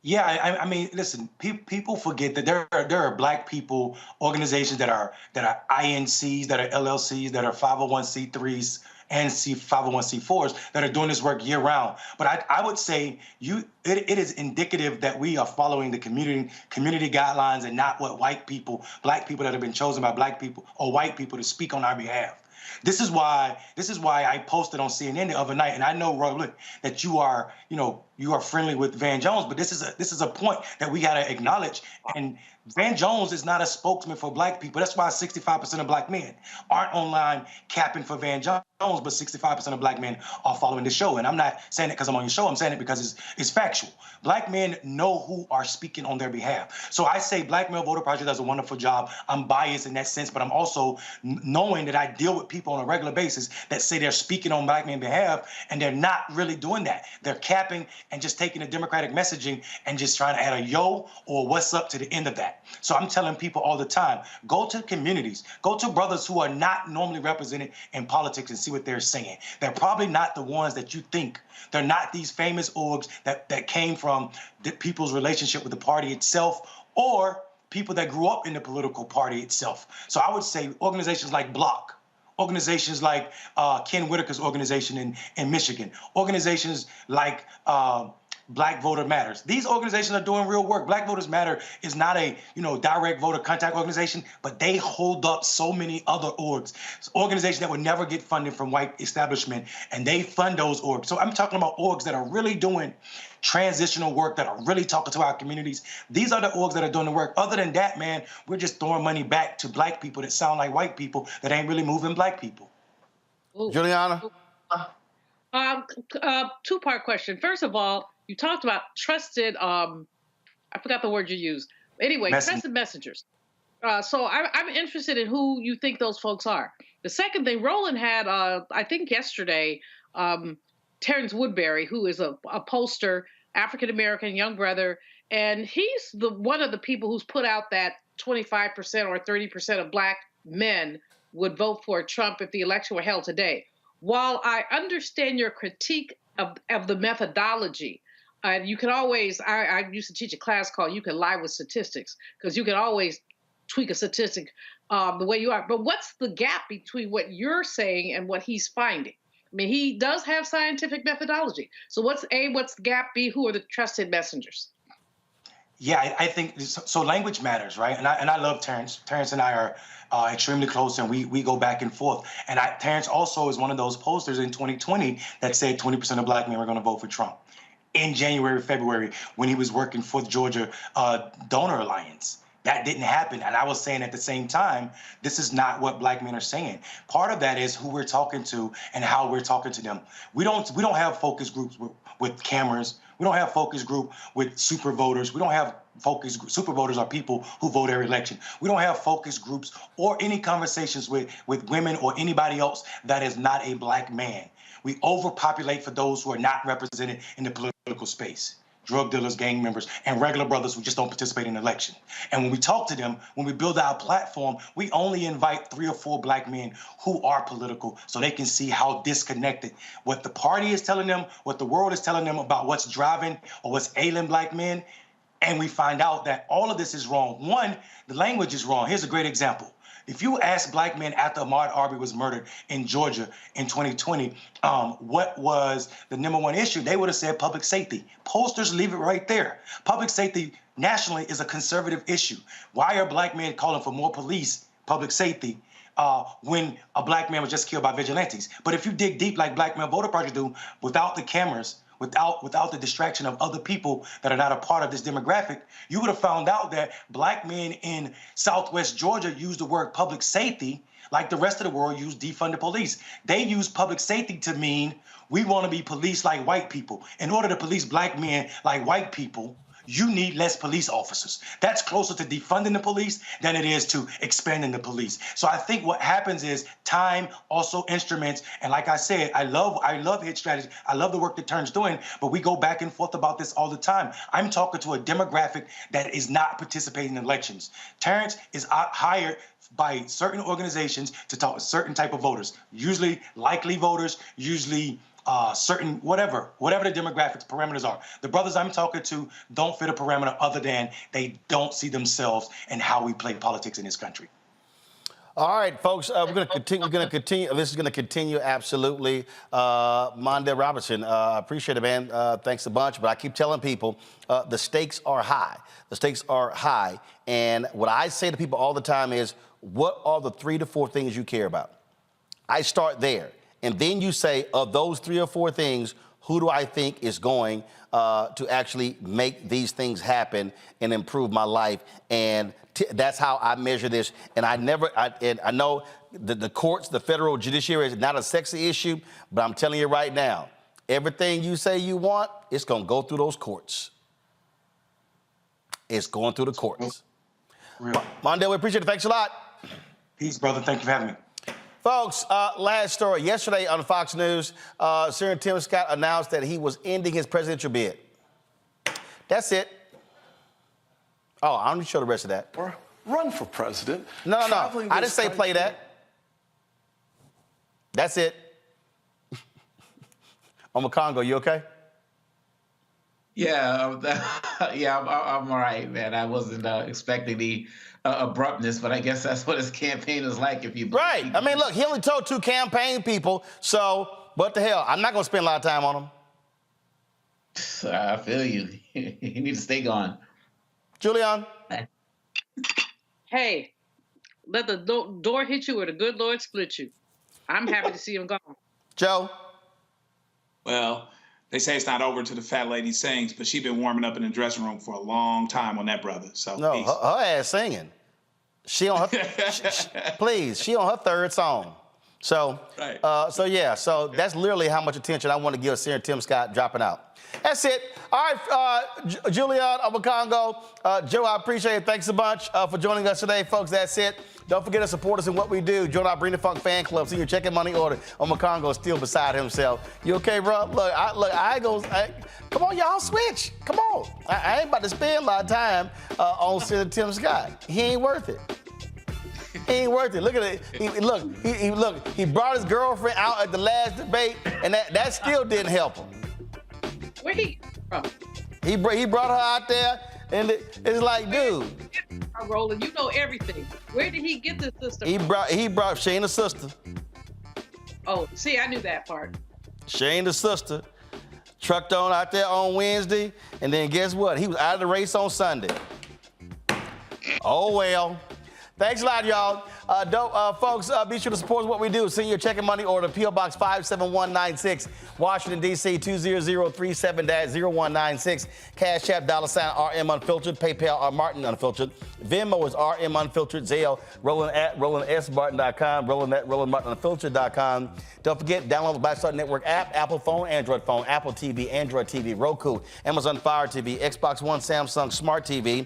Yeah, I mean, listen, people forget that there are black people organizations that are INCs, that are LLCs, that are 501c3s and 501c4s that are doing this work year round. But I would say it is indicative that we are following the community guidelines and not what black people that have been chosen by black people or white people to speak on our behalf. This is why I posted on CNN the other night, and I know, Roy, look, that you are friendly with Van Jones, but this is a point that we got to acknowledge. And Van Jones is not a spokesman for black people. That's why 65% of black men aren't online capping for Van Jones, but 65% of black men are following the show. And I'm not saying it because I'm on your show. I'm saying it because it's factual. Black men know who are speaking on their behalf. So I say Black Male Voter Project does a wonderful job. I'm biased in that sense, but I'm also knowing that I deal with people on a regular basis that say they're speaking on black men's behalf, and they're not really doing that. They're capping and just taking the Democratic messaging and just trying to add a yo or what's up to the end of that. So I'm telling people all the time, go to communities, go to brothers who are not normally represented in politics and see what they're saying. They're probably not the ones that you think. They're not these famous orgs that came from the people's relationship with the party itself or people that grew up in the political party itself. So I would say organizations like Block, organizations like Ken Whitaker's organization in Michigan, organizations like Black Voter Matters. These organizations are doing real work. Black Voters Matter is not a direct voter contact organization, but they hold up so many other organizations that would never get funding from white establishment, and they fund those orgs. So I'm talking about orgs that are really doing transitional work, that are really talking to our communities. These are the orgs that are doing the work. Other than that, man, we're just throwing money back to black people that sound like white people that ain't really moving black people. Juliana? Two-part question. First of all, you talked about trusted, I forgot the word you used. Anyway, trusted messengers. So I'm interested in who you think those folks are. The second thing, Roland had, I think yesterday, Terrence Woodbury, who is a pollster, African-American young brother, and he's one of the people who's put out that 25% or 30% of black men would vote for Trump if the election were held today. While I understand your critique of the methodology, you can always, I used to teach a class called You Can Lie with Statistics, because you can always tweak a statistic the way you are. But what's the gap between what you're saying and what he's finding? I mean, he does have scientific methodology. So what's the gap? B, who are the trusted messengers? Yeah, I think so. Language matters, right? And I love Terrence. Terrence and I are extremely close, and we go back and forth. And Terrence also is one of those posters in 2020 that said 20% of black men were going to vote for Trump in January, February, when he was working for the Georgia Donor Alliance. That didn't happen. And I was saying at the same time, this is not what black men are saying. Part of that is who we're talking to and how we're talking to them. We don't have focus groups with cameras. We don't have focus group with super voters. We don't have focus group. Super voters are people who vote every election. We don't have focus groups or any conversations with women or anybody else that is not a black man. We overpopulate for those who are not represented in the political space. drug dealers, gang members, and regular brothers who just don't participate in the election. And when we talk to them, when we build our platform, we only invite 3 or 4 black men who are political so they can see how disconnected what the party is telling them, what the world is telling them about what's driving or what's ailing black men. And we find out that all of this is wrong. One, the language is wrong. Here's a great example. If you ask black men after Ahmaud Arbery was murdered in Georgia in 2020, what was the #1 issue, they would have said public safety. Posters leave it right there. Public safety nationally is a conservative issue. Why are black men calling for more police, public safety, when a black man was just killed by vigilantes? But if you dig deep like Black Men Voter Project do, without the cameras, without the distraction of other people that are not a part of this demographic, you would have found out that black men in Southwest Georgia use the word public safety like the rest of the world use defund the police. They use public safety to mean we want to be policed like white people. In order to police black men like white people, you need less police officers. That's closer to defunding the police than it is to expanding the police. So I think what happens is time, also instruments, and like I said, I love hit strategy. I love the work that Terrence doing, but we go back and forth about this all the time. I'm talking to a demographic that is not participating in elections. Terrence is hired by certain organizations to talk to certain type of voters, usually likely voters, usually certain whatever the demographics parameters are. The brothers I'm talking to don't fit a parameter other than they don't see themselves in how we play politics in this country. All right, folks, we're going to continue. This is going to continue, absolutely. Mondale Robertson, I appreciate it, man. Thanks a bunch. But I keep telling people the stakes are high. The stakes are high. And what I say to people all the time is, what are the 3 to 4 things you care about? I start there. And then you say, of those 3 or 4 things, who do I think is going to actually make these things happen and improve my life? And that's how I measure this. And I know the courts, the federal judiciary is not a sexy issue, but I'm telling you right now, everything you say you want, it's going to go through those courts. It's going through the courts. Mondale, we appreciate it. Thanks a lot. Peace, brother. Thank you for having me. Folks, last story. Yesterday on Fox News, Senator Tim Scott announced that he was ending his presidential bid. That's it. Oh, I don't need to show the rest of that. Or run for president. No. I didn't say play that. That's it. Congo, you okay? Yeah, I'm all right, man. I wasn't expecting the abruptness, but I guess that's what his campaign is like. If you right. I mean, look, he only told 2 campaign people, so what the hell? I'm not going to spend a lot of time on him. I feel you. You need to stay gone. Julian? Hey, let the door hit you or the good Lord split you. I'm happy to see him gone. Joe? Well, they say it's not over till the fat lady sings, but she's been warming up in the dressing room for a long time on that brother. So no, her ass singing. She on her, she on her 3rd song. So, right. So that's literally how much attention I want to give Senator Tim Scott dropping out. That's it. All right, Julian Congo, Joe, I appreciate it. Thanks a bunch for joining us today, folks. That's it. Don't forget to support us in what we do. Join our Bring the Funk fan club. See your checking money order. Congo is still beside himself. You okay, bro? Come on, y'all, switch. Come on. I ain't about to spend a lot of time on Senator Tim Scott. He ain't worth it. He ain't worth it. Look at it. He brought his girlfriend out at the last debate, and that still didn't help him. Where he from? He brought her out there, and it's like, dude. Roland, you know everything. Where did he get this sister from? He brought Shayna's sister. Oh, see, I knew that part. Shayna's sister trucked on out there on Wednesday, and then guess what? He was out of the race on Sunday. Oh, well. Thanks a lot, y'all. Folks, be sure to support what we do. Send your checking money order, P.O. Box 57196, Washington, D.C. 20037-0196. Cash App, $RM Unfiltered. PayPal, R Martin Unfiltered. Venmo is RM Unfiltered. Zelle, Roland at RolandSBarton.com. Roland at RolandMartinUnfiltered.com. Don't forget, download the Black Star Network app, Apple phone, Android phone, Apple TV, Android TV, Roku, Amazon Fire TV, Xbox One, Samsung Smart TV.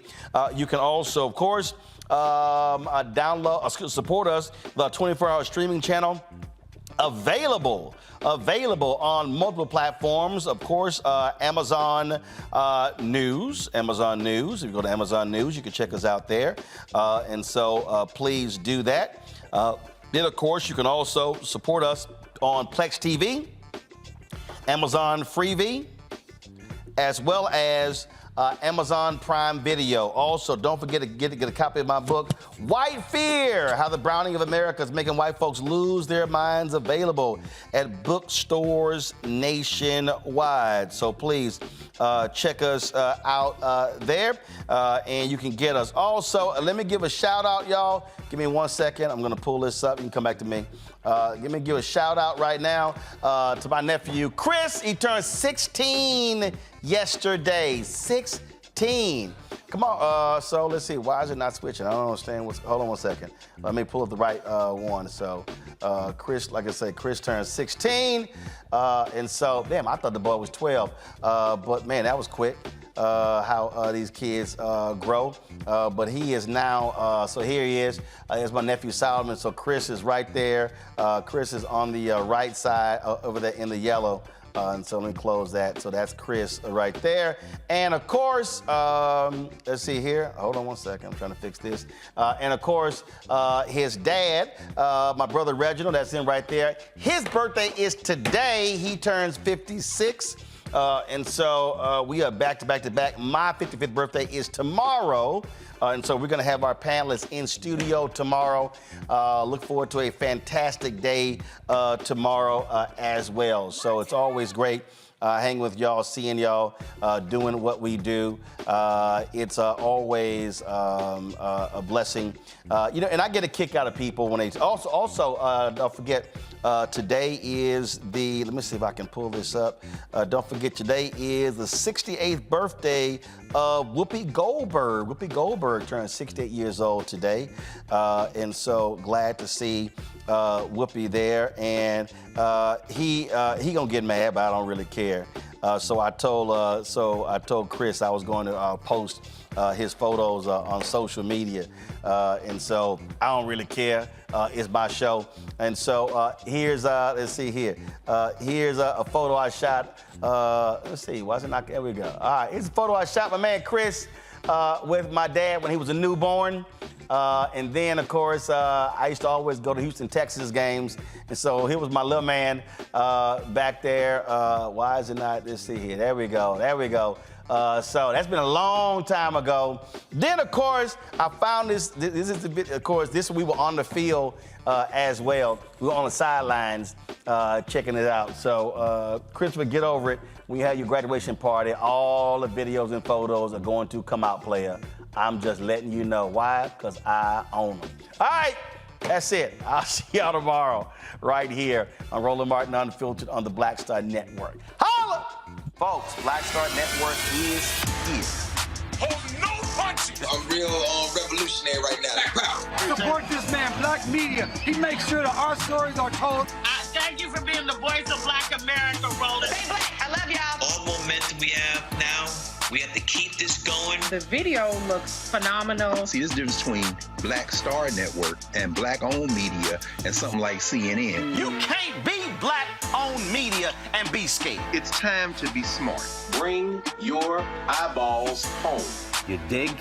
You can also, of course, download, support us, the 24-hour streaming channel. available on multiple platforms. Of course, Amazon News. If you go to Amazon News, you can check us out there. And so please do that. Then, of course, you can also support us on Plex TV, Amazon Freevee, as well as Amazon Prime Video. Also, don't forget to get a copy of my book, White Fear, How the Browning of America is Making White Folks Lose Their Minds, available at bookstores nationwide. So please check us out there, and you can get us. Also, let me give a shout out, y'all. Give me 1 second. I'm going to pull this up. You can come back to me. Give a shout out right now to my nephew, Chris. He turned 16 yesterday. 16. Come on. So let's see. Why is it not switching? I don't understand. Hold on 1 second. Let me pull up the right one. So Chris, like I said, Chris turned 16. And so, damn, I thought the boy was 12. But, man, that was quick. How these kids grow. But he is now, so here he is. Here's my nephew Solomon. So Chris is right there. Chris is on the right side over there in the yellow. And so let me close that. So that's Chris right there. And of course, let's see here. Hold on 1 second. I'm trying to fix this. And of course, his dad, my brother Reginald, that's him right there. His birthday is today. He turns 56. And so we are back to back. My 55th birthday is tomorrow. And so we're going to have our panelists in studio tomorrow. Look forward to a fantastic day tomorrow as well. So it's always great hanging with y'all, seeing y'all doing what we do. It's always a blessing. And I get a kick out of people when they also don't forget, today is let me see if I can pull this up. Don't forget, today is the 68th birthday of Whoopi Goldberg. Whoopi Goldberg turned 68 years old today. And so glad to see Whoopi there. And he gonna get mad, but I don't really care. So I told Chris I was going to post his photos on social media. And so I don't really care. It's my show. And so here's, let's see here. Here's a photo I shot. Let's see, why is it not, there we go. All right, here's a photo I shot my man Chris with my dad when he was a newborn. And then, of course, I used to always go to Houston, Texas games. And so here was my little man back there. Why is it not, let's see here. There we go. So that's been a long time ago. Then, of course, I found this is the bit, of course, we were on the field as well. We were on the sidelines checking it out. So, Christopher, get over it. When you have your graduation party, all the videos and photos are going to come out, player. I'm just letting you know. Why? Because I own them. All right, that's it. I'll see y'all tomorrow right here on Roland Martin Unfiltered on the Black Star Network. Holla! Folks, Black Star Network is here. Hold no punches! I'm real revolutionary right now. Support this man, Black Media. He makes sure that our stories are told. Thank you for being the voice of Black America, Roland. Stay black. I love y'all. All momentum we have now, we have to keep this going. The video looks phenomenal. See, there's a difference between Black Star Network and Black-owned media and something like CNN. You can't be Black-owned media and be scared. It's time to be smart. Bring your eyeballs home. You dig?